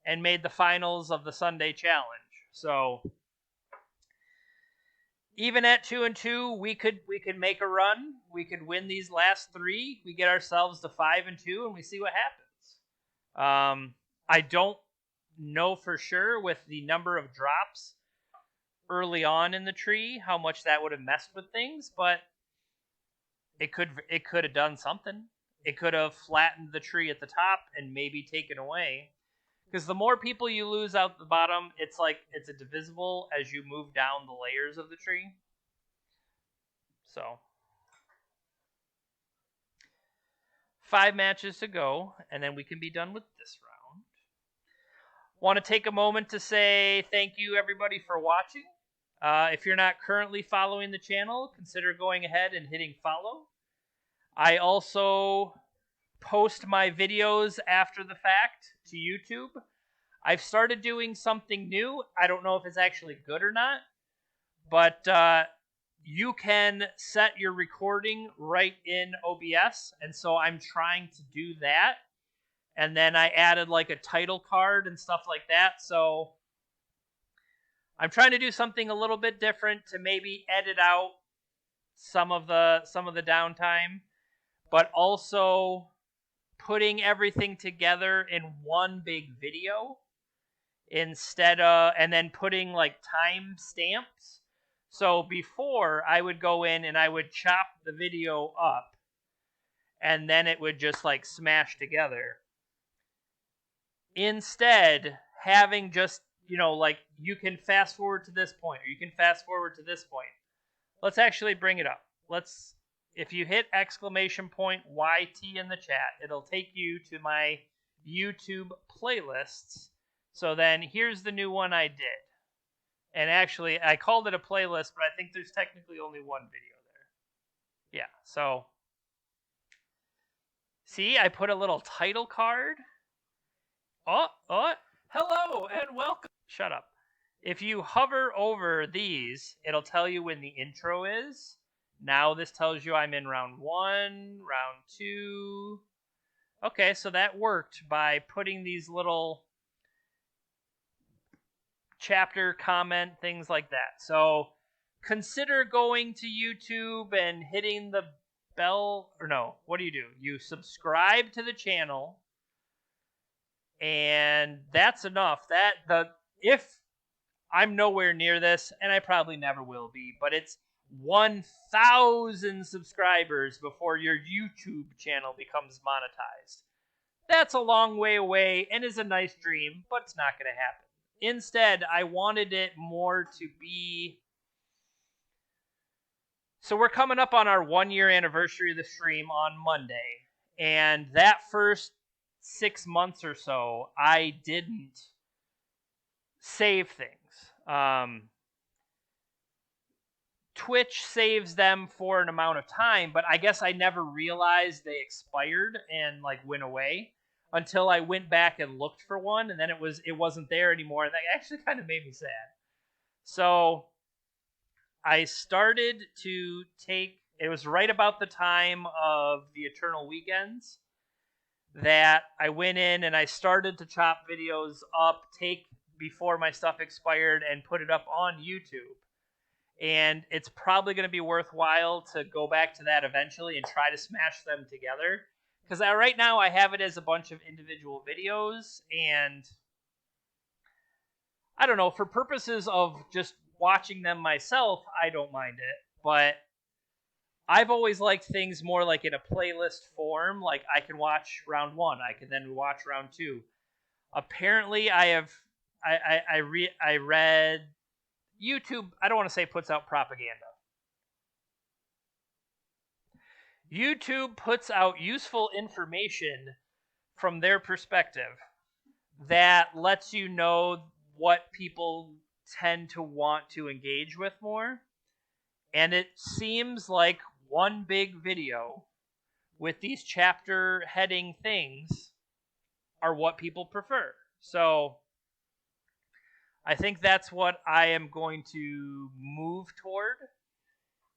and made the finals of the Sunday challenge. So even at 2 and 2, we could make a run. We could win these last 3. We get ourselves to 5 and 2, and we see what happens. I don't know for sure with the number of drops early on in the tree how much that would have messed with things, but it could have done something. It could have flattened the tree at the top and maybe taken away. Because the more people you lose out the bottom, it's like it's a divisible as you move down the layers of the tree. So 5 matches to go, and then we can be done with this round. Want to take a moment to say thank you everybody for watching. If you're not currently following the channel, consider going ahead and hitting follow. I also post my videos after the fact to YouTube. I've started doing something new. I don't know if it's actually good or not, but you can set your recording right in OBS, and so I'm trying to do that. And then I added like a title card and stuff like that, so I'm trying to do something a little bit different to maybe edit out some of the downtime, but also putting everything together in one big video instead of, and then putting like time stamps. So before I would go in and I would chop the video up and then it would just like smash together. Instead, having just, like you can fast forward to this point or you can fast forward to this point. Let's actually bring it up. If you hit !YT in the chat, it'll take you to my YouTube playlists. So then here's the new one I did. And actually, I called it a playlist, but I think there's technically only one video there. Yeah, so see, I put a little title card. Oh, hello and welcome. Shut up. If you hover over these, it'll tell you when the intro is. Now this tells you I'm in round 1, round 2. Okay, so that worked by putting these little chapter comment things like that. So consider going to YouTube and hitting the bell, or no, what do? You subscribe to the channel, and that's enough. If I'm nowhere near this, and I probably never will be, but it's 1,000 subscribers before your YouTube channel becomes monetized. That's a long way away and is a nice dream, but it's not going to happen. Instead, I wanted it more to be... So we're coming up on our 1-year anniversary of the stream on Monday, and that first 6 months or so, I didn't save things. Twitch saves them for an amount of time, but I guess I never realized they expired and went away until I went back and looked for one, and then it wasn't there anymore, and that actually kind of made me sad. So I started to take it was right about the time of the Eternal Weekends that I went in and I started to chop videos up, take before my stuff expired, and put it up on YouTube. And it's probably going to be worthwhile to go back to that eventually and try to smash them together. Because right now I have it as a bunch of individual videos, and I don't know, for purposes of just watching them myself, I don't mind it. But I've always liked things more like in a playlist form. Like I can watch round 1, I can then watch round 2. Apparently, I read YouTube. I don't want to say puts out propaganda. YouTube puts out useful information from their perspective that lets you know what people tend to want to engage with more. And it seems like one big video with these chapter heading things are what people prefer. So I think that's what I am going to move toward.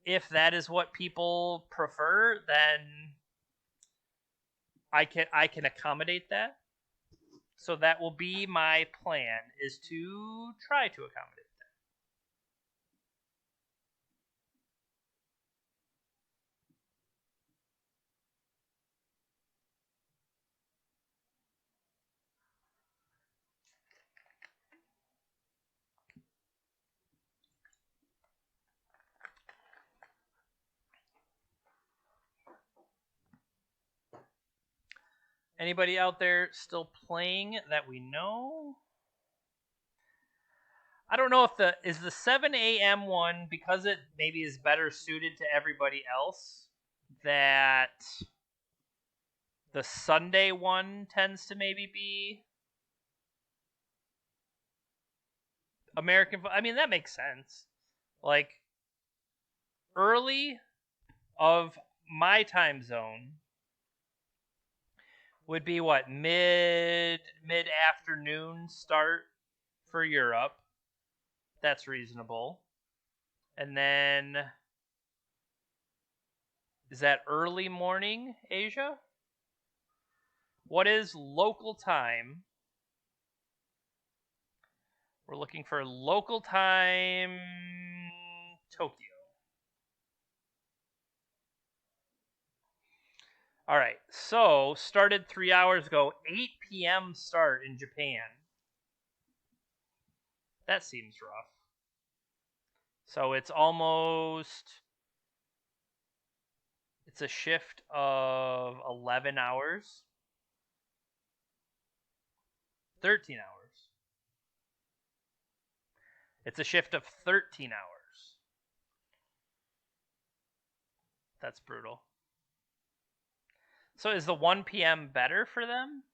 If that is what people prefer, then I can accommodate that. So that will be my plan, is to try to accommodate that. Anybody out there still playing that we know? I don't know if the 7 a.m. one, because it maybe is better suited to everybody else, that the Sunday one tends to maybe be American. I mean, that makes sense. Like, early of my time zone would be what, mid afternoon start for Europe. That's reasonable. And then is that early morning Asia? What is local time? We're looking for local time Tokyo. All right, so started 3 hours ago, 8 p.m. start in Japan. That seems rough. So it's a shift of 11 hours. 13 hours. It's a shift of 13 hours. That's brutal. So is the 1 p.m. better for them?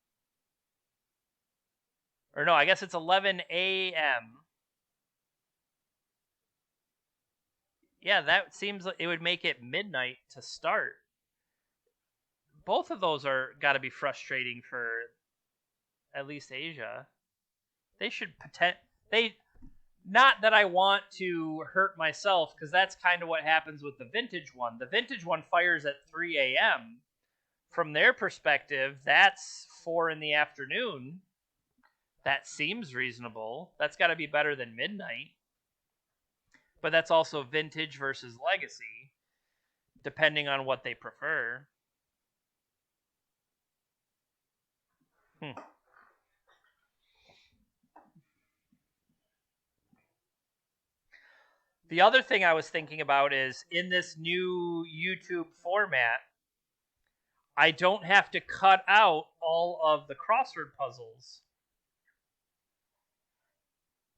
Or no, I guess it's 11 a.m. Yeah, that seems like it would make it midnight to start. Both of those are got to be frustrating for at least Asia. They should not that I want to hurt myself, because that's kind of what happens with the vintage one. The vintage one fires at 3 a.m. From their perspective, that's 4 in the afternoon. That seems reasonable. That's got to be better than midnight. But that's also vintage versus legacy, depending on what they prefer. The other thing I was thinking about is, in this new YouTube format, I don't have to cut out all of the crossword puzzles.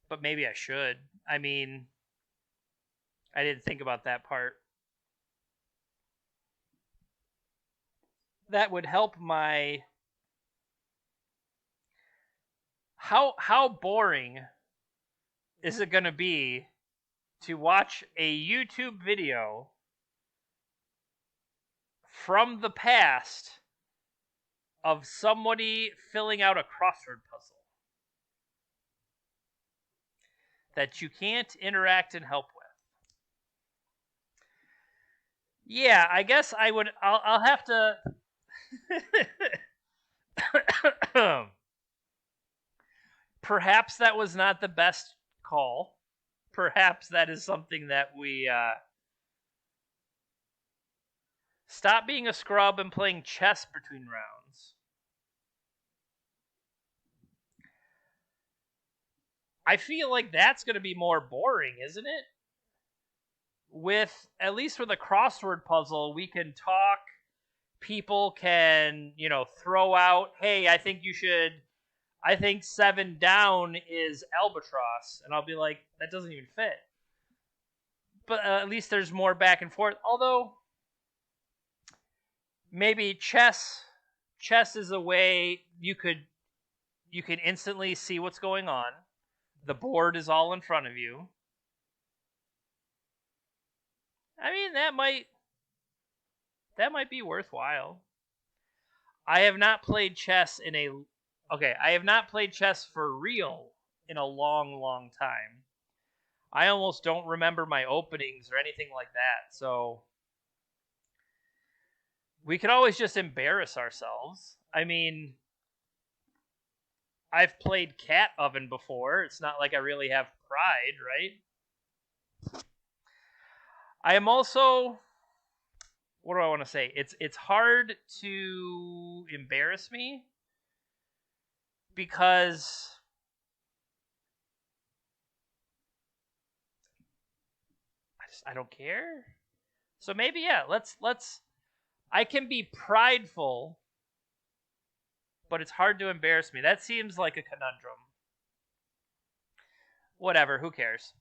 But maybe I should. I mean, I didn't think about that part. That would help my... How boring is it going to be to watch a YouTube video from the past of somebody filling out a crossword puzzle that you can't interact and help with? Yeah, I guess I would. I'll have to. Perhaps that was not the best call. Perhaps that is something that we stop being a scrub and playing chess between rounds. I feel like that's going to be more boring, isn't it? With at least with a crossword puzzle, we can talk. People can, throw out, "Hey, I think 7 down is albatross," and I'll be like, "That doesn't even fit." But at least there's more back and forth. Although maybe chess is a way you can instantly see what's going on. The board is all in front of you. I mean, that might be worthwhile. I have not played chess in a okay, I have not played chess for real in a long, long time. I almost don't remember my openings or anything like that. So we could always just embarrass ourselves. I mean, I've played Cat Oven before. It's not like I really have pride, right? I am also, what do I want to say? It's hard to embarrass me because I don't care. So maybe yeah, let's I can be prideful, but it's hard to embarrass me. That seems like a conundrum. Whatever, who cares?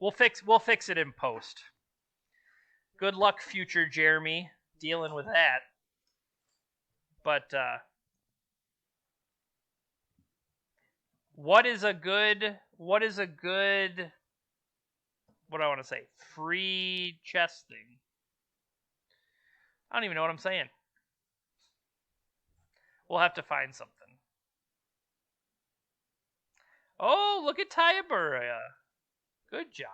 We'll fix it in post. Good luck, future Jeremy, dealing with that. But what is a good what do I want to say? Free chess thing. I don't even know what I'm saying. We'll have to find something. Oh, look at Tyaburia. Good job.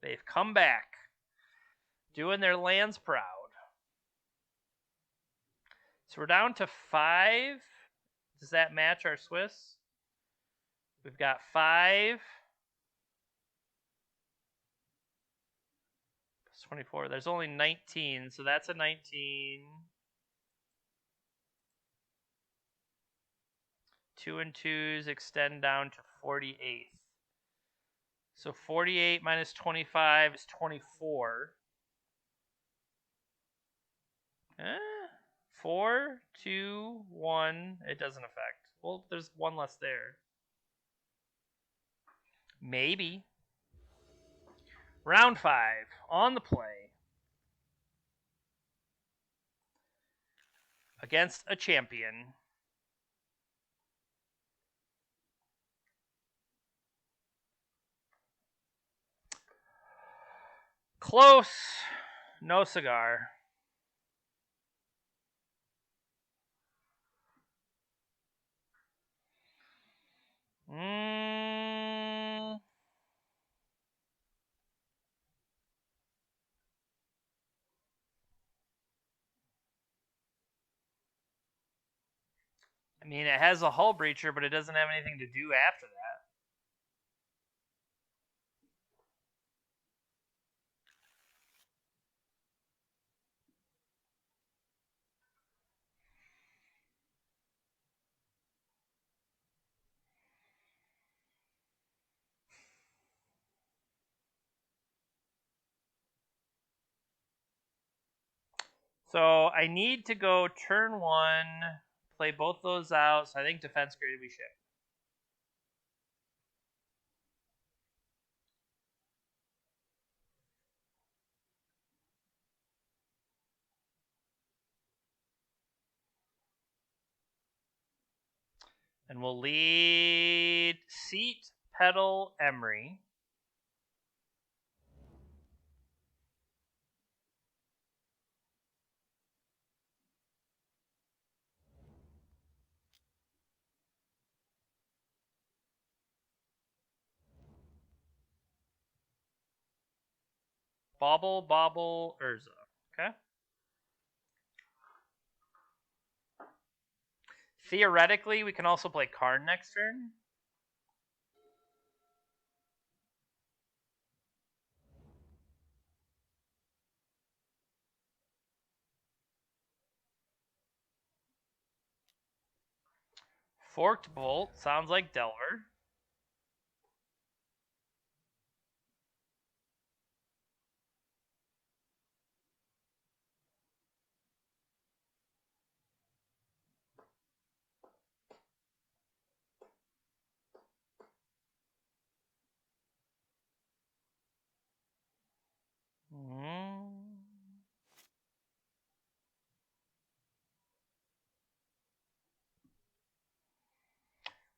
They've come back. Doing their lands proud. So we're down to 5. Does that match our Swiss? We've got 5. Plus 24. There's only 19, so that's a 19. 2 and 2s extend down to 48. So 48 minus 25 is 24. 4, 2, 1. It doesn't affect. Well, there's one less there. Maybe. Round 5. On the play. Against a champion. Close. No cigar. I mean, it has a hull breacher, but it doesn't have anything to do after that. So I need to go turn 1, play both those out. So I think defense grade we should. And we'll lead Seat, Pedal, Emery. Bobble, Bobble, Urza. Okay. Theoretically, we can also play Karn next turn. Forked Bolt sounds like Delver.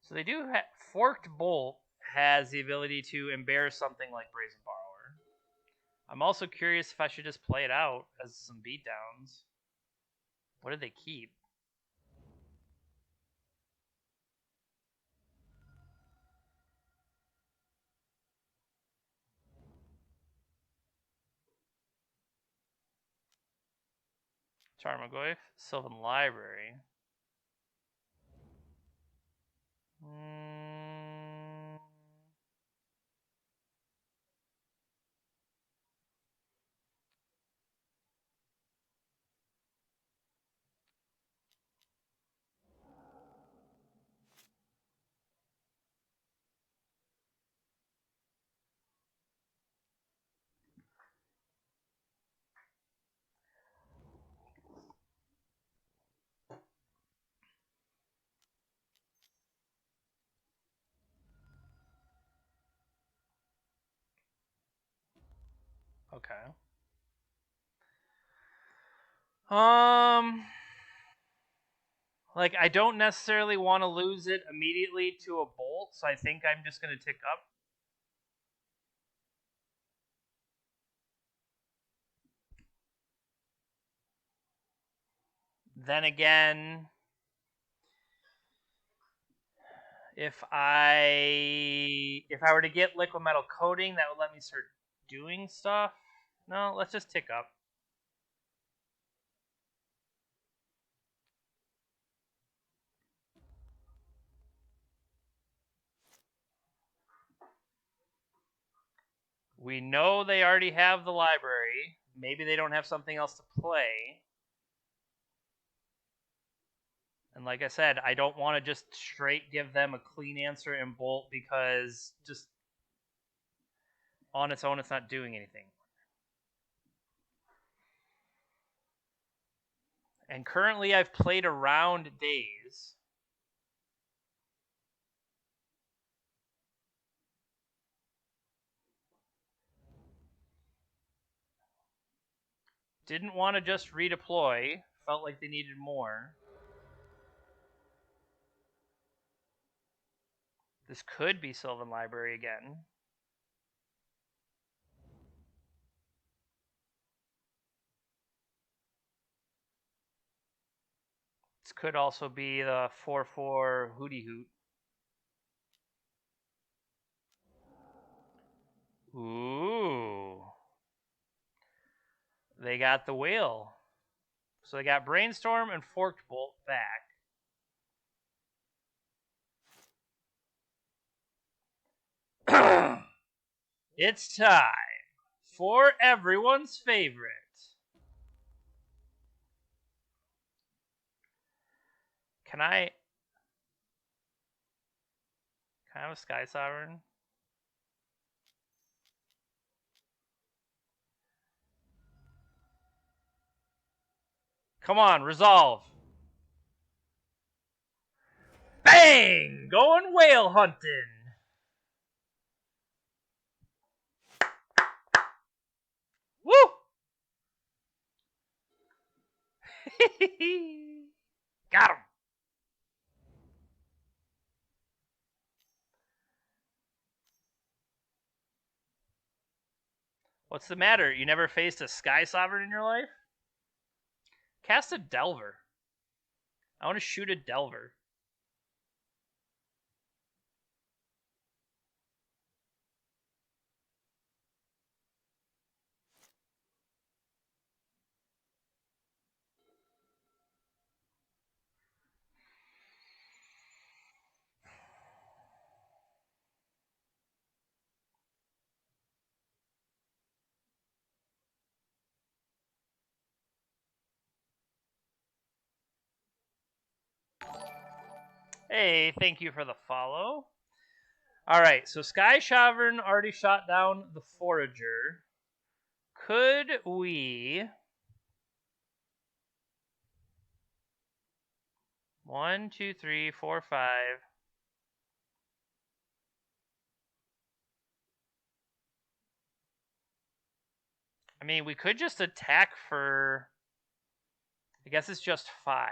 So they do Forked Bolt has the ability to embarrass something like Brazen Borrower. I'm also curious if I should just play it out as some beatdowns. What did they keep? Tarmogoyf, Sylvan Library. Okay. Like, I don't necessarily want to lose it immediately to a bolt, so I think I'm just going to tick up. Then again, if I were to get Liquid Metal Coating, that would let me start doing stuff. No, let's just tick up. We know they already have the library. Maybe they don't have something else to play. And like I said, I don't want to just straight give them a clean answer in Bolt because just on its own, it's not doing anything. And currently, I've played around Daze. Didn't want to just redeploy. Felt like they needed more. This could be Sylvan Library again. This could also be the 4/4 Hootie Hoot. Ooh. They got the whale. So they got Brainstorm and Forked Bolt back. It's time for everyone's favorite. Can I have a Sky Sovereign? Come on, resolve. Bang! Going whale hunting. Woo! Got him. What's the matter? You never faced a Sky Sovereign in your life? Cast a Delver. I want to shoot a Delver. Hey, thank you for the follow. All right, so Sky Shavern already shot down the Forager. Could we... 1, 2, 3, 4, 5... I mean, we could just attack for... I guess it's just 5.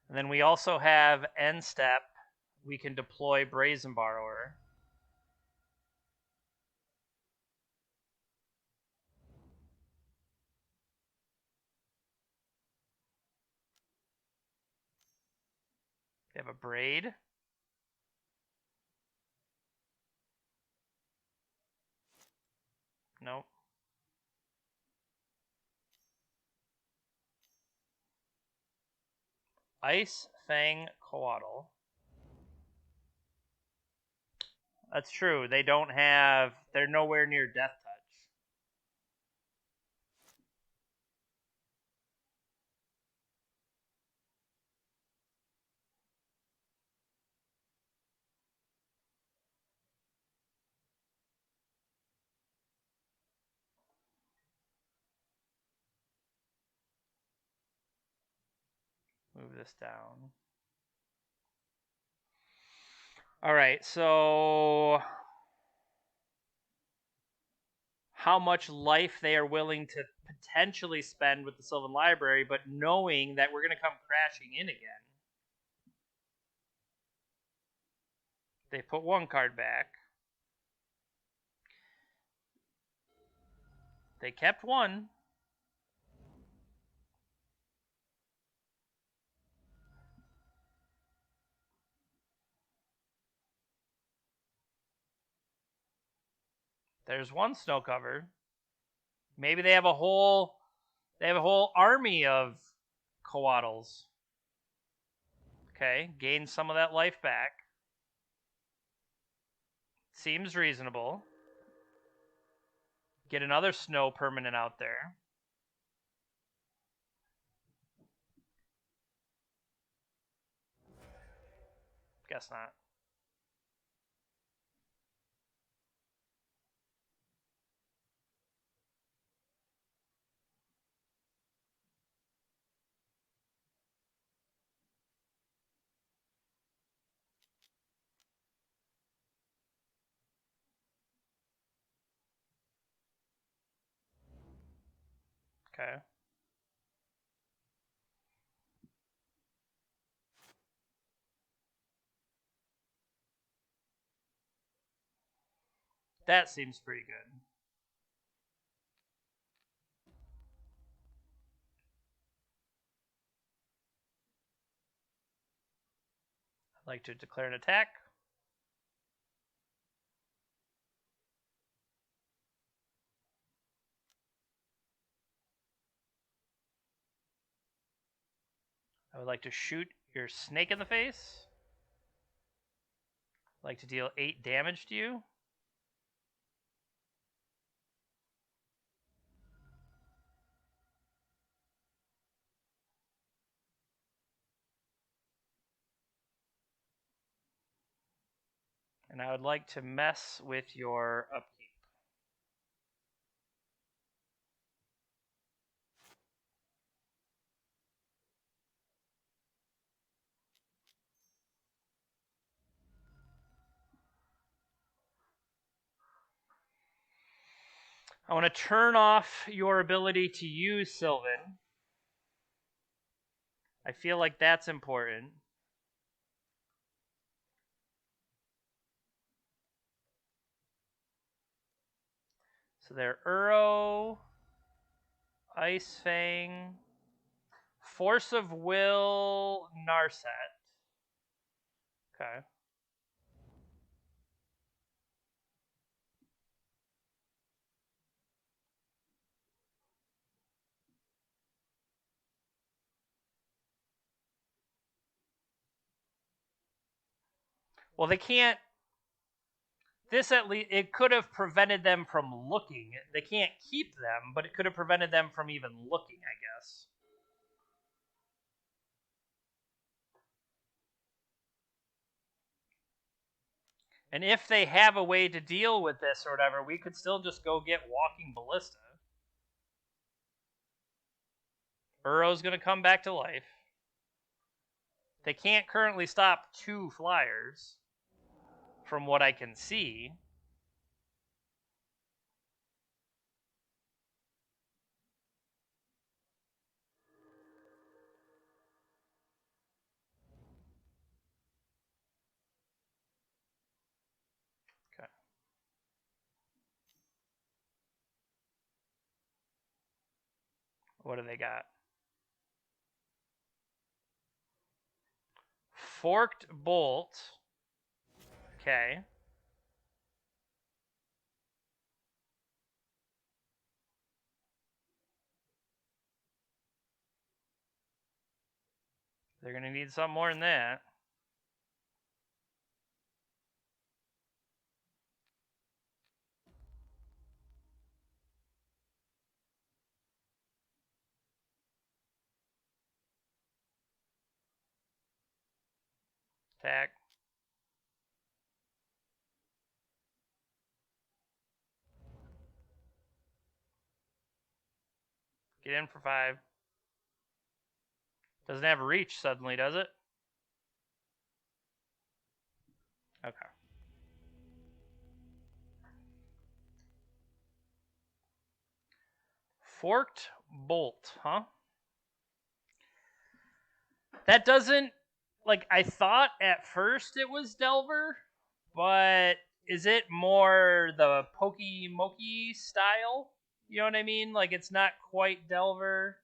And then we also have end step. We can deploy Brazen Borrower. They have a Braid. Nope. Ice Fang Coatl. That's true. They don't have... They're nowhere near Death Touch. Move this down. All right, so how much life they are willing to potentially spend with the Sylvan Library, but knowing that we're going to come crashing in again. They put one card back. They kept one. There's one snow cover. Maybe they have a whole army of Coatls. Okay, gain some of that life back. Seems reasonable. Get another snow permanent out there. Guess not. Okay. That seems pretty good. I'd like to declare an attack. I would like to shoot your snake in the face. I'd like to deal 8 damage to you. And I would like to mess with your upkeep. I want to turn off your ability to use Sylvan. I feel like that's important. So they're Uro, Ice Fang, Force of Will, Narset. Okay. Well, they can't. This at least it could have prevented them from looking. They can't keep them, but it could have prevented them from even looking, I guess. And if they have a way to deal with this or whatever, we could still just go get Walking Ballista. Uro's going to come back to life. They can't currently stop 2 flyers, from what I can see. Okay. What do they got? Forked Bolt. Okay. They're going to need something more than that. Attack. Get in for 5. Doesn't have a reach suddenly, does it? Okay. Forked Bolt, huh? That doesn't, like, I thought at first it was Delver, but is it more the Pokey Mokey style? You know what I mean? Like, it's not quite Delver.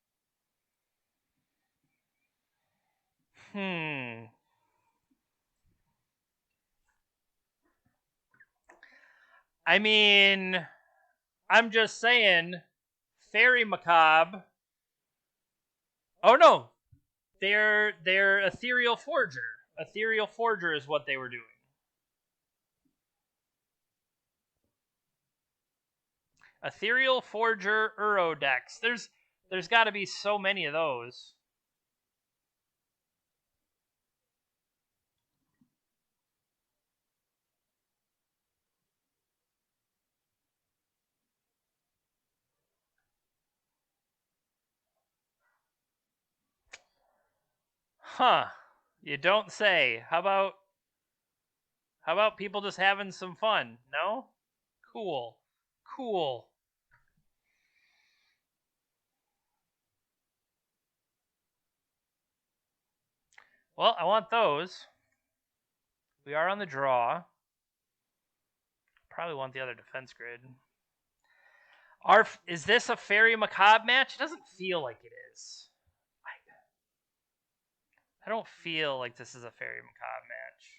I mean, I'm just saying, Fairy Macabre. Oh no, they're Ethereal Forger. Ethereal Forger is what they were doing. Ethereal Forger Urodex. There's got to be so many of those. Huh. You don't say. How about people just having some fun? No? Cool. Cool. Well, I want those. We are on the draw. Probably want the other defense grid. Is this a Fairy Macabre match? It doesn't feel like it is. I don't feel like this is a Fairy Macabre match.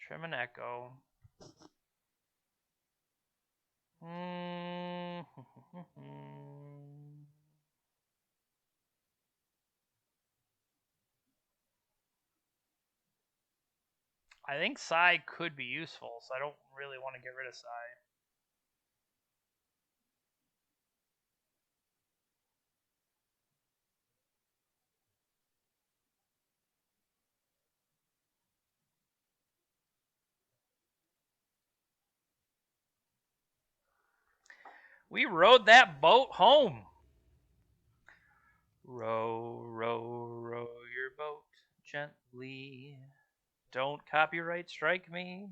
Trim and Echo. I think Psy could be useful, so I don't really want to get rid of Psy. We rode that boat home. Row, row, row your boat gently. Don't copyright strike me.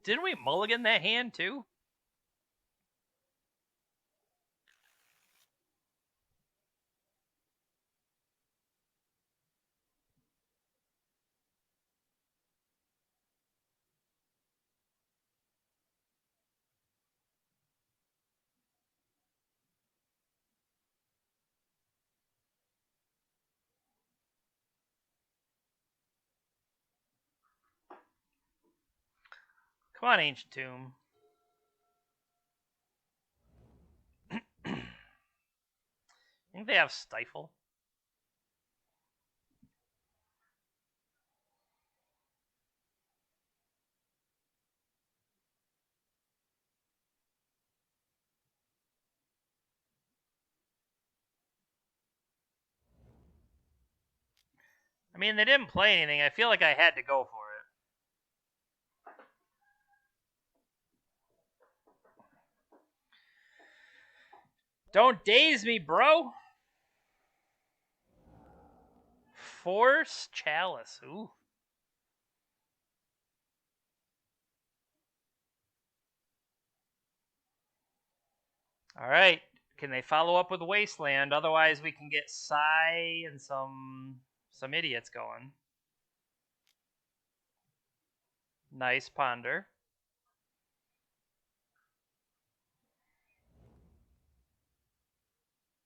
Didn't we mulligan that hand too? Come on, Ancient Tomb. think they have Stifle. I mean, they didn't play anything. I feel like I had to go for it. Don't daze me, bro. Force Chalice. Ooh. All right. Can they follow up with Wasteland? Otherwise, we can get Psy and some idiots going. Nice Ponder.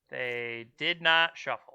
They did not shuffle.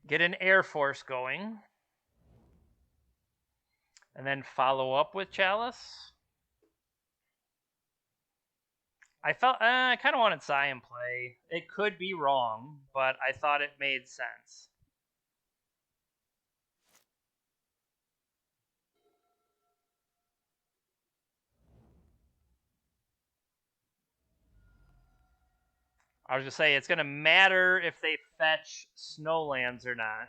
Get an Air Force going. And then follow up with Chalice. I felt I kind of wanted Psy in play. It could be wrong, but I thought it made sense. I was just saying it's going to matter if they fetch Snowlands or not.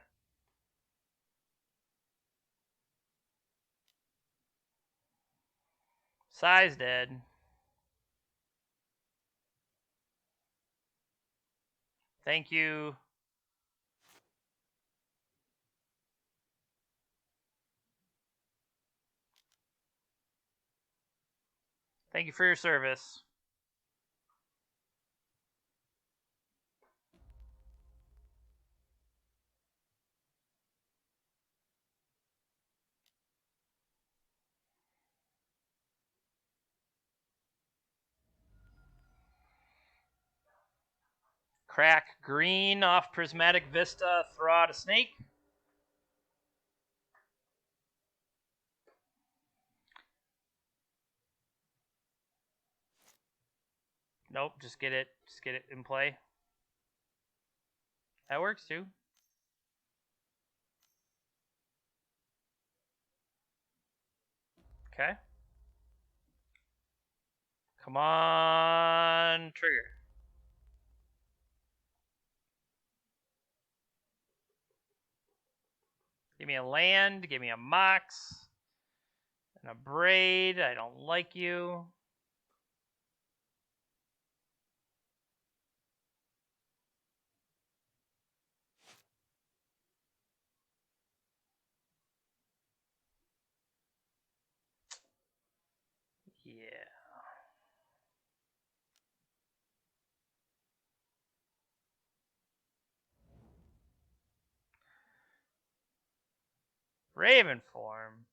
Psy's dead. Thank you. Thank you for your service. Crack green off Prismatic Vista, throw out a snake. Nope, just get it in play. That works too. Okay. Come on, trigger. Give me a land, give me a Mox, and a Braid. I don't like you. Yeah. Raven form.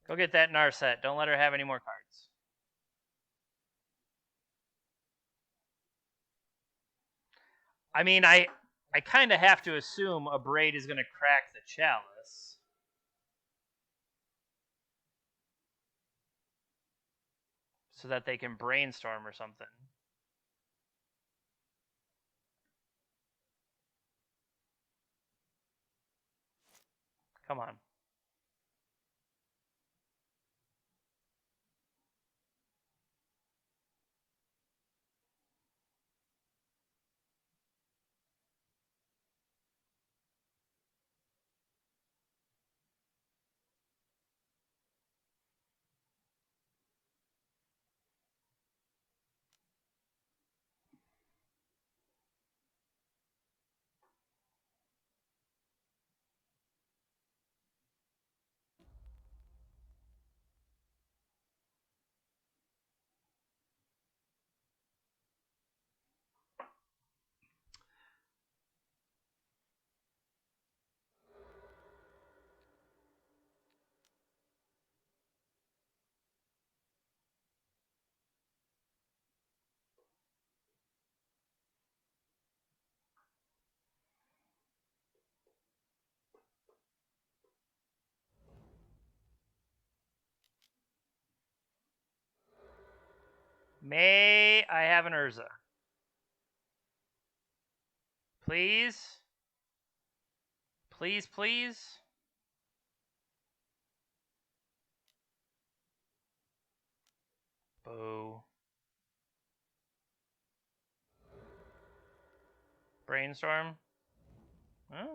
Go get that Narset. Don't let her have any more cards. I mean, I kind of have to assume a Braid is going to crack the Chalice. So that they can brainstorm or something. Come on. May I have an Urza? Please? Please, please? Boo. Brainstorm? Huh?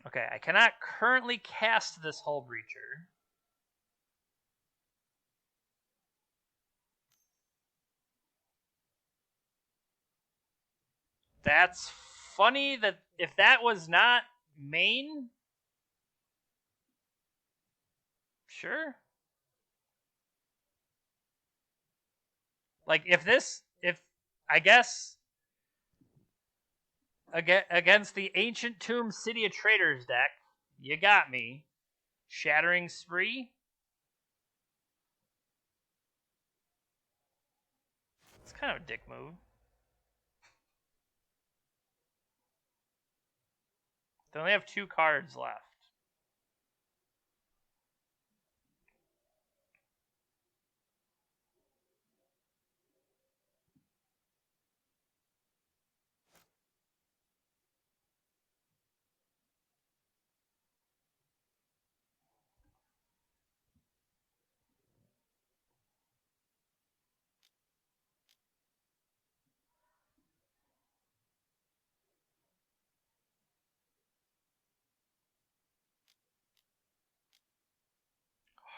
Okay, I cannot currently cast this Hull Breacher. That's funny that if that was not main, sure. Like if I guess against the Ancient Tomb City of Traders deck, you got me. Shattering Spree. It's kind of a dick move. They only have 2 cards left.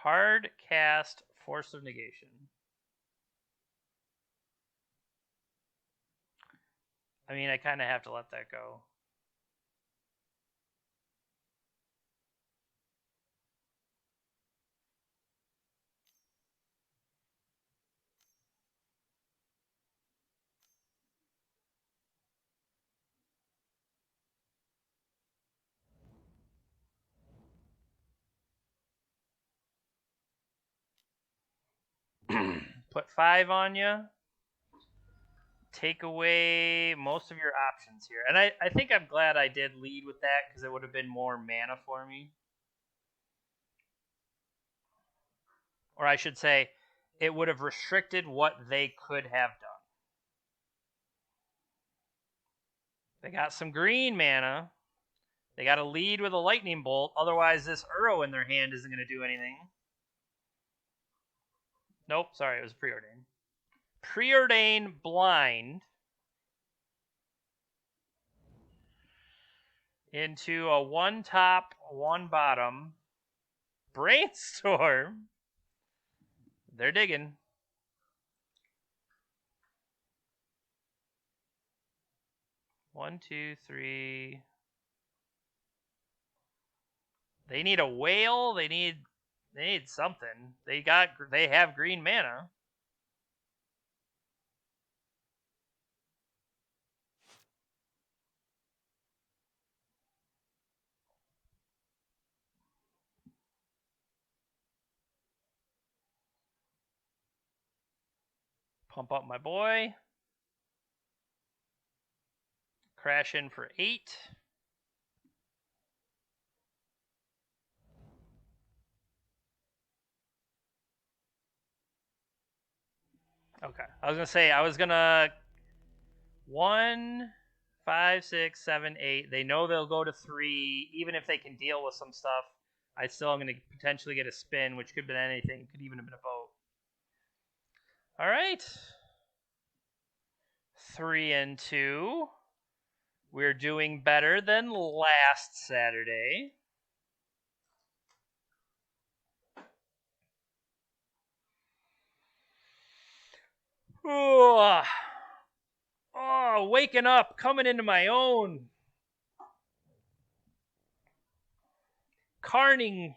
Hard cast Force of Negation. I mean, I kind of have to let that go. Put 5 on you. Take away most of your options here. And I think I'm glad I did lead with that because it would have been more mana for me. Or I should say, it would have restricted what they could have done. They got some green mana. They got to lead with a lightning bolt. Otherwise, this Uro in their hand isn't going to do anything. Nope, sorry, it was preordained. Preordained blind into a 1 top, 1 bottom. Brainstorm. They're digging. One, two, three. They need a whale. They need something. They have green mana. Pump up my boy. Crash in for 8. Okay. I was gonna 1, 5, 6, 7, 8. They know they'll go to 3, even if they can deal with some stuff. I still am gonna potentially get a spin, which could have been anything. Could even have been a boat. All right. 3 and 2. We're doing better than last Saturday. Oh, waking up, coming into my own. Carning,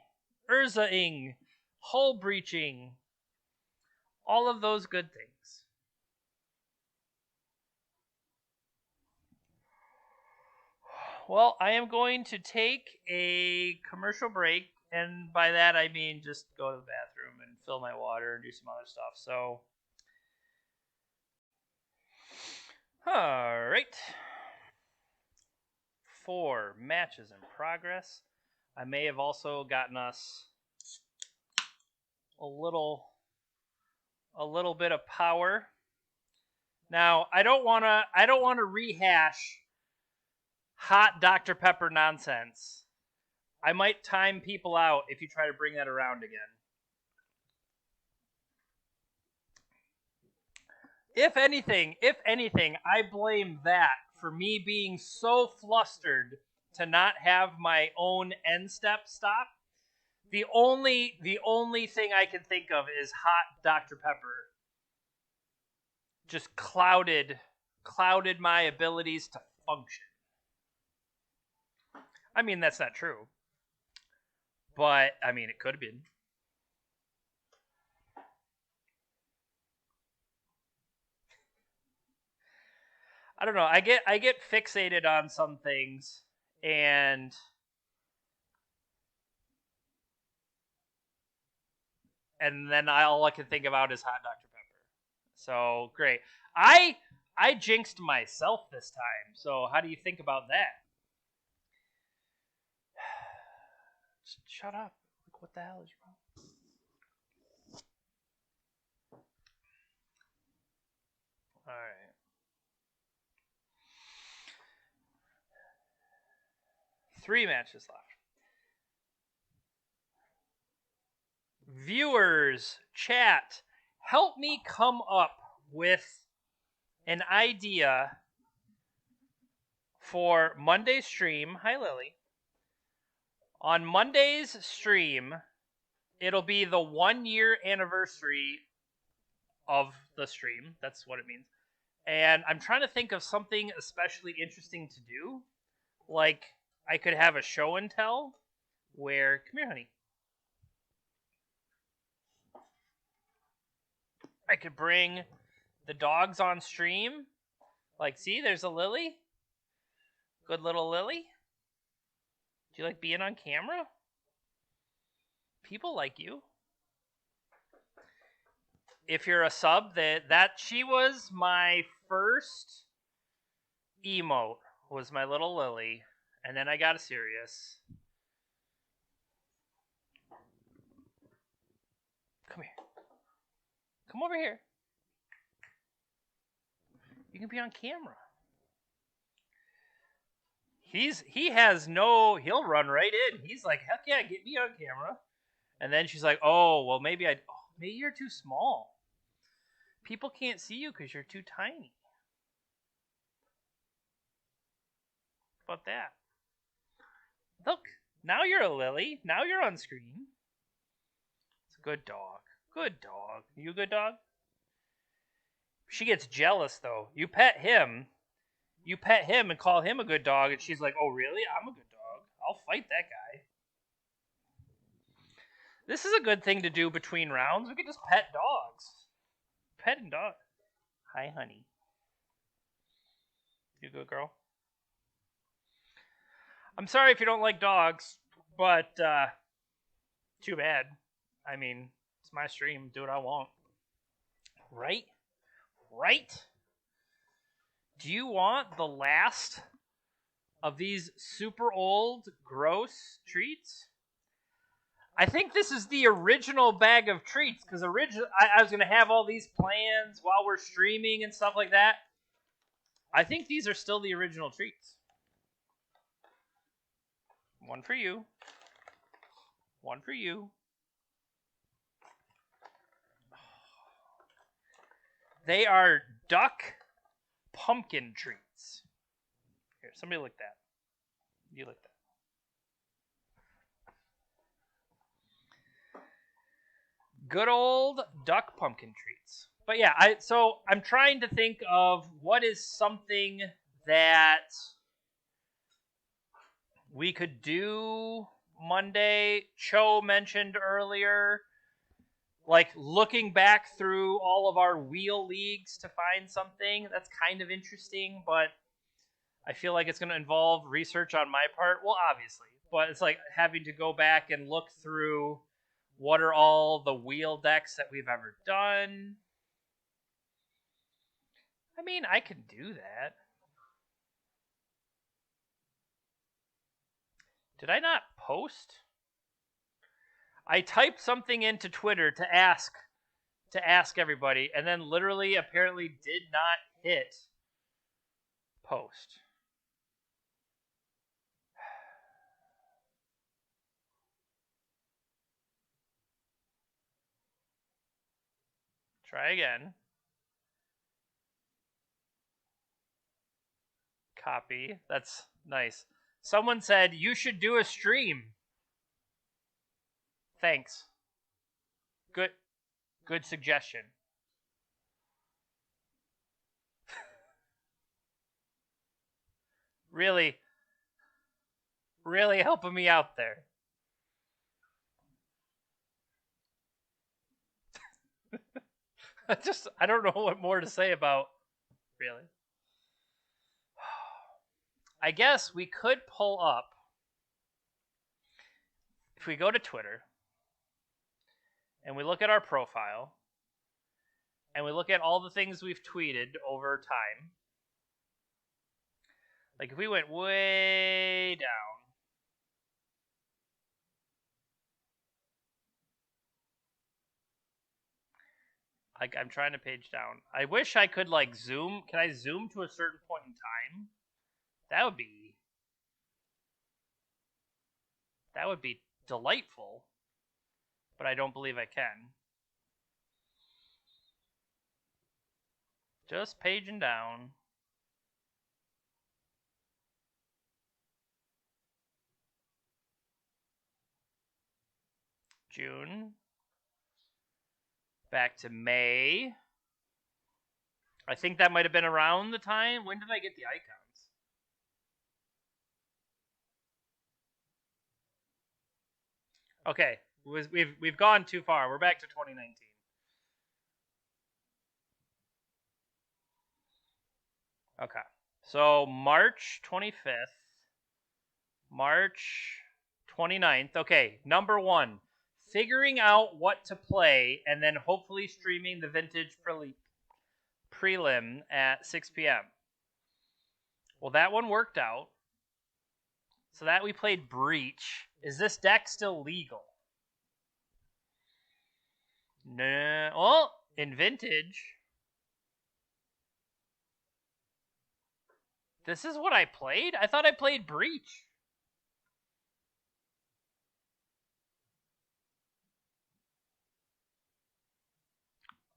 Urza-ing, hull breaching, all of those good things. Well, I am going to take a commercial break, and by that I mean just go to the bathroom and fill my water and do some other stuff. So, all right. 4 matches in progress. I may have also gotten us a little bit of power. Now, I don't want to rehash hot Dr. Pepper nonsense. I might time people out if you try to bring that around again. If anything, I blame that for me being so flustered to not have my own end step stop. The only thing I can think of is hot Dr. Pepper just clouded my abilities to function. I mean, that's not true. But I mean, it could have been. I don't know. I get fixated on some things, and then all I can think about is hot Dr. Pepper. So great. I jinxed myself this time. So how do you think about that? Just shut up. Like, what the hell is wrong? All right. Three matches left. Viewers, chat, help me come up with an idea for Monday's stream. Hi, Lily. On Monday's stream, it'll be the 1 year anniversary of the stream. That's what it means. And I'm trying to think of something especially interesting to do. Like, I could have a show and tell where... Come here, honey. I could bring the dogs on stream. Like, see, there's a Lily. Good little Lily. Do you like being on camera? People like you. If you're a sub, that she was my first emote, was my little Lily. And then I got a Sirius. Come here. Come over here. You can be on camera. He'll run right in. He's like, heck yeah, get me on camera. And then she's like, oh, well, maybe you're too small. People can't see you because you're too tiny. How about that? Look, now you're a Lily. Now you're on screen. It's a good dog. Good dog. You a good dog? She gets jealous, though. You pet him and call him a good dog, and she's like, oh, really? I'm a good dog. I'll fight that guy. This is a good thing to do between rounds. We could just pet dogs. Petting dog. Hi, honey. You good girl? I'm sorry if you don't like dogs, but too bad. I mean, it's my stream. Do what I want. Right? Do you want the last of these super old, gross treats? I think this is the original bag of treats, because I was going to have all these plans while we're streaming and stuff like that. I think these are still the original treats. One for you. One for you. They are duck pumpkin treats. Here, somebody lick that. You lick that. Good old duck pumpkin treats. But yeah, I'm trying to think of what is something that we could do Monday. Cho mentioned earlier, like looking back through all of our wheel leagues to find something. That's kind of interesting, but I feel like it's going to involve research on my part. Well, obviously, but it's like having to go back and look through what are all the wheel decks that we've ever done. I mean, I can do that. Did I not post? I typed something into Twitter to ask everybody, and then literally apparently did not hit post. Try again. Copy. That's nice. Someone said you should do a stream. Thanks. Good suggestion. Really helping me out there. I don't know what more to say about, really. I guess we could pull up, if we go to Twitter, and we look at our profile, and we look at all the things we've tweeted over time. Like, if we went way down, like, I'm trying to page down. I wish I could, like, zoom. Can I zoom to a certain point in time? That would be delightful, but I don't believe I can. Just paging down. June. Back to May. I think that might have been around the time. When did I get the icons? Okay, we've gone too far. We're back to 2019. Okay, so March 25th, March 29th. Okay, number 1, figuring out what to play, and then hopefully streaming the Vintage prelim at 6 p.m. Well, that one worked out. So that we played Breach. Is this deck still legal? Nah. Well, in Vintage. This is what I played? I thought I played Breach.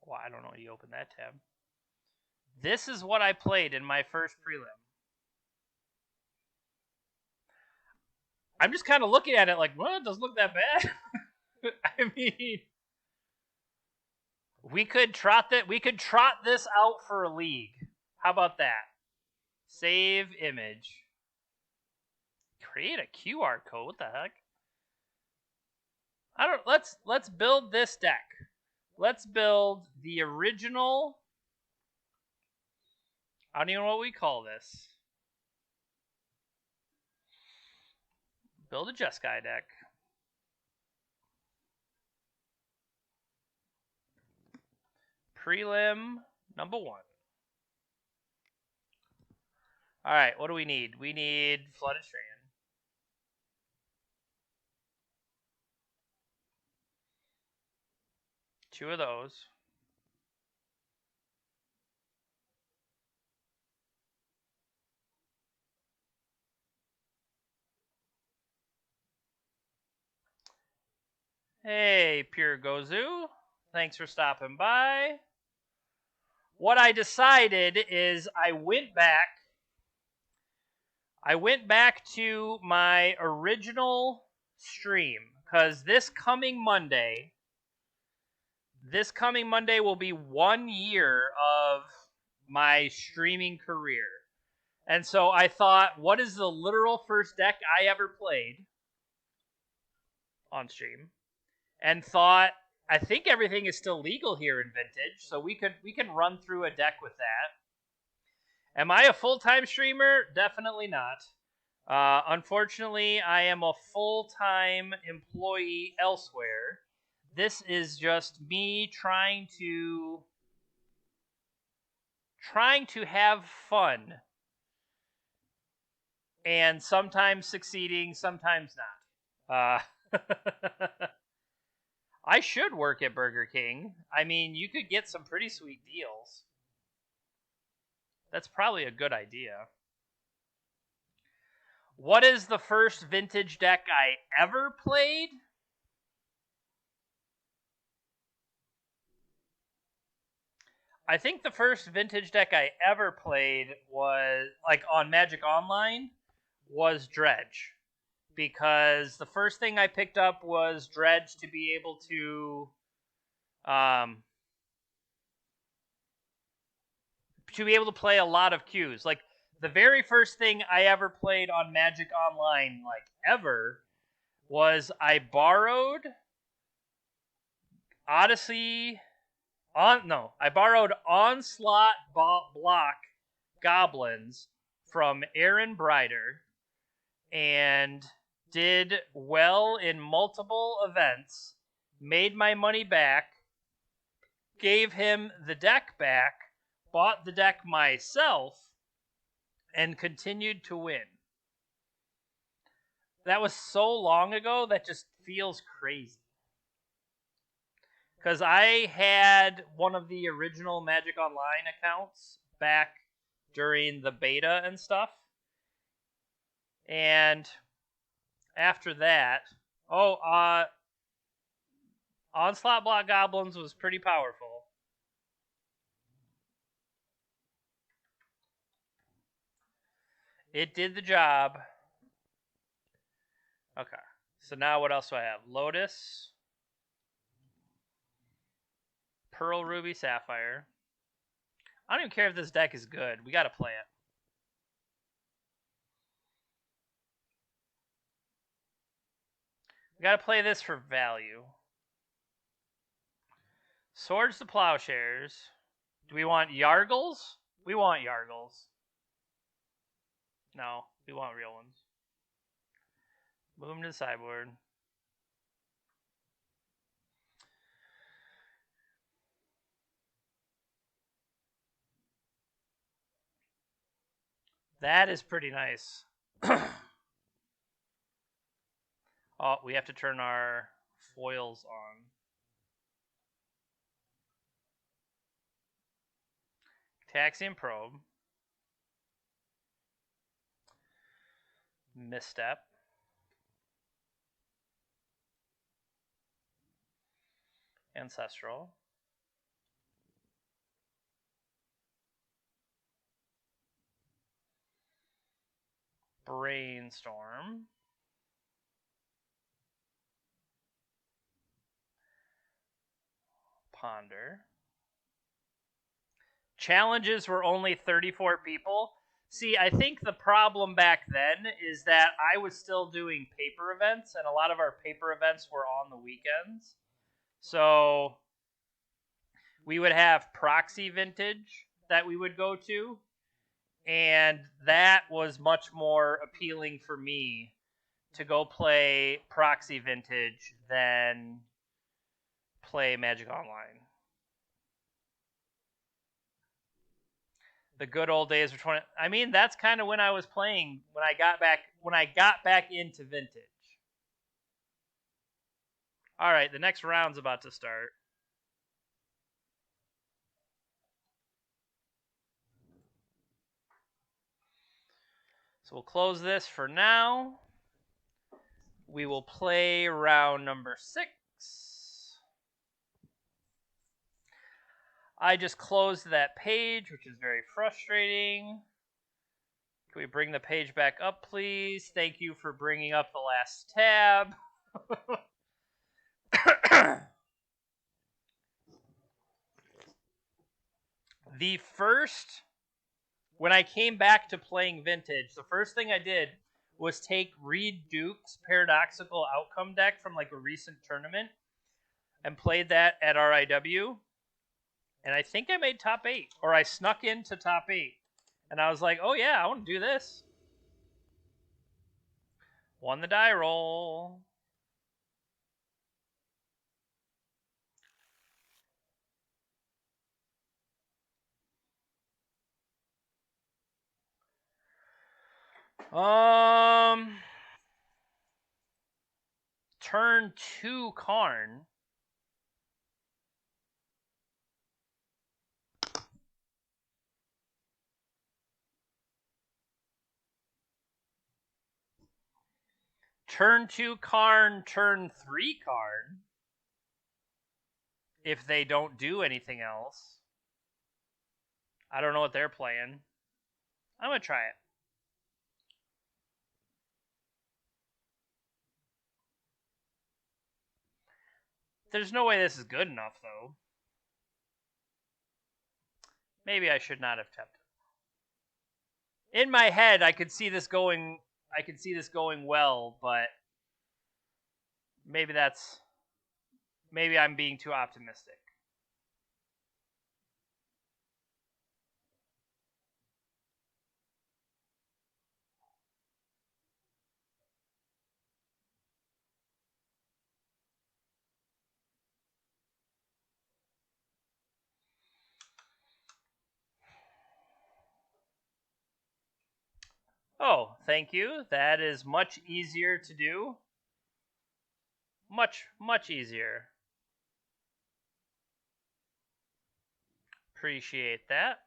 Well, I don't know. You open that tab. This is what I played in my first prelim. I'm just kind of looking at it like, well, it doesn't look that bad. I mean, we could trot this out for a league. How about that? Save image. Create a QR code. What the heck? Let's build this deck. Let's build the original. I don't even know what we call this. Build a Jeskai deck. Prelim number 1. Alright, what do we need? We need Flooded Strand. Two of those. Hey, Pure Gozu. Thanks for stopping by. What I decided is I went back to my original stream, because this coming Monday will be 1 year of my streaming career. And so I thought, what is the literal first deck I ever played on stream? And thought, I think everything is still legal here in Vintage, so we can run through a deck with that. Am I a full-time streamer? Definitely not. Unfortunately, I am a full-time employee elsewhere. This is just me trying to have fun and sometimes succeeding, sometimes not. I should work at Burger King. I mean, you could get some pretty sweet deals. That's probably a good idea. What is the first vintage deck I ever played? I think the first vintage deck I ever played was, like, on Magic Online, was Dredge. Because the first thing I picked up was Dredge to be able to play a lot of queues. Like, the very first thing I ever played on Magic Online, like, ever, was I borrowed Odyssey I borrowed Onslaught Block Goblins from Aaron Brider and did well in multiple events, made my money back, gave him the deck back, bought the deck myself, and continued to win. That was so long ago that just feels crazy. Because I had one of the original Magic Online accounts back during the beta and stuff. And after that, Onslaught Block Goblins was pretty powerful. It did the job. Okay. So now what else do I have? Lotus. Pearl, Ruby, Sapphire. I don't even care if this deck is good. We gotta play it. We gotta play this for value. Swords to Plowshares. Do we want Yargles? We want Yargles. No, we want real ones. Move them to the sideboard. That is pretty nice. Oh, we have to turn our foils on. Taxian Probe. Misstep. Ancestral. Brainstorm. Ponder. Challenges were only 34 people. See, I think the problem back then is that I was still doing paper events, and a lot of our paper events were on the weekends. So we would have Proxy Vintage that we would go to, and that was much more appealing for me to go play Proxy Vintage than play Magic Online. The good old days were 20. I mean, that's kind of when I was playing when I got back into Vintage. All right, the next round's about to start. So we'll close this for now. We will play round number 6. I just closed that page, which is very frustrating. Can we bring the page back up, please? Thank you for bringing up the last tab. When I came back to playing Vintage, the first thing I did was take Reed Duke's Paradoxical Outcome deck from like a recent tournament and played that at RIW. And I think I made top 8, or I snuck into top 8. And I was like, oh yeah, I want to do this. Won the die roll. Turn 2 Karn. Turn 2 Karn, turn 3 Karn. If they don't do anything else. I don't know what they're playing. I'm going to try it. There's no way this is good enough, though. Maybe I should not have kept it. In my head, I could see this going well, but maybe I'm being too optimistic. Oh, thank you. That is much easier to do. Much, much easier. Appreciate that.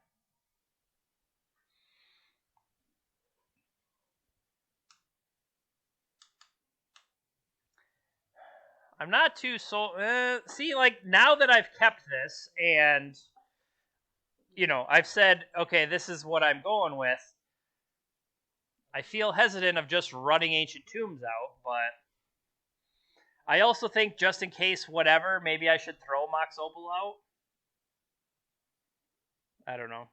I'm not too see, like, now that I've kept this and, I've said, okay, this is what I'm going with, I feel hesitant of just running Ancient Tombs out, but I also think just in case whatever, maybe I should throw Mox Opal out. I don't know.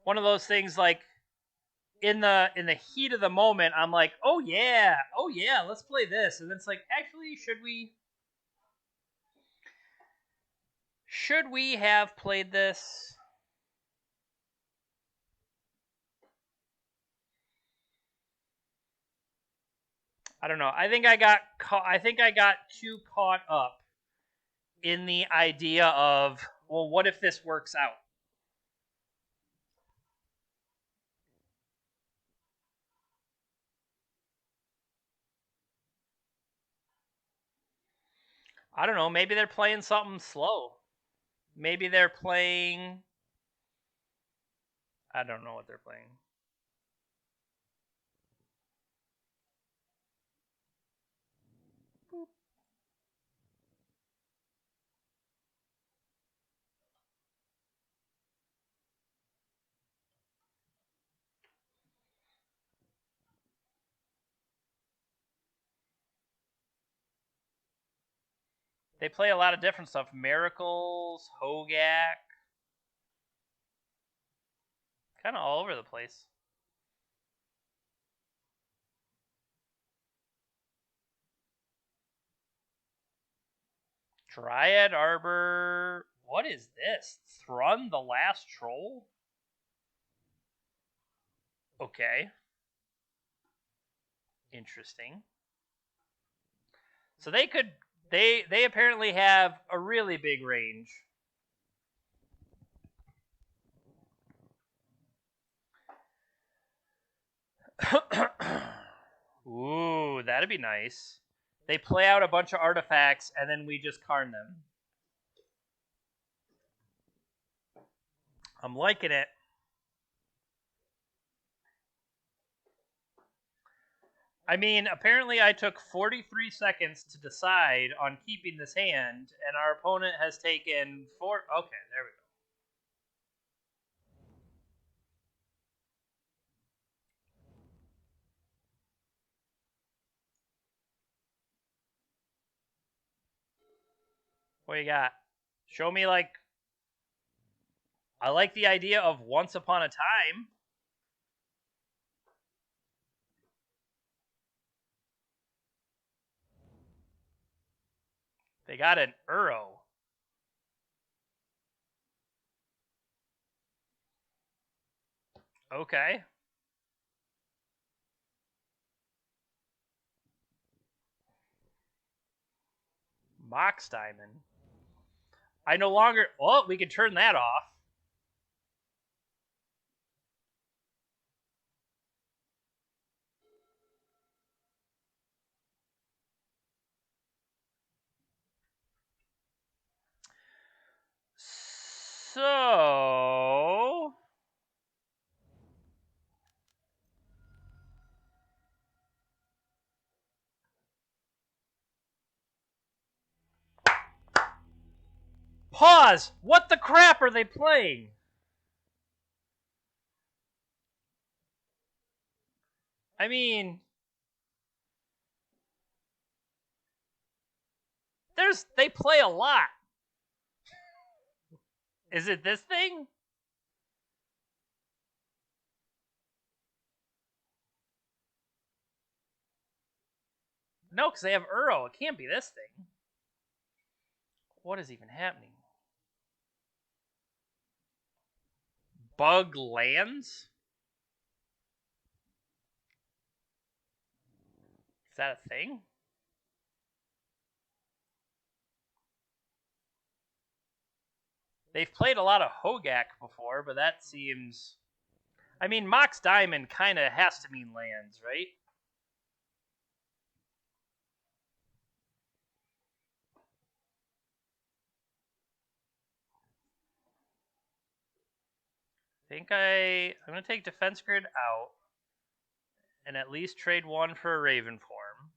One of those things, like, in the heat of the moment, I'm like, oh yeah, let's play this, and then it's like, actually, should we have played this? I don't know. I think I got too caught up in the idea of, well, what if this works out? I don't know. Maybe they're playing something slow. Maybe they're playing. I don't know what they're playing. Boop. They play a lot of different stuff. Miracles, Hogak. Kind of all over the place. Dryad Arbor. What is this? Thrun the Last Troll? Okay. Interesting. So they apparently have a really big range. Ooh, that'd be nice. They play out a bunch of artifacts and then we just Karn them. I'm liking it. I mean, apparently I took 43 seconds to decide on keeping this hand, and our opponent has taken 4. Okay, there we go. What you got? Show me, like. I like the idea of Once Upon a Time. They got an Uro. Okay. Mox Diamond. I no longer. Well, we can turn that off. So pause. What the crap are they playing? I mean, they play a lot. Is it this thing? No, because they have Uro. It can't be this thing. What is even happening? Bug lands? Is that a thing? They've played a lot of Hogak before, but that seems... I mean, Mox Diamond kind of has to mean lands, right? I'm going to take Defense Grid out and at least trade one for a Raven form.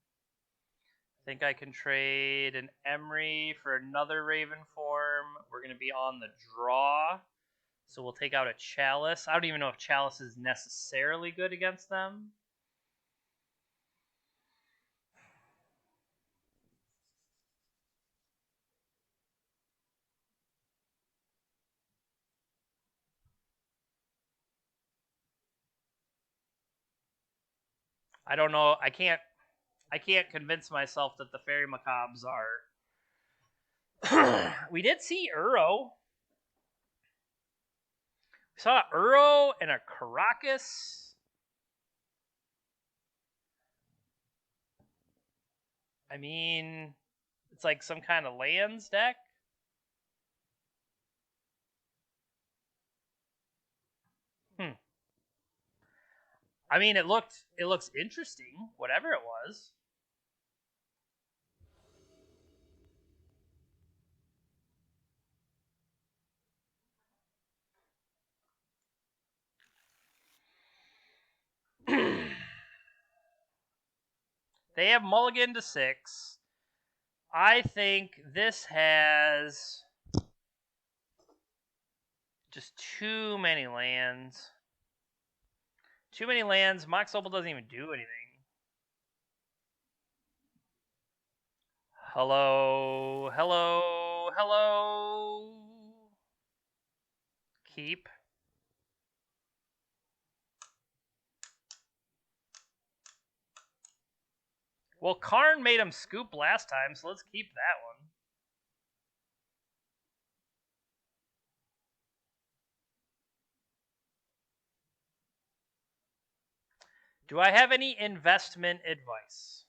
I think I can trade an Emery for another Raven form. We're going to be on the draw, so we'll take out a Chalice. I don't even know if Chalice is necessarily good against them. I don't know. I can't convince myself that the Fairy Macabres are. We did see Uro. We saw Uro and a Caracas. I mean, it's like some kind of lands deck. I mean, it looks interesting, whatever it was. They have mulligan to 6. I think this has just too many lands. Too many lands. Mox Opal doesn't even do anything. Hello, hello, hello. Keep. Well, Karn made him scoop last time, so let's keep that one. Do I have any investment advice?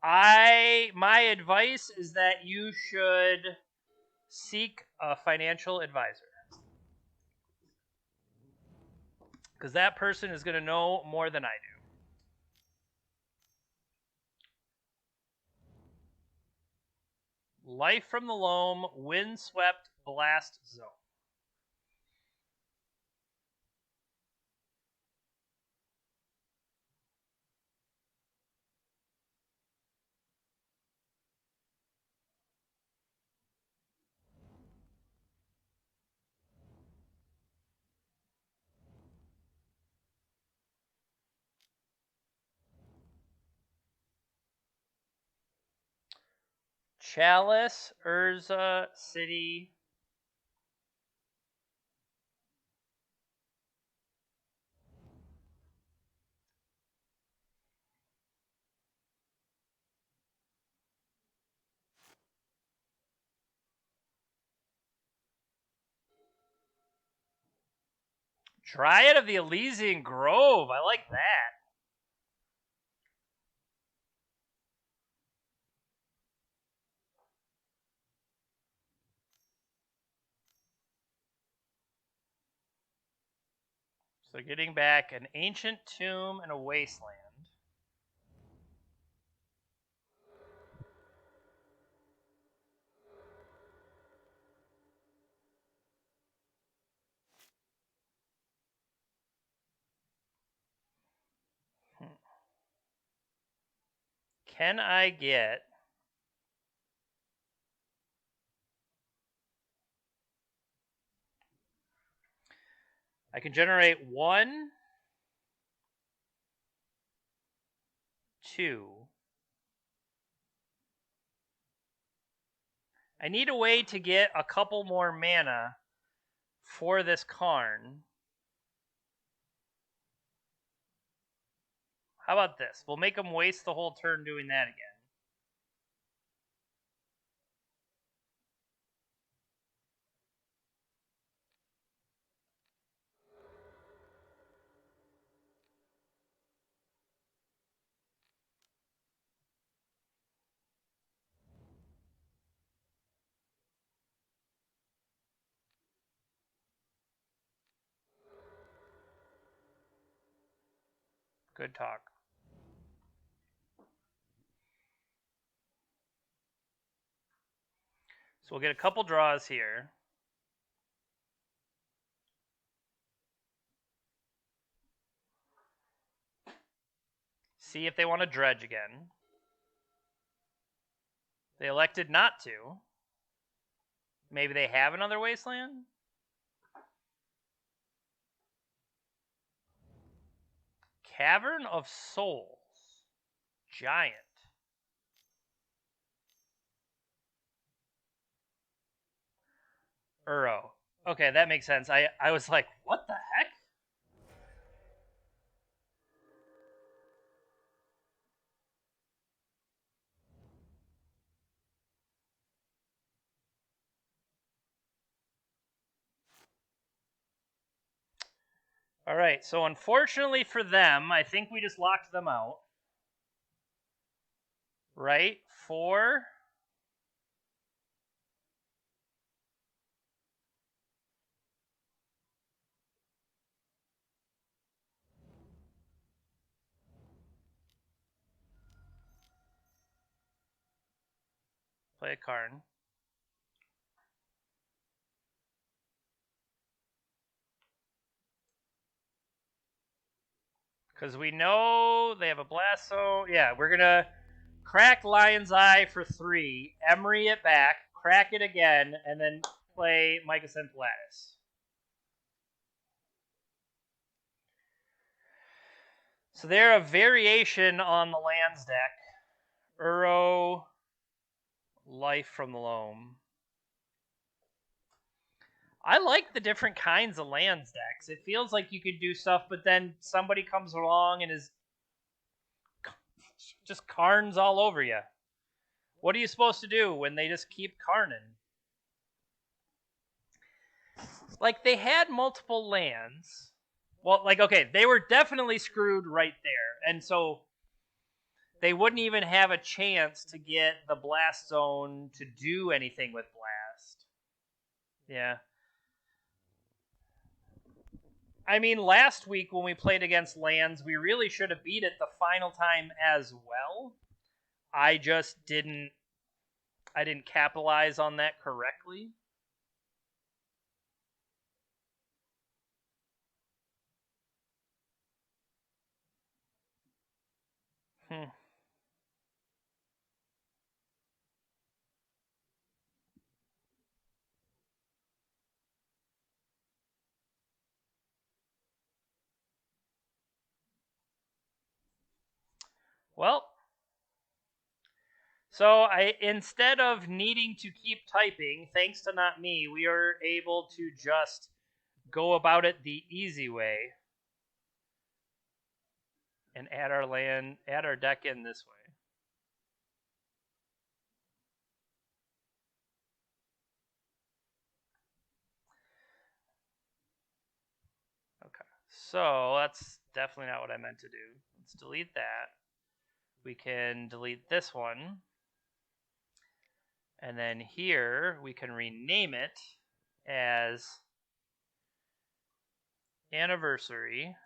My advice is that you should seek a financial advisor. Because that person is going to know more than I do. Life from the Loam, Windswept Blast Zone. Chalice, Urza, City. Dryad of the Elysian Grove. I like that. So getting back an Ancient Tomb and a Wasteland. Can I get... I can generate 1, 2. I need a way to get a couple more mana for this Karn. How about this? We'll make him waste the whole turn doing that again. Good talk. So we'll get a couple draws here. See if they want to dredge again. They elected not to. Maybe they have another wasteland? Cavern of Souls. Giant. Uro. Okay, that makes sense. I was like, what the heck? All right, so unfortunately for them, I think we just locked them out. Right? 4. Play a Karn. Because we know they have a Blast Zone. Yeah, we're going to crack Lion's Eye for 3, Emery it back, crack it again, and then play Mycosynth Lattice. So they're a variation on the lands deck. Uro, Life from the Loam. I like the different kinds of lands decks. It feels like you could do stuff, but then somebody comes along and is just Karns all over you. What are you supposed to do when they just keep Karning? Like, they had multiple lands. Well, like, okay, they were definitely screwed right there. And so they wouldn't even have a chance to get the Blast Zone to do anything with Blast. Yeah. I mean, last week when we played against lands, we really should have beat it the final time as well. I just didn't capitalize on that correctly. Well, so instead of needing to keep typing, thanks to not me, we are able to just go about it the easy way and add our deck in this way. Okay, so that's definitely not what I meant to do. Let's delete that. We can delete this one. And then here, we can rename it as Anniversary.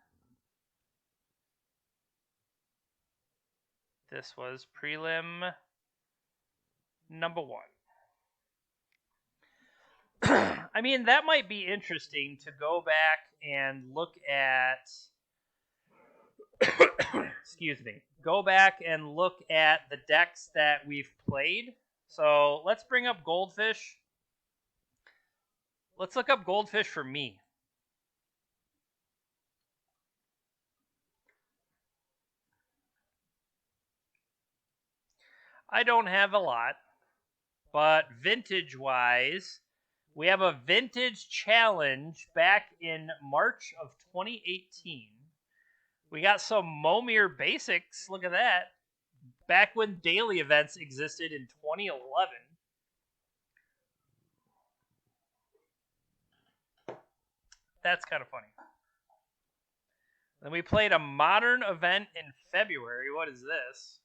This was prelim number 1. I mean, that might be interesting to go back and look at excuse me, go back and look at the decks that we've played. So let's bring up Goldfish. Let's look up Goldfish for me. I don't have a lot, but vintage-wise, we have a vintage challenge back in March of 2018. We got some Momir basics. Look at that. Back when daily events existed in 2011. That's kind of funny. Then we played a modern event in February. What is this?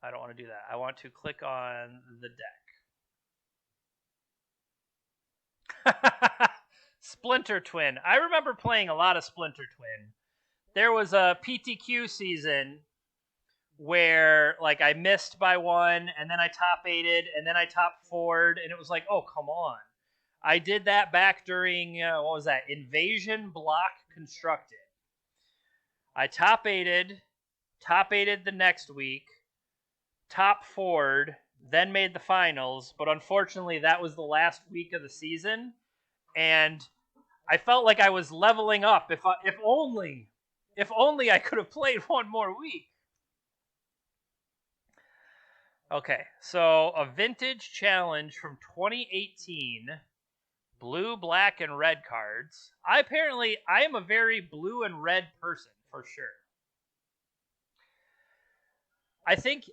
I don't want to do that. I want to click on the deck. Splinter Twin. I remember playing a lot of Splinter Twin. There was a PTQ season where like I missed by one, and then I top 8'd, and then I top 4'd, and it was like, oh, come on. I did that back during, what was that? Invasion Block Constructed. I top 8'd the next week, top 4'd, then made the finals, but unfortunately that was the last week of the season, and I felt like I was leveling up. If only I could have played one more week. Okay, so a vintage challenge from 2018, blue, black, and red cards. I am a very blue and red person for sure. I think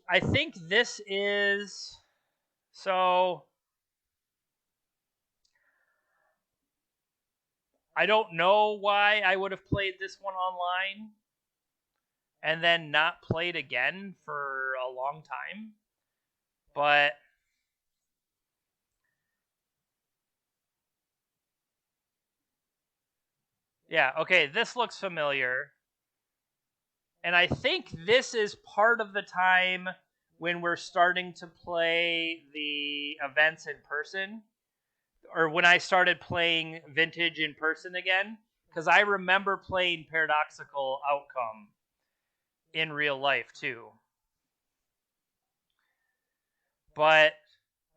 this is so. I don't know why I would have played this one online and then not played again for a long time. But yeah, okay, this looks familiar. And I think this is part of the time when we're starting to play the events in person, or when I started playing vintage in person again, because I remember playing Paradoxical Outcome in real life too. But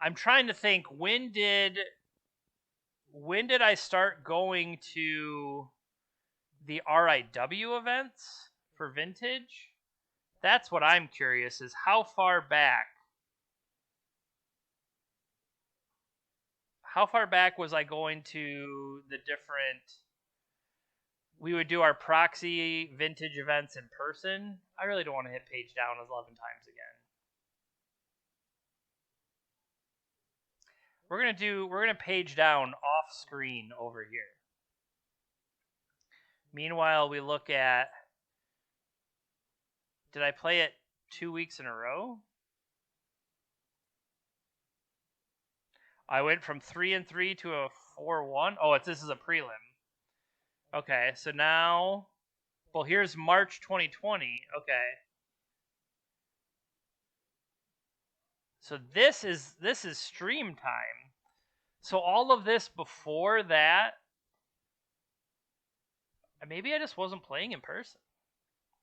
I'm trying to think, when did I start going to the RIW events for vintage? That's what I'm curious, is how far back was I going to the different... We would do our proxy vintage events in person. I really don't want to hit page down 11 times again. We're gonna page down off screen over here. Meanwhile, we look at, did I play it 2 weeks in a row? I went from 3-3 to a 4-1. Oh, this is a prelim. Okay, so now, well, here's March 2020. Okay. So this is stream time. So all of this before that, maybe I just wasn't playing in person.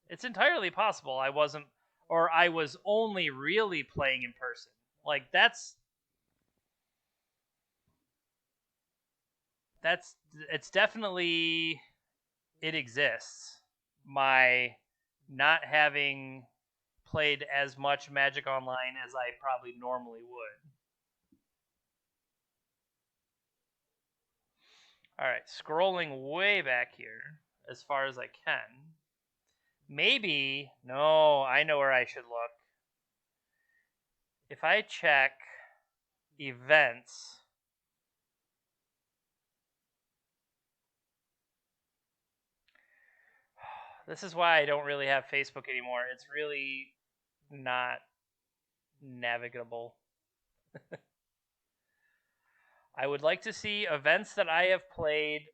It's entirely possible I wasn't, or I was only really playing in person. Like it's definitely, it exists. My not having played as much Magic Online as I probably normally would. Alright, scrolling way back here as far as I can. Maybe, no, I know where I should look. If I check events, this is why I don't really have Facebook anymore. It's really not navigable. I would like to see events that I have played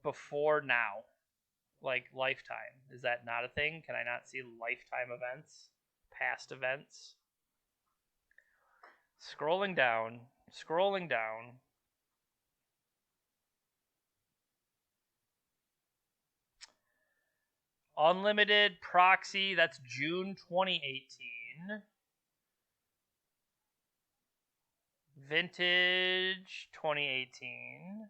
before now. Like lifetime. Is that not a thing? Can I not see lifetime events? Past events? Scrolling down. Unlimited Proxy, that's June 2018. Vintage 2018.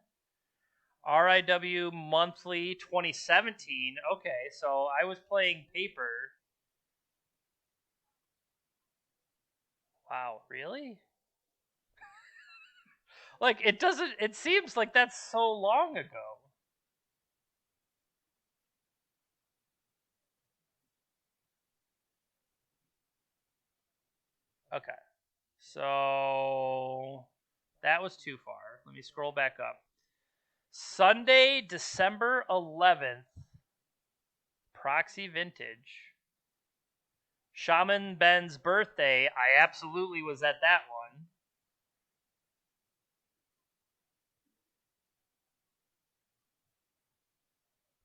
RIW Monthly 2017. Okay, so I was playing paper. Wow, really? Like, it seems like that's so long ago. Okay. So that was too far. Let me scroll back up. Sunday, December 11th, Proxy Vintage. Shaman Ben's birthday. I absolutely was at that one.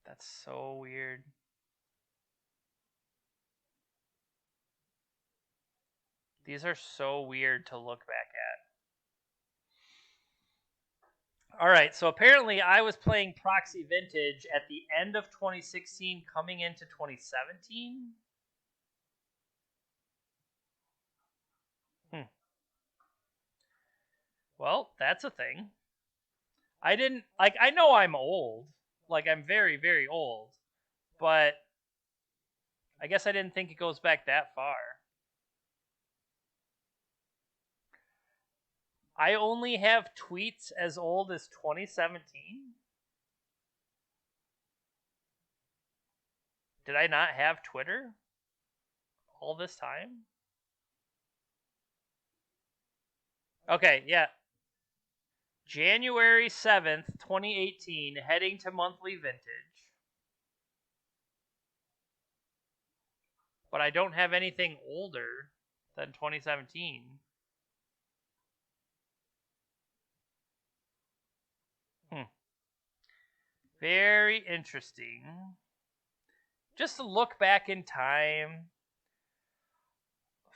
That's so weird. These are so weird to look back at. All right, so apparently I was playing Proxy Vintage at the end of 2016, coming into 2017. Well, that's a thing. I know I'm old. Like, I'm very, very old. But I guess I didn't think it goes back that far. I only have tweets as old as 2017? Did I not have Twitter all this time? Okay, yeah. January 7th, 2018, heading to monthly vintage. But I don't have anything older than 2017. Very interesting. Just to look back in time,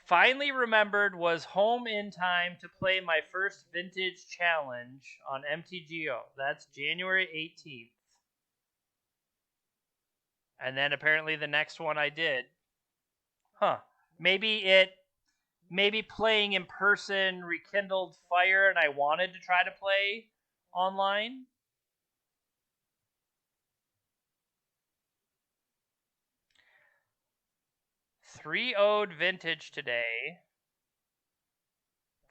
finally remembered was home in time to play my first vintage challenge on MTGO. That's January 18th. And then apparently the next one I did. Maybe playing in person rekindled fire and I wanted to try to play online. 3-0'd vintage today.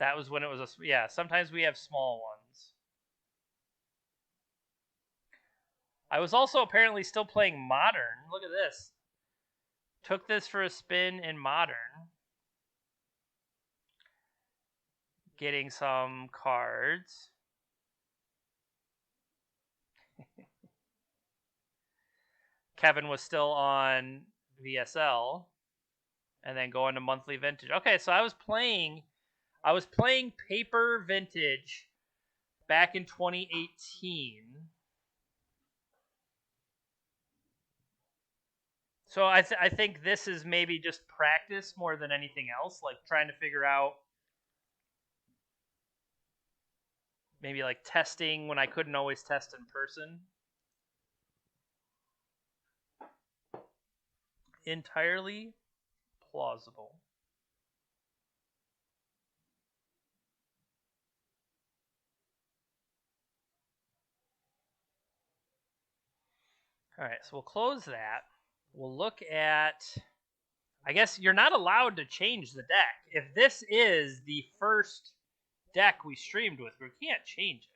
That was when it was sometimes we have small ones. I was also apparently still playing Modern. Look at this. Took this for a spin in Modern. Getting some cards. Kevin was still on VSL. And then going to monthly vintage. Okay, so I was playing paper vintage back in 2018. So I think this is maybe just practice more than anything else, like trying to figure out maybe like testing when I couldn't always test in person. Entirely plausible. All right, so we'll close that. We'll look at, I guess you're not allowed to change the deck. If this is the first deck we streamed with, we can't change it.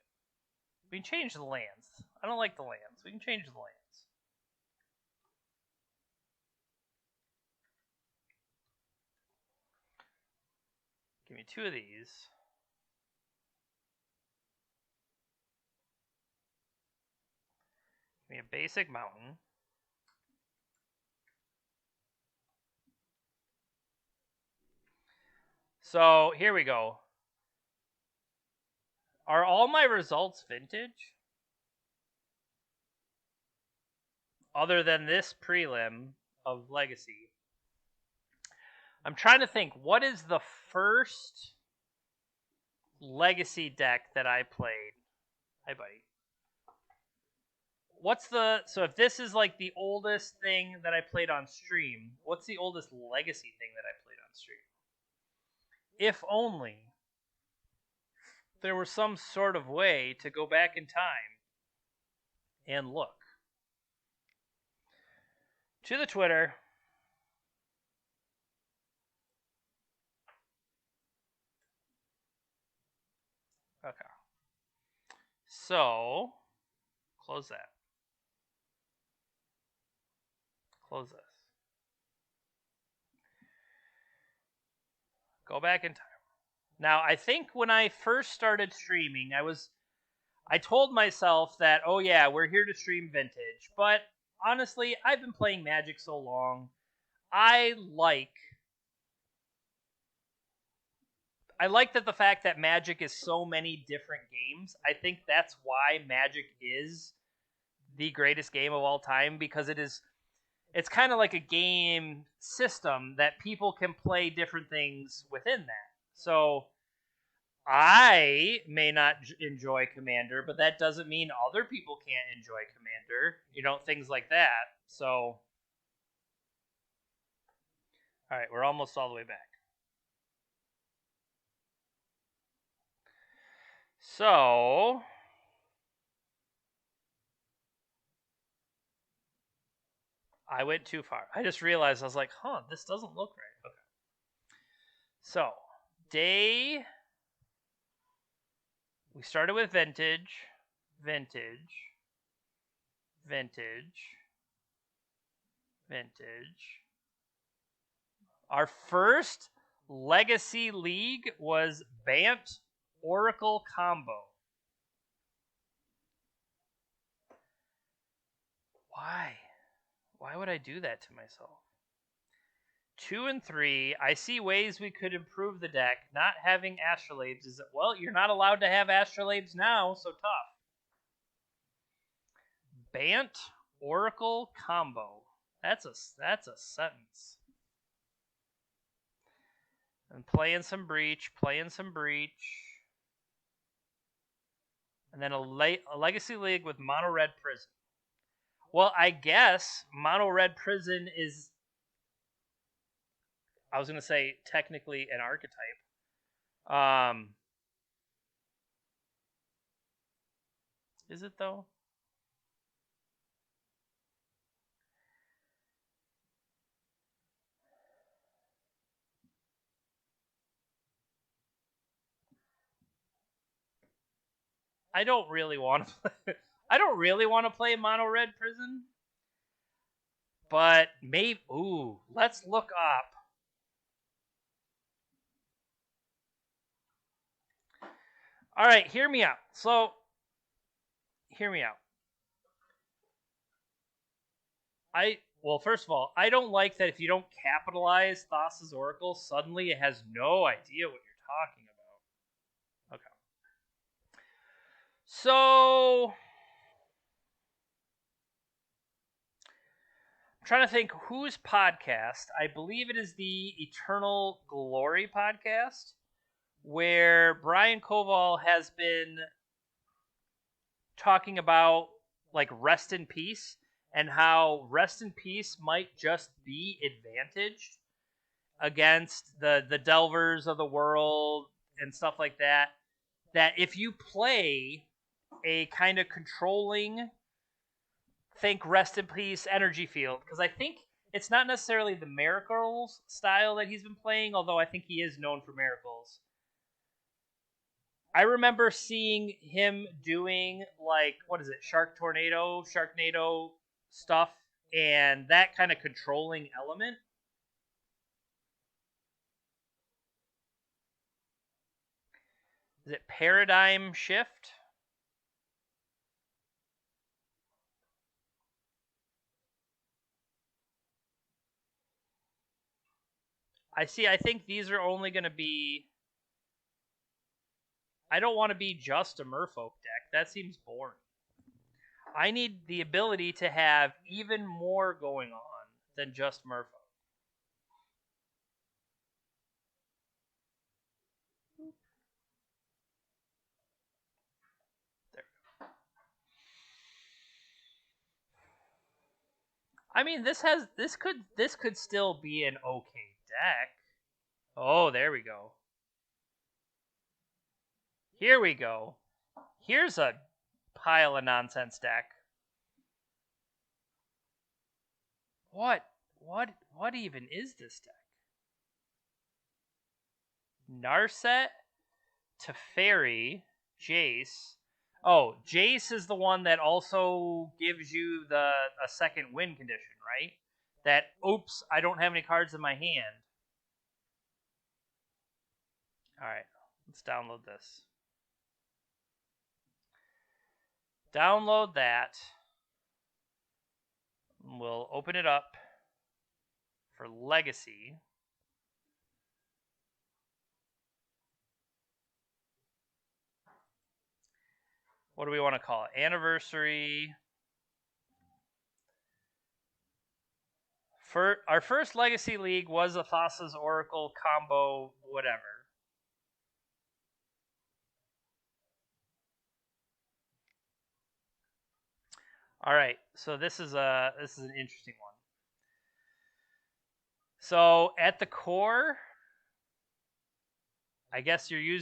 We can change the lands. I don't like the lands. We can change the lands. Give me 2 of these. Give me a basic mountain. So here we go. Are all my results vintage? Other than this prelim of Legacy. I'm trying to think, what is the first Legacy deck that I played? Hi, buddy. so if this is like the oldest thing that I played on stream, what's the oldest legacy thing that I played on stream? If only there was some sort of way to go back in time and look. To the Twitter. Okay. So, close that. Close this. Go back in time. Now, I think when I first started streaming, I told myself that, oh yeah, we're here to stream vintage. But honestly, I've been playing Magic so long. I like that the fact that Magic is so many different games. I think that's why Magic is the greatest game of all time, because it's kind of like a game system that people can play different things within that. So I may not enjoy Commander, but that doesn't mean other people can't enjoy Commander. Things like that. So, all right, we're almost all the way back. So, I went too far. I just realized, I was like, this doesn't look right. Okay. So, we started with vintage, vintage, vintage, vintage. Our first Legacy League was Bant Oracle Combo. Why? Why would I do that to myself? 2 and 3. I see ways we could improve the deck. Not having Astrolabes is, well, you're not allowed to have Astrolabes now, so tough. Bant Oracle Combo. That's a sentence. And playing some Breach. And then a Legacy League with Mono Red Prison. Well, I guess Mono Red Prison is, I was going to say, technically an archetype. Is it though? I don't really want to play. I don't really want to play Mono Red Prison. But maybe, let's look up. All right, hear me out. So, hear me out. Well, first of all, I don't like that if you don't capitalize Thassa's Oracle, suddenly it has no idea what you're talking about. Okay. So, I'm trying to think whose podcast. I believe it is the Eternal Glory podcast, where Brian Koval has been talking about like Rest in Peace and how Rest in Peace might just be advantaged against the Delvers of the world and stuff like that. That if you play a kind of controlling, think Rest in Peace energy field, because I think it's not necessarily the Miracles style that he's been playing, although I think he is known for Miracles. I remember seeing him doing, like, what is it, Sharknado stuff, and that kind of controlling element. Is it Paradigm Shift? I think these are only going to be... I don't want to be just a Merfolk deck. That seems boring. I need the ability to have even more going on than just Merfolk. There we go. I mean, this could still be an okay deck. Oh, there we go. Here we go. Here's a pile of nonsense deck. What even is this deck? Narset, Teferi, Jace. Oh, Jace is the one that also gives you a second win condition, right? That, oops, I don't have any cards in my hand. Alright, let's download this. Download that. We'll open it up for Legacy. What do we want to call it? Anniversary. Our first Legacy League was a Thassa's Oracle combo, whatever. All right, so this is an interesting one. So at the core, I guess you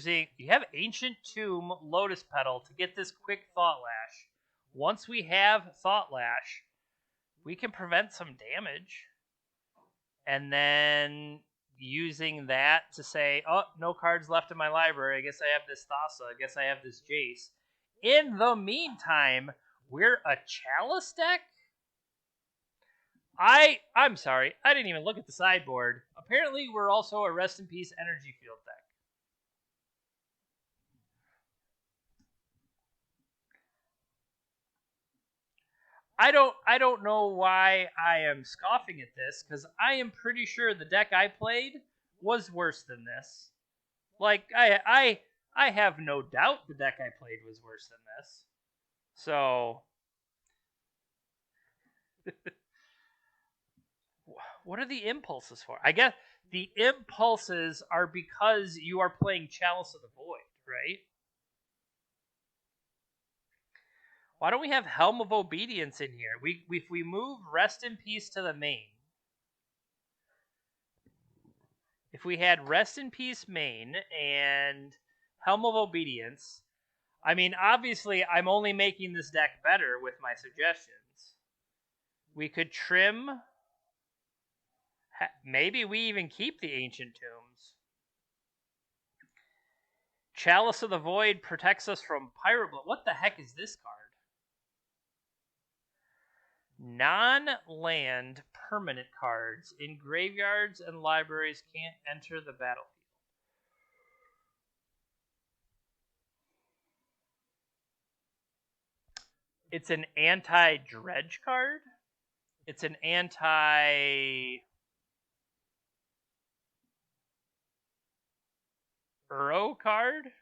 have Ancient Tomb, Lotus Petal to get this quick Thought Lash. Once we have Thought Lash, we can prevent some damage. And then using that to say, oh, no cards left in my library. I guess I have this Thassa. I guess I have this Jace. In the meantime, we're a Chalice deck? I'm sorry. I didn't even look at the sideboard. Apparently, we're also a Rest in Peace Energy Field deck. I don't know why I am scoffing at this, because I am pretty sure the deck I played was worse than this. Like, I have no doubt the deck I played was worse than this. So what are the impulses for? I guess the impulses are because you are playing Chalice of the Void, right? Why don't we have Helm of Obedience in here? If we move Rest in Peace to the main. If we had Rest in Peace main and Helm of Obedience, I mean, obviously, I'm only making this deck better with my suggestions. We could trim. Maybe we even keep the Ancient Tombs. Chalice of the Void protects us from Pyroblast. What the heck is this card? Non-land permanent cards in graveyards and libraries can't enter the battlefield. It's an anti-dredge card. It's an anti-Uro card.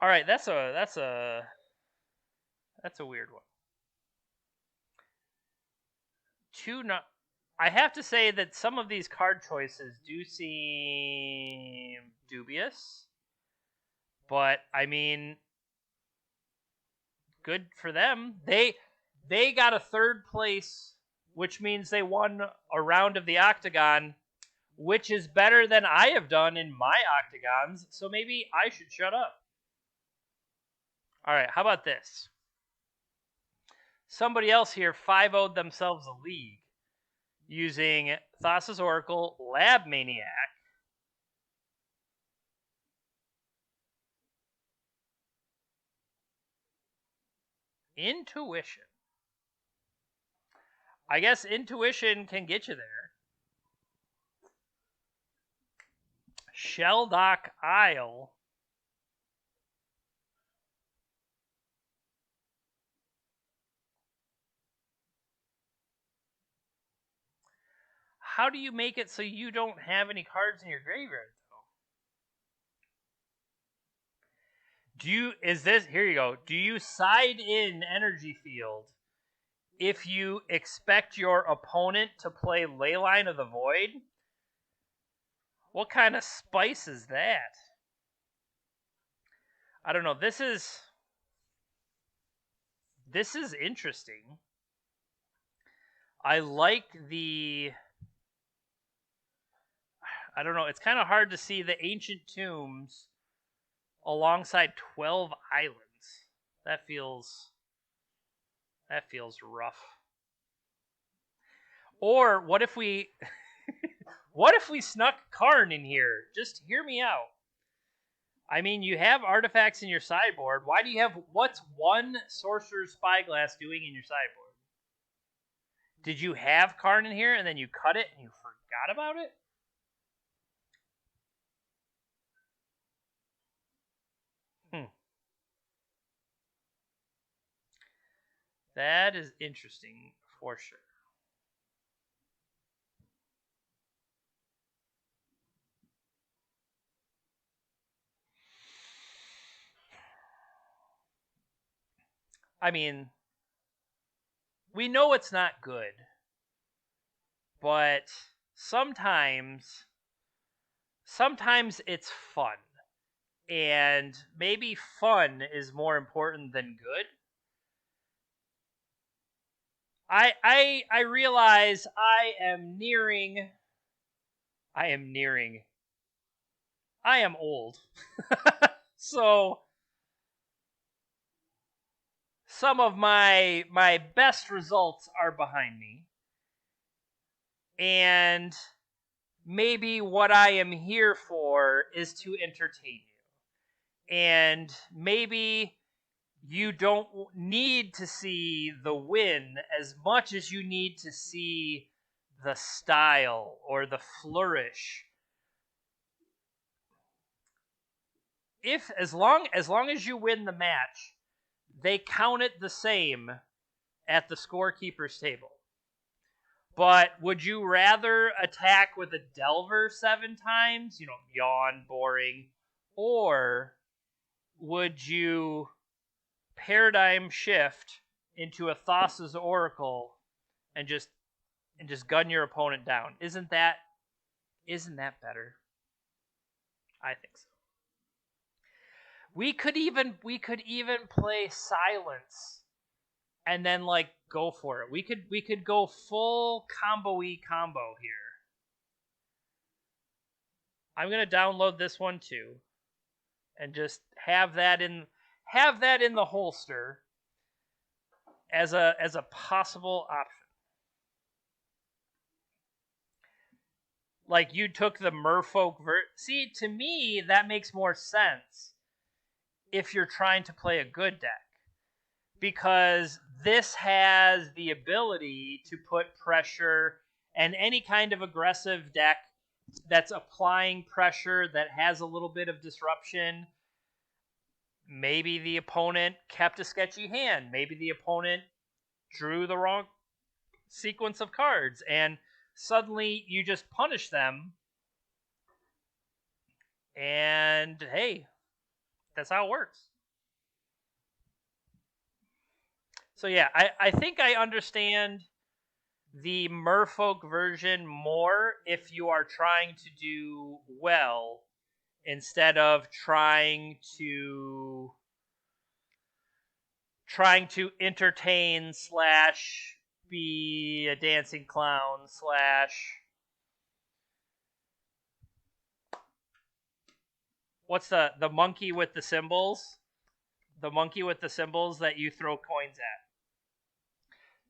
All right, that's a weird one. I have to say that some of these card choices do seem dubious. But I mean, good for them. They got a third place, which means they won a round of the Octagon, which is better than I have done in my Octagons. So maybe I should shut up. All right, how about this? Somebody else here 5-0'd themselves a league using Thassa's Oracle, Lab Maniac, Intuition. I guess Intuition can get you there. Shelldock Isle. How do you make it so you don't have any cards in your graveyard, though? Here you go. Do you side in Energy Field if you expect your opponent to play Leyline of the Void? What kind of spice is that? I don't know. This This is interesting. I like the... I don't know. It's kind of hard to see the ancient tombs alongside 12 islands. That feels rough. Or what if we snuck Karn in here? Just hear me out. I mean, you have artifacts in your sideboard. Why do you have... What's one Sorcerer's Spyglass doing in your sideboard? Did you have Karn in here and then you cut it and you forgot about it? That is interesting for sure. I mean, we know it's not good, but sometimes it's fun. And maybe fun is more important than good. I realize I am old. So some of my best results are behind me. And maybe what I am here for is to entertain you. And maybe you don't need to see the win as much as you need to see the style or the flourish. If as long as you win the match, they count it the same at the scorekeeper's table. But would you rather attack with a Delver 7 times? Yawn, boring. Or would you paradigm shift into a Thassa's Oracle and just gun your opponent down? Isn't that better? I think so. We could even play Silence and then go for it. We could go full combo-y combo here. I'm going to download this one too and just have that in the holster as a possible option. Like you took the Merfolk See, to me that makes more sense if you're trying to play a good deck, because this has the ability to put pressure, and any kind of aggressive deck that's applying pressure that has a little bit of disruption. Maybe the opponent kept a sketchy hand. Maybe the opponent drew the wrong sequence of cards, and suddenly you just punish them. And hey, that's how it works. So yeah, I think I understand the Merfolk version more if you are trying to do well instead of trying to entertain / be a dancing clown / what's the monkey with the symbols? The monkey with the symbols that you throw coins at.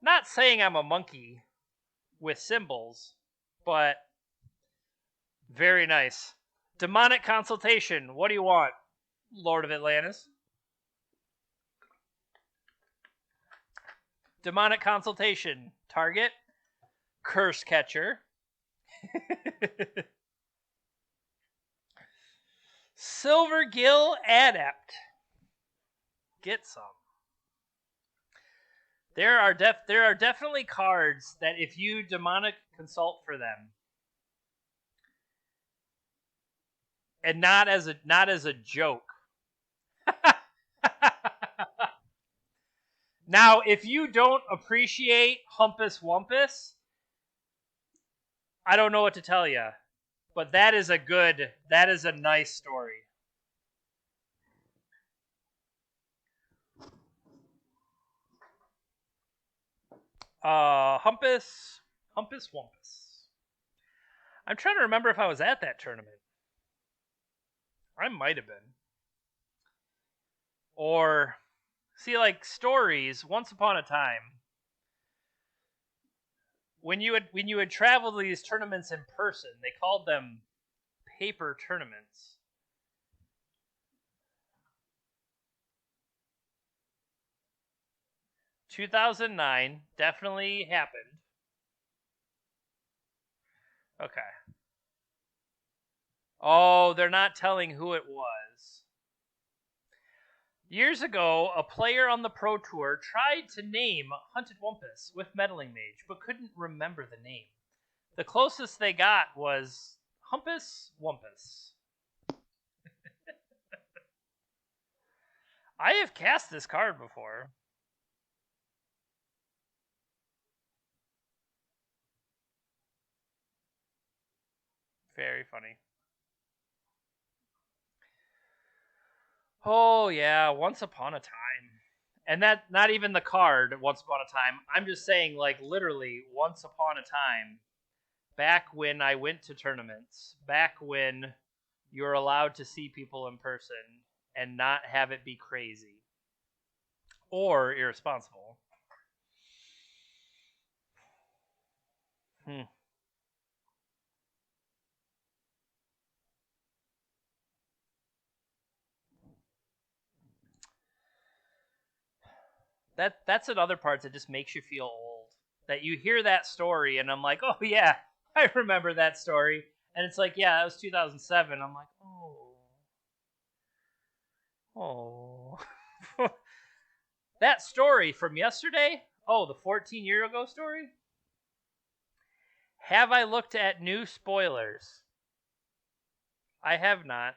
Not saying I'm a monkey with symbols, but very nice. Demonic Consultation. What do you want, Lord of Atlantis? Demonic Consultation. Target. Curse Catcher. Silvergill Adept. Get some. There are definitely cards that if you demonic consult for them, and not as a joke. Now, if you don't appreciate Humpus Wumpus, I don't know what to tell you. But that is a nice story. Humpus Wumpus. I'm trying to remember if I was at that tournament. I might have been. Or, see, like stories. Once upon a time, when you would travel to these tournaments in person, they called them paper tournaments. (2009) definitely happened. Okay. Oh, they're not telling who it was. Years ago, a player on the Pro Tour tried to name Hunted Wumpus with Meddling Mage, but couldn't remember the name. The closest they got was Humpus Wumpus. I have cast this card before. Very funny. Oh, yeah, Once Upon a Time. And that, not even the card, Once Upon a Time. I'm just saying, like, literally, Once Upon a Time. Back when I went to tournaments. Back when you were allowed to see people in person and not have it be crazy. Or irresponsible. That's another part that just makes you feel old. That you hear that story and I'm like, oh yeah, I remember that story. And it's like, yeah, that was 2007. I'm like, oh. That story from yesterday? Oh, the 14-year ago story? Have I looked at new spoilers? I have not.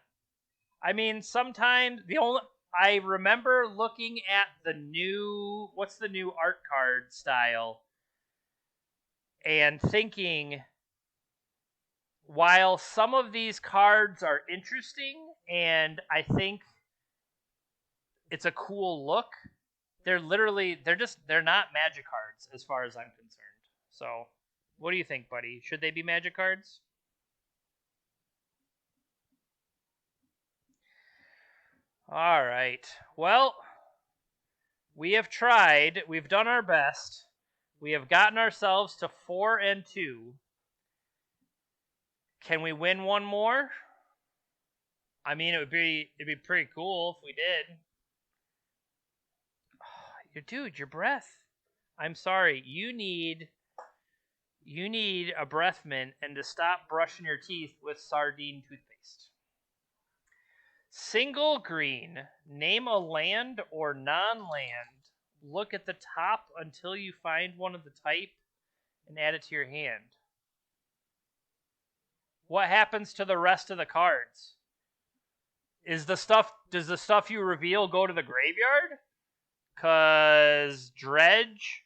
I mean, sometimes I remember looking at the new, what's the new art card style, and thinking, while some of these cards are interesting and I think it's a cool look, they're not Magic cards as far as I'm concerned. So, what do you think, buddy? Should they be Magic cards? All right. Well, we have tried. We've done our best. We have gotten ourselves to 4-2. Can we win one more? I mean, it'd be pretty cool if we did. Dude, your breath. I'm sorry. You need a breath mint and to stop brushing your teeth with sardine toothpaste. Single green. Name a land or non-land. Look at the top until you find one of the type and add it to your hand. What happens to the rest of the cards? Does the stuff you reveal go to the graveyard? 'Cause Dredge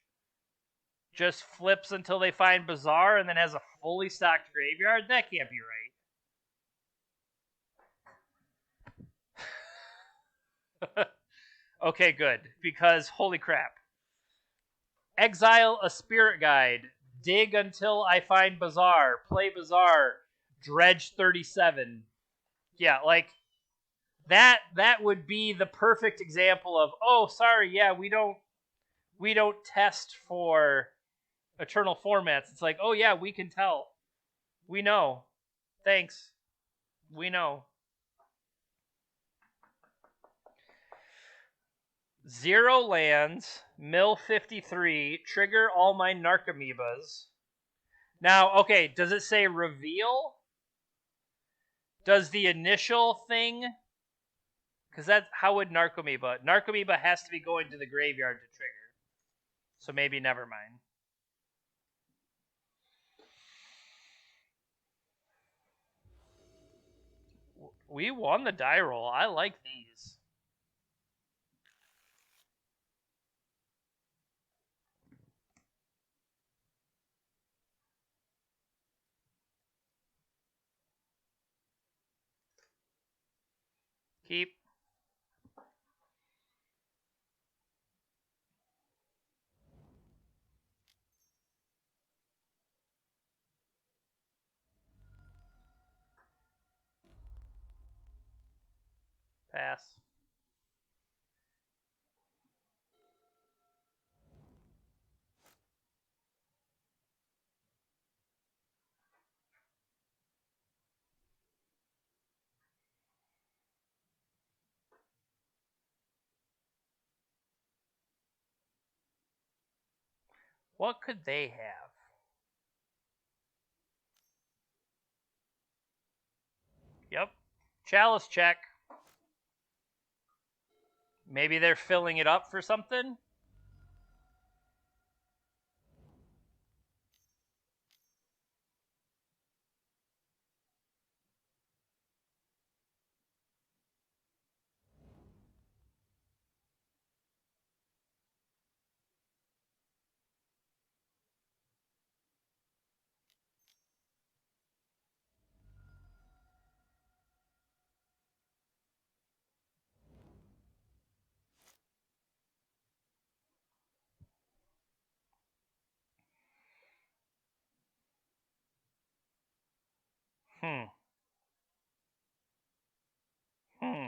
just flips until they find Bazaar and then has a fully stocked graveyard? That can't be right. Okay, good. Because, holy crap. Exile a Spirit Guide. Dig until I find Bazaar. Play Bazaar. Dredge 37. Yeah, like, that would be the perfect example of, oh, sorry, yeah, we don't test for eternal formats. It's like, oh yeah, we can tell. We know. Thanks. We know. 0 lands, mill 53, trigger all my Narcomoebas. Now, okay, does it say reveal? Does the initial thing? Because that's, how would Narcomoeba? Narcomoeba has to be going to the graveyard to trigger. So maybe never mind. We won the die roll. I like these. Keep. Pass. What could they have? Yep. Chalice check. Maybe they're filling it up for something? Hmm. Hmm.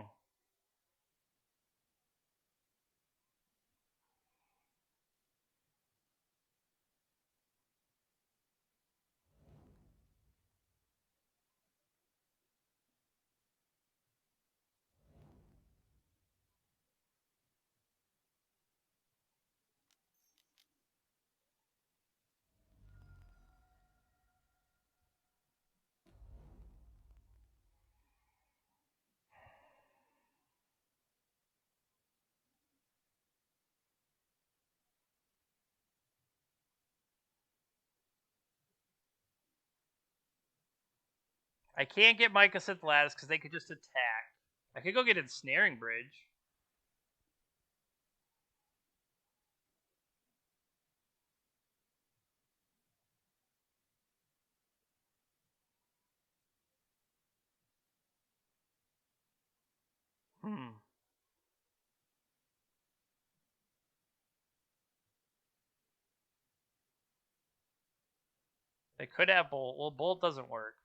I can't get Mycosynth Lattice because they could just attack. I could go get Ensnaring Bridge. Hmm. They could have Bolt. Well, Bolt doesn't work.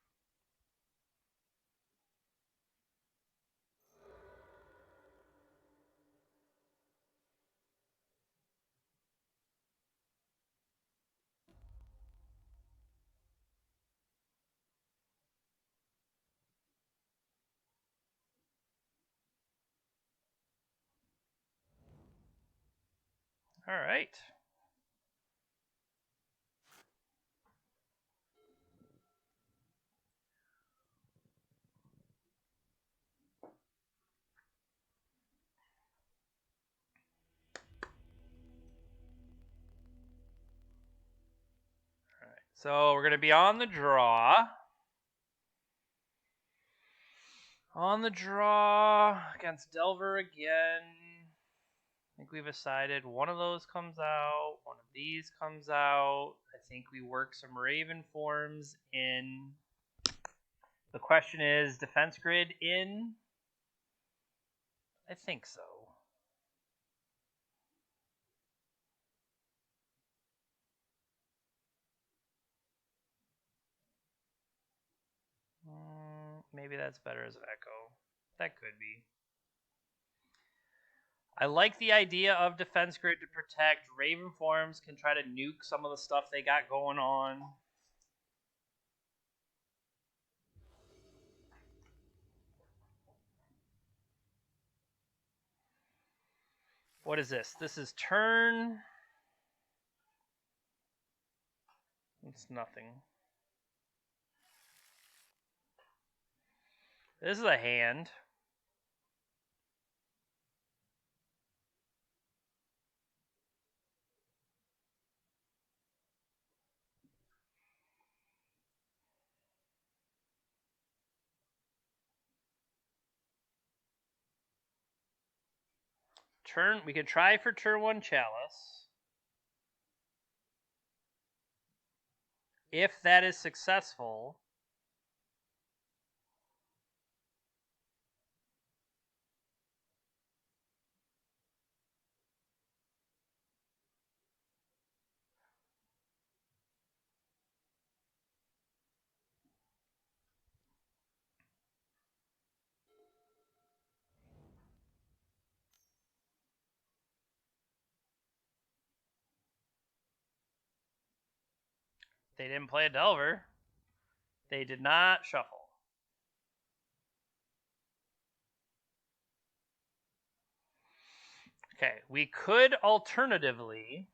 All right. So we're going to be on the draw. On the draw against Delver again. I think we've decided one of those comes out. One of these comes out. I think we work some Raven forms in. The question is, defense grid in? I think so. Maybe that's better as an echo. That could be. I like the idea of defense grid to protect. Raven forms can try to nuke some of the stuff they got going on. What is this? This is turn. It's nothing. This is a hand. Turn. We could try for turn 1 Chalice. If that is successful, They didn't play a Delver. They did not shuffle. Okay, we could alternatively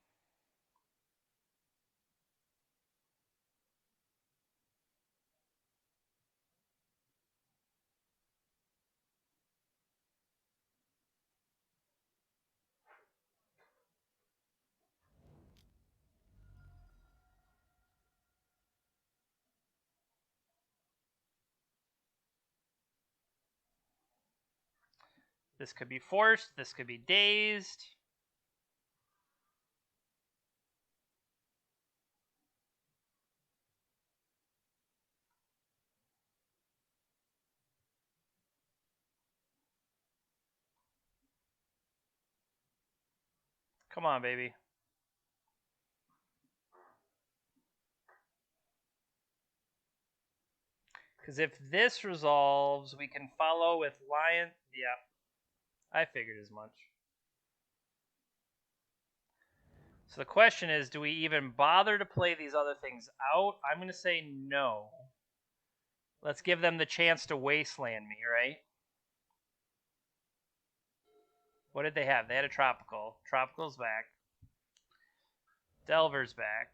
this could be forced, this could be dazed. Come on, baby. Because if this resolves, we can follow with Lion. Yeah, I figured as much. So the question is, do we even bother to play these other things out? I'm going to say no. Let's give them the chance to wasteland me, right? What did they have? They had a tropical. Tropical's back. Delver's back.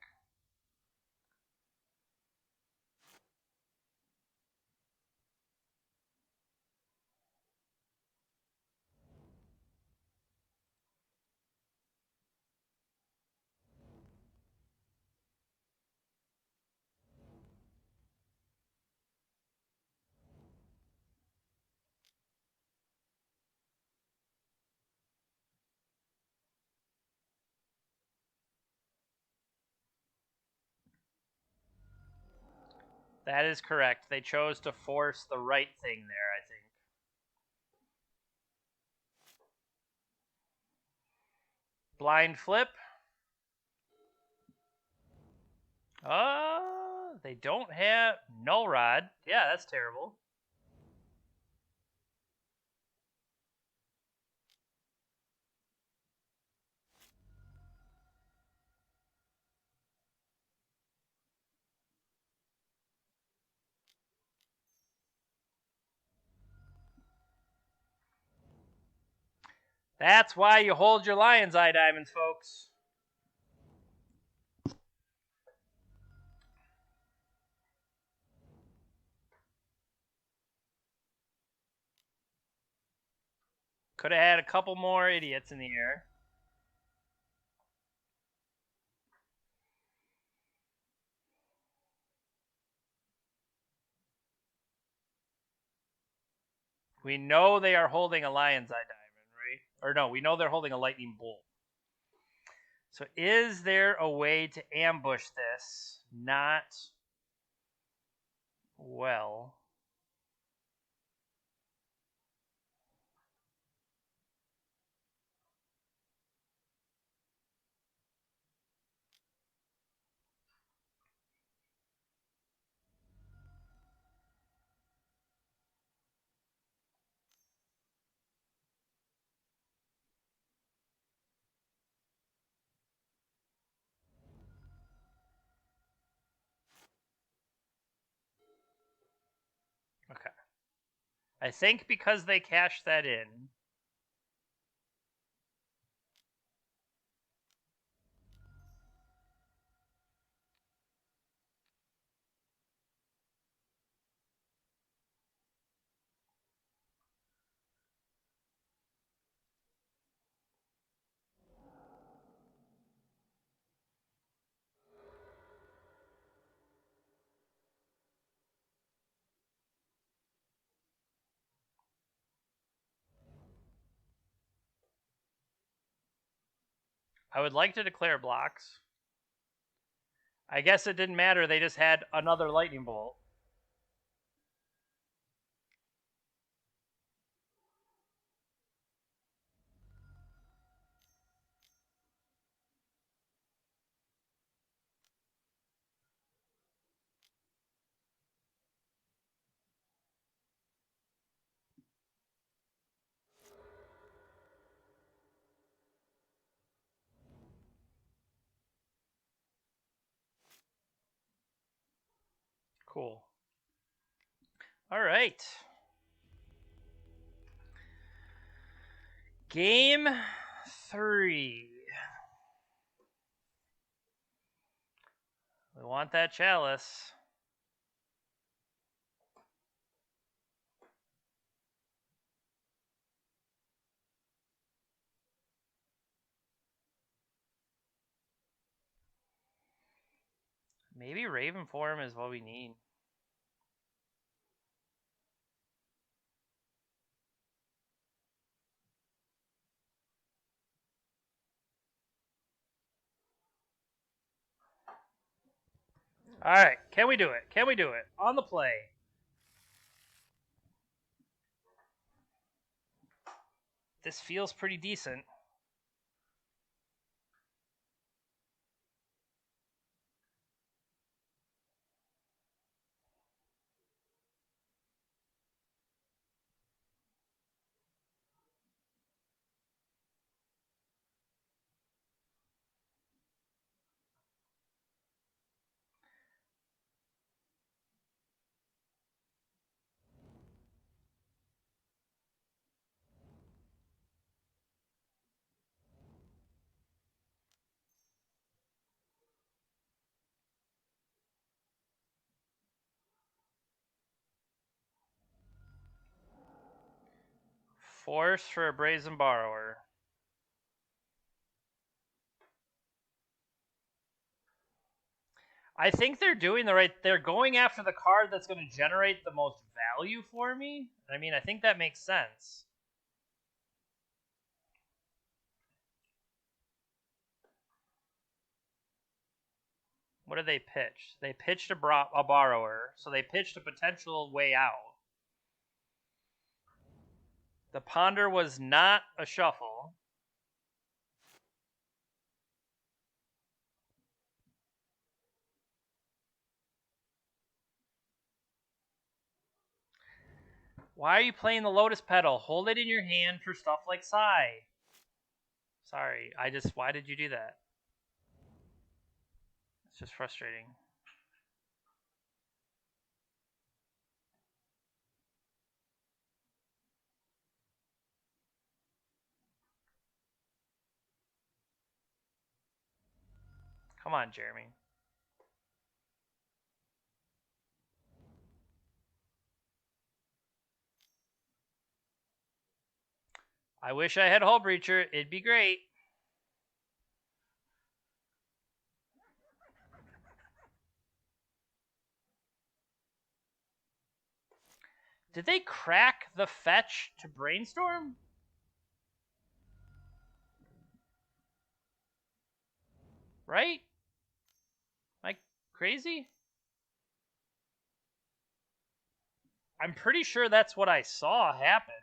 That is correct. They chose to force the right thing there, I think. Blind flip. They don't have null rod. Yeah, that's terrible. That's why you hold your Lion's Eye diamonds, folks. Could have had a couple more idiots in the air. We know they are holding a Lion's Eye diamond, right? Or no, we know they're holding a Lightning Bolt. So is there a way to ambush this? Not well. Okay. I think because they cashed that in. I would like to declare blocks. I guess it didn't matter. They just had another Lightning Bolt. Cool. All right. Game 3. We want that chalice. Maybe Raven form is what we need. All right, can we do it? Can we do it? On the play. This feels pretty decent. Force for a Brazen Borrower. I think they're doing the right. They're going after the card that's going to generate the most value for me. I mean, I think that makes sense. What did they pitch? They pitched a borrower, so they pitched a potential way out. The Ponder was not a shuffle. Why are you playing the Lotus Petal? Hold it in your hand for stuff like Sai. Sorry, why did you do that? It's just frustrating. Come on, Jeremy. I wish I had Hull Breacher. It'd be great. Did they crack the fetch to Brainstorm? Right? Like, crazy? I'm pretty sure that's what I saw happen.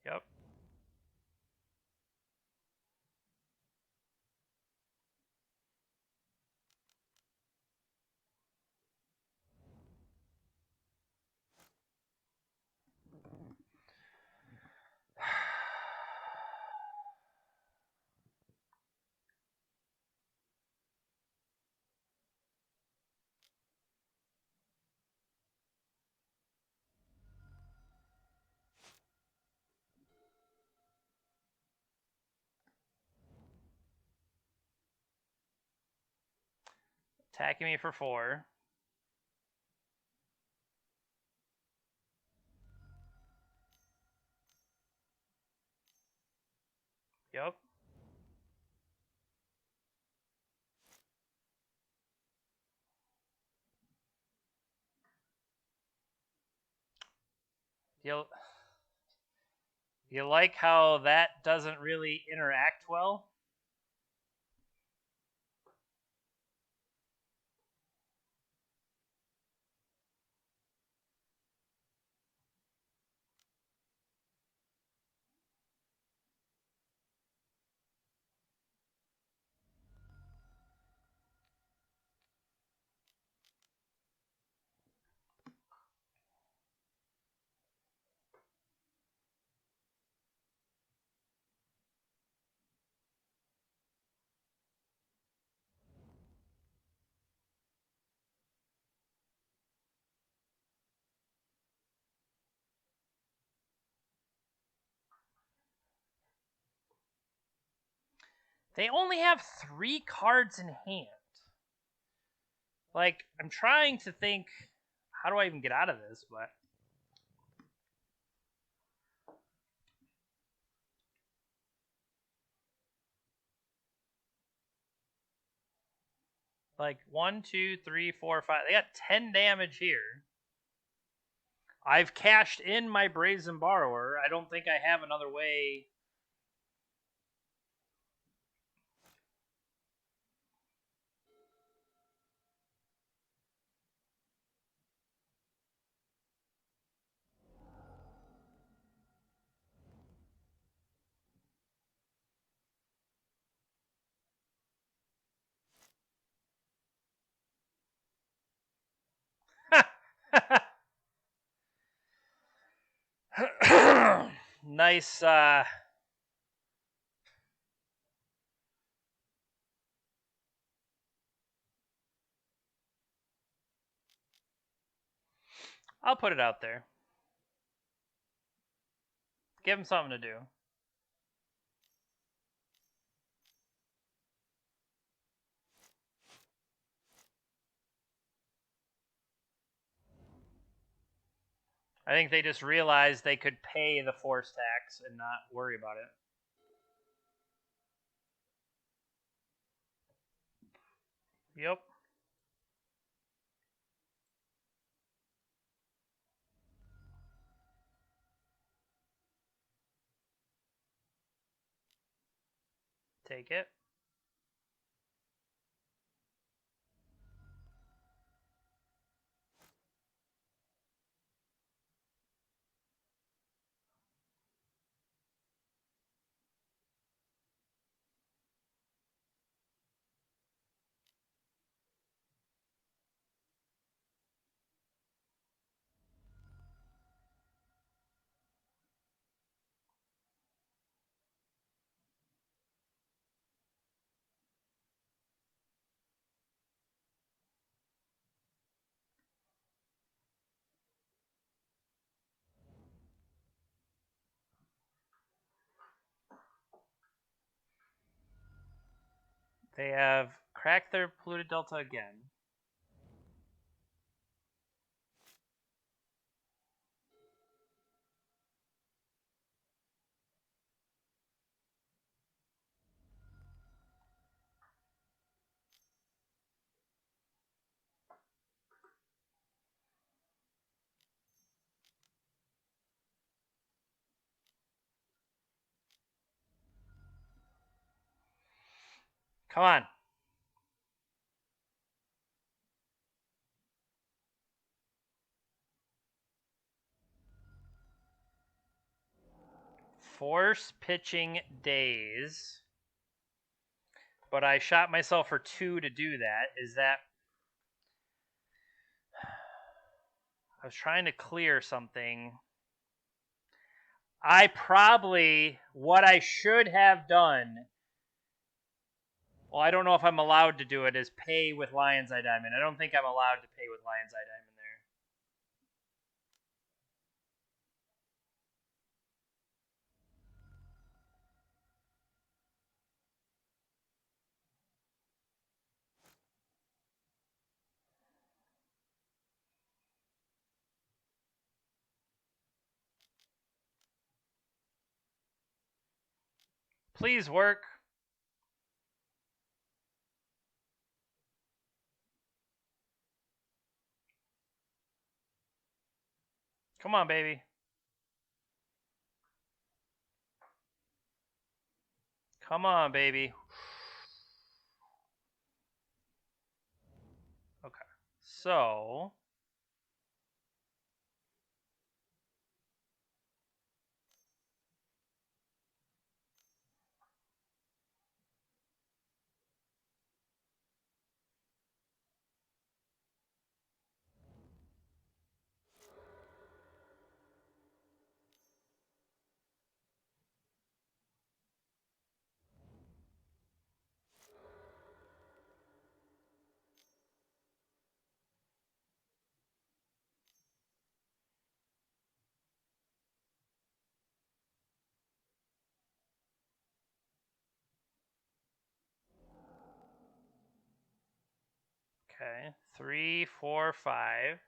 Yep. Attacking me for 4. Yep. You like how that doesn't really interact well? They only have 3 cards in hand. Like, I'm trying to think, how do I even get out of this? But like 1, 2, 3, 4, 5. They got 10 damage here. I've cashed in my Brazen Borrower. I don't think I have another way. Nice. I'll put it out there. Give him something to do. I think they just realized they could pay the force tax and not worry about it. Yep. Take it. They have cracked their polluted delta again. Come on. Force pitching days. But I shot myself for 2 to do that. Is that... I was trying to clear something. What I should have done... Well, I don't know if I'm allowed to do it, is pay with Lion's Eye Diamond. I don't think I'm allowed to pay with Lion's Eye Diamond there. Please work. Come on, baby. Come on, baby. Okay. So... Okay. 3, 4, 5.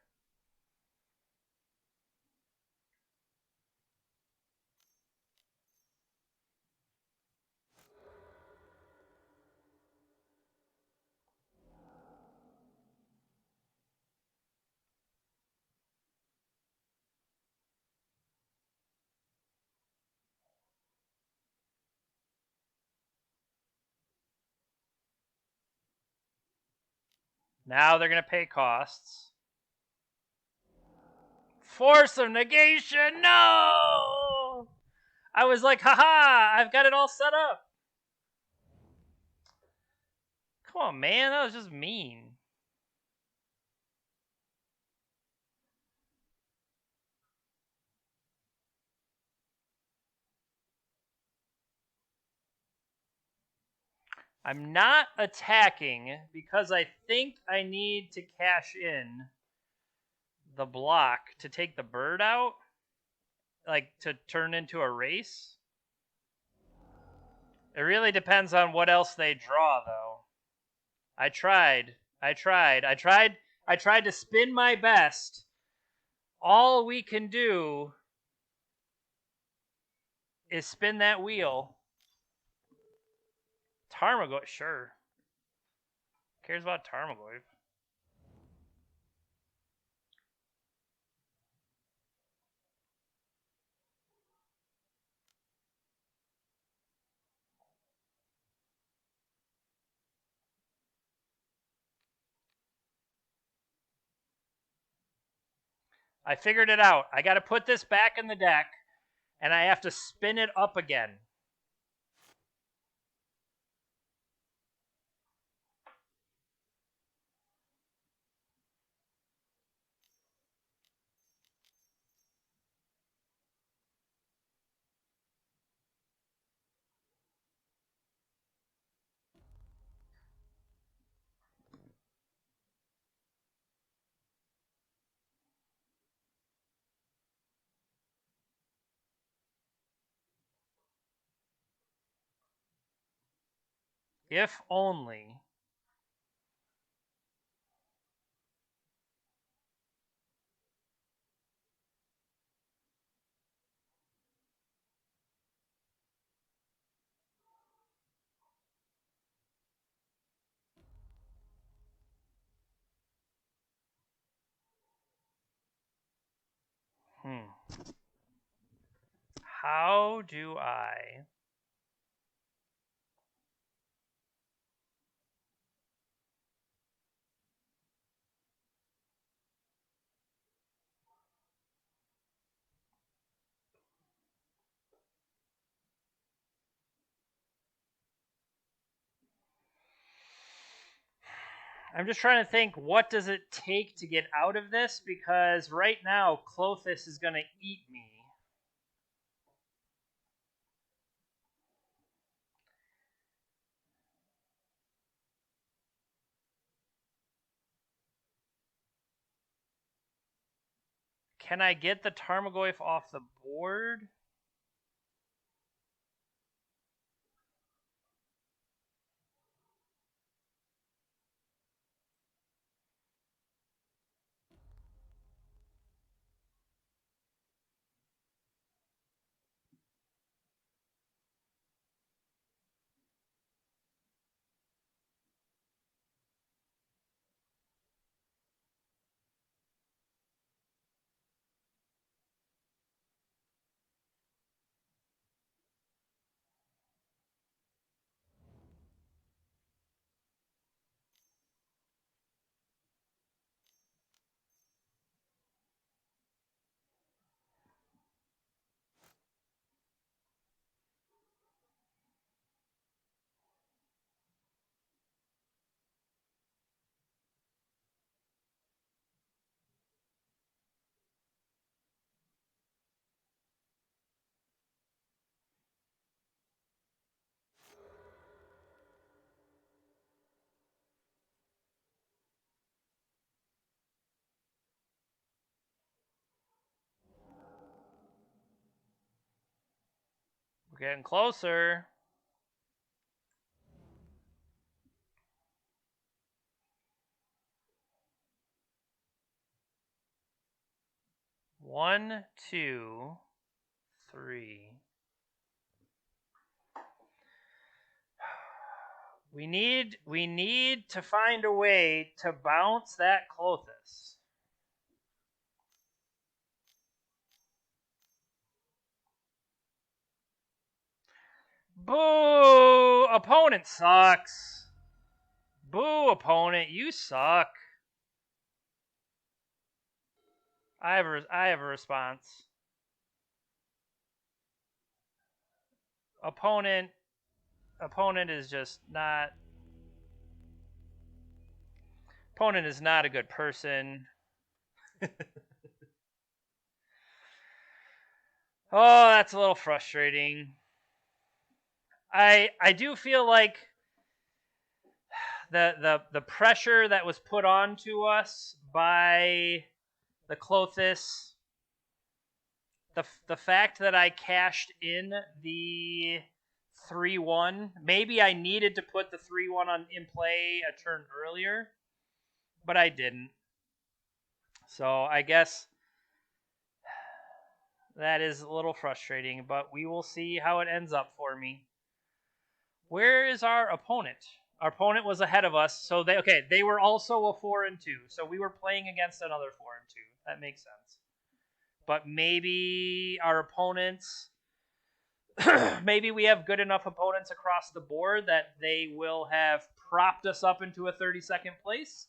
Now they're going to pay costs. Force of negation! No! I was like, haha, I've got it all set up. Come on, man, that was just mean. I'm not attacking because I think I need to cash in the block to take the bird out. Like, to turn into a race. It really depends on what else they draw, though. I tried to spin my best. All we can do is spin that wheel. Tarmogoyf, sure. Who cares about Tarmogoyf? I figured it out. I got to put this back in the deck, and I have to spin it up again. If only. How do I... I'm just trying to think, what does it take to get out of this? Because right now, Klothys is going to eat me. Can I get the Tarmogoyf off the board? getting closer. One, two, three. We need to find a way to bounce that Klothys. Boo! Opponent sucks. Boo, opponent, you suck. I have a response. Opponent is just not. Opponent is not a good person. Oh, that's a little frustrating. I do feel like the pressure that was put onto us by the Klothys, the fact that I cashed in the 3-1, maybe I needed to put the 3-1 in play a turn earlier, but I didn't. So I guess that is a little frustrating, but we will see how it ends up for me. Where is our opponent? Our opponent was ahead of us, so they were also a 4-2, so we were playing against another 4-2. That makes sense. But maybe our opponents, maybe we have good enough opponents across the board that they will have propped us up into a 32nd place.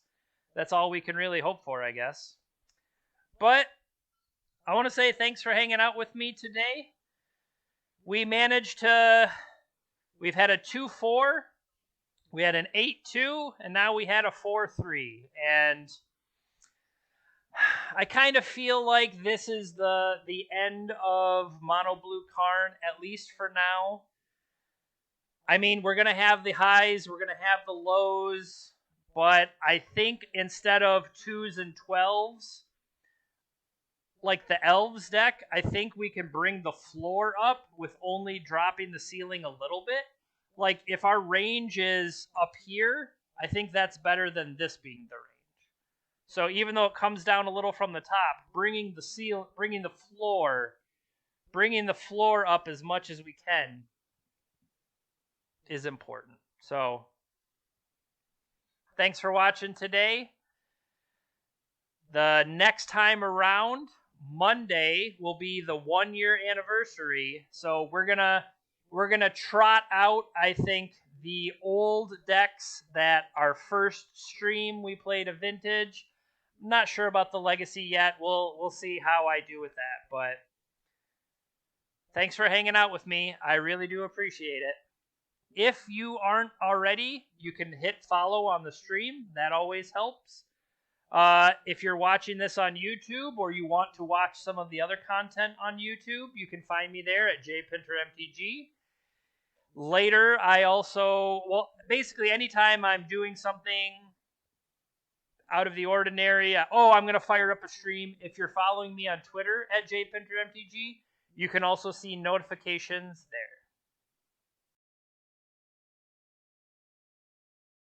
That's all we can really hope for, I guess. But I want to say thanks for hanging out with me today. We've had a 2-4, we had an 8-2, and now we had a 4-3. And I kind of feel like this is the end of Mono Blue Karn, at least for now. I mean, we're going to have the highs, we're going to have the lows, but I think instead of 2s and 12s, like the Elves deck, I think we can bring the floor up with only dropping the ceiling a little bit. Like, if our range is up here, I think that's better than this being the range. So even though it comes down a little from the top, bringing the floor up as much as we can is important. So thanks for watching today. The next time around, Monday, will be the 1-year anniversary. So we're gonna trot out, I think, the old decks that our first stream we played a vintage. I'm not sure about the legacy yet. We'll see how I do with that. But thanks for hanging out with me. I really do appreciate it. If you aren't already, you can hit follow on the stream. That always helps. If you're watching this on YouTube or you want to watch some of the other content on YouTube, you can find me there at jpintermtg. Later, basically anytime I'm doing something out of the ordinary, I'm going to fire up a stream. If you're following me on Twitter at jpintermtg, you can also see notifications there.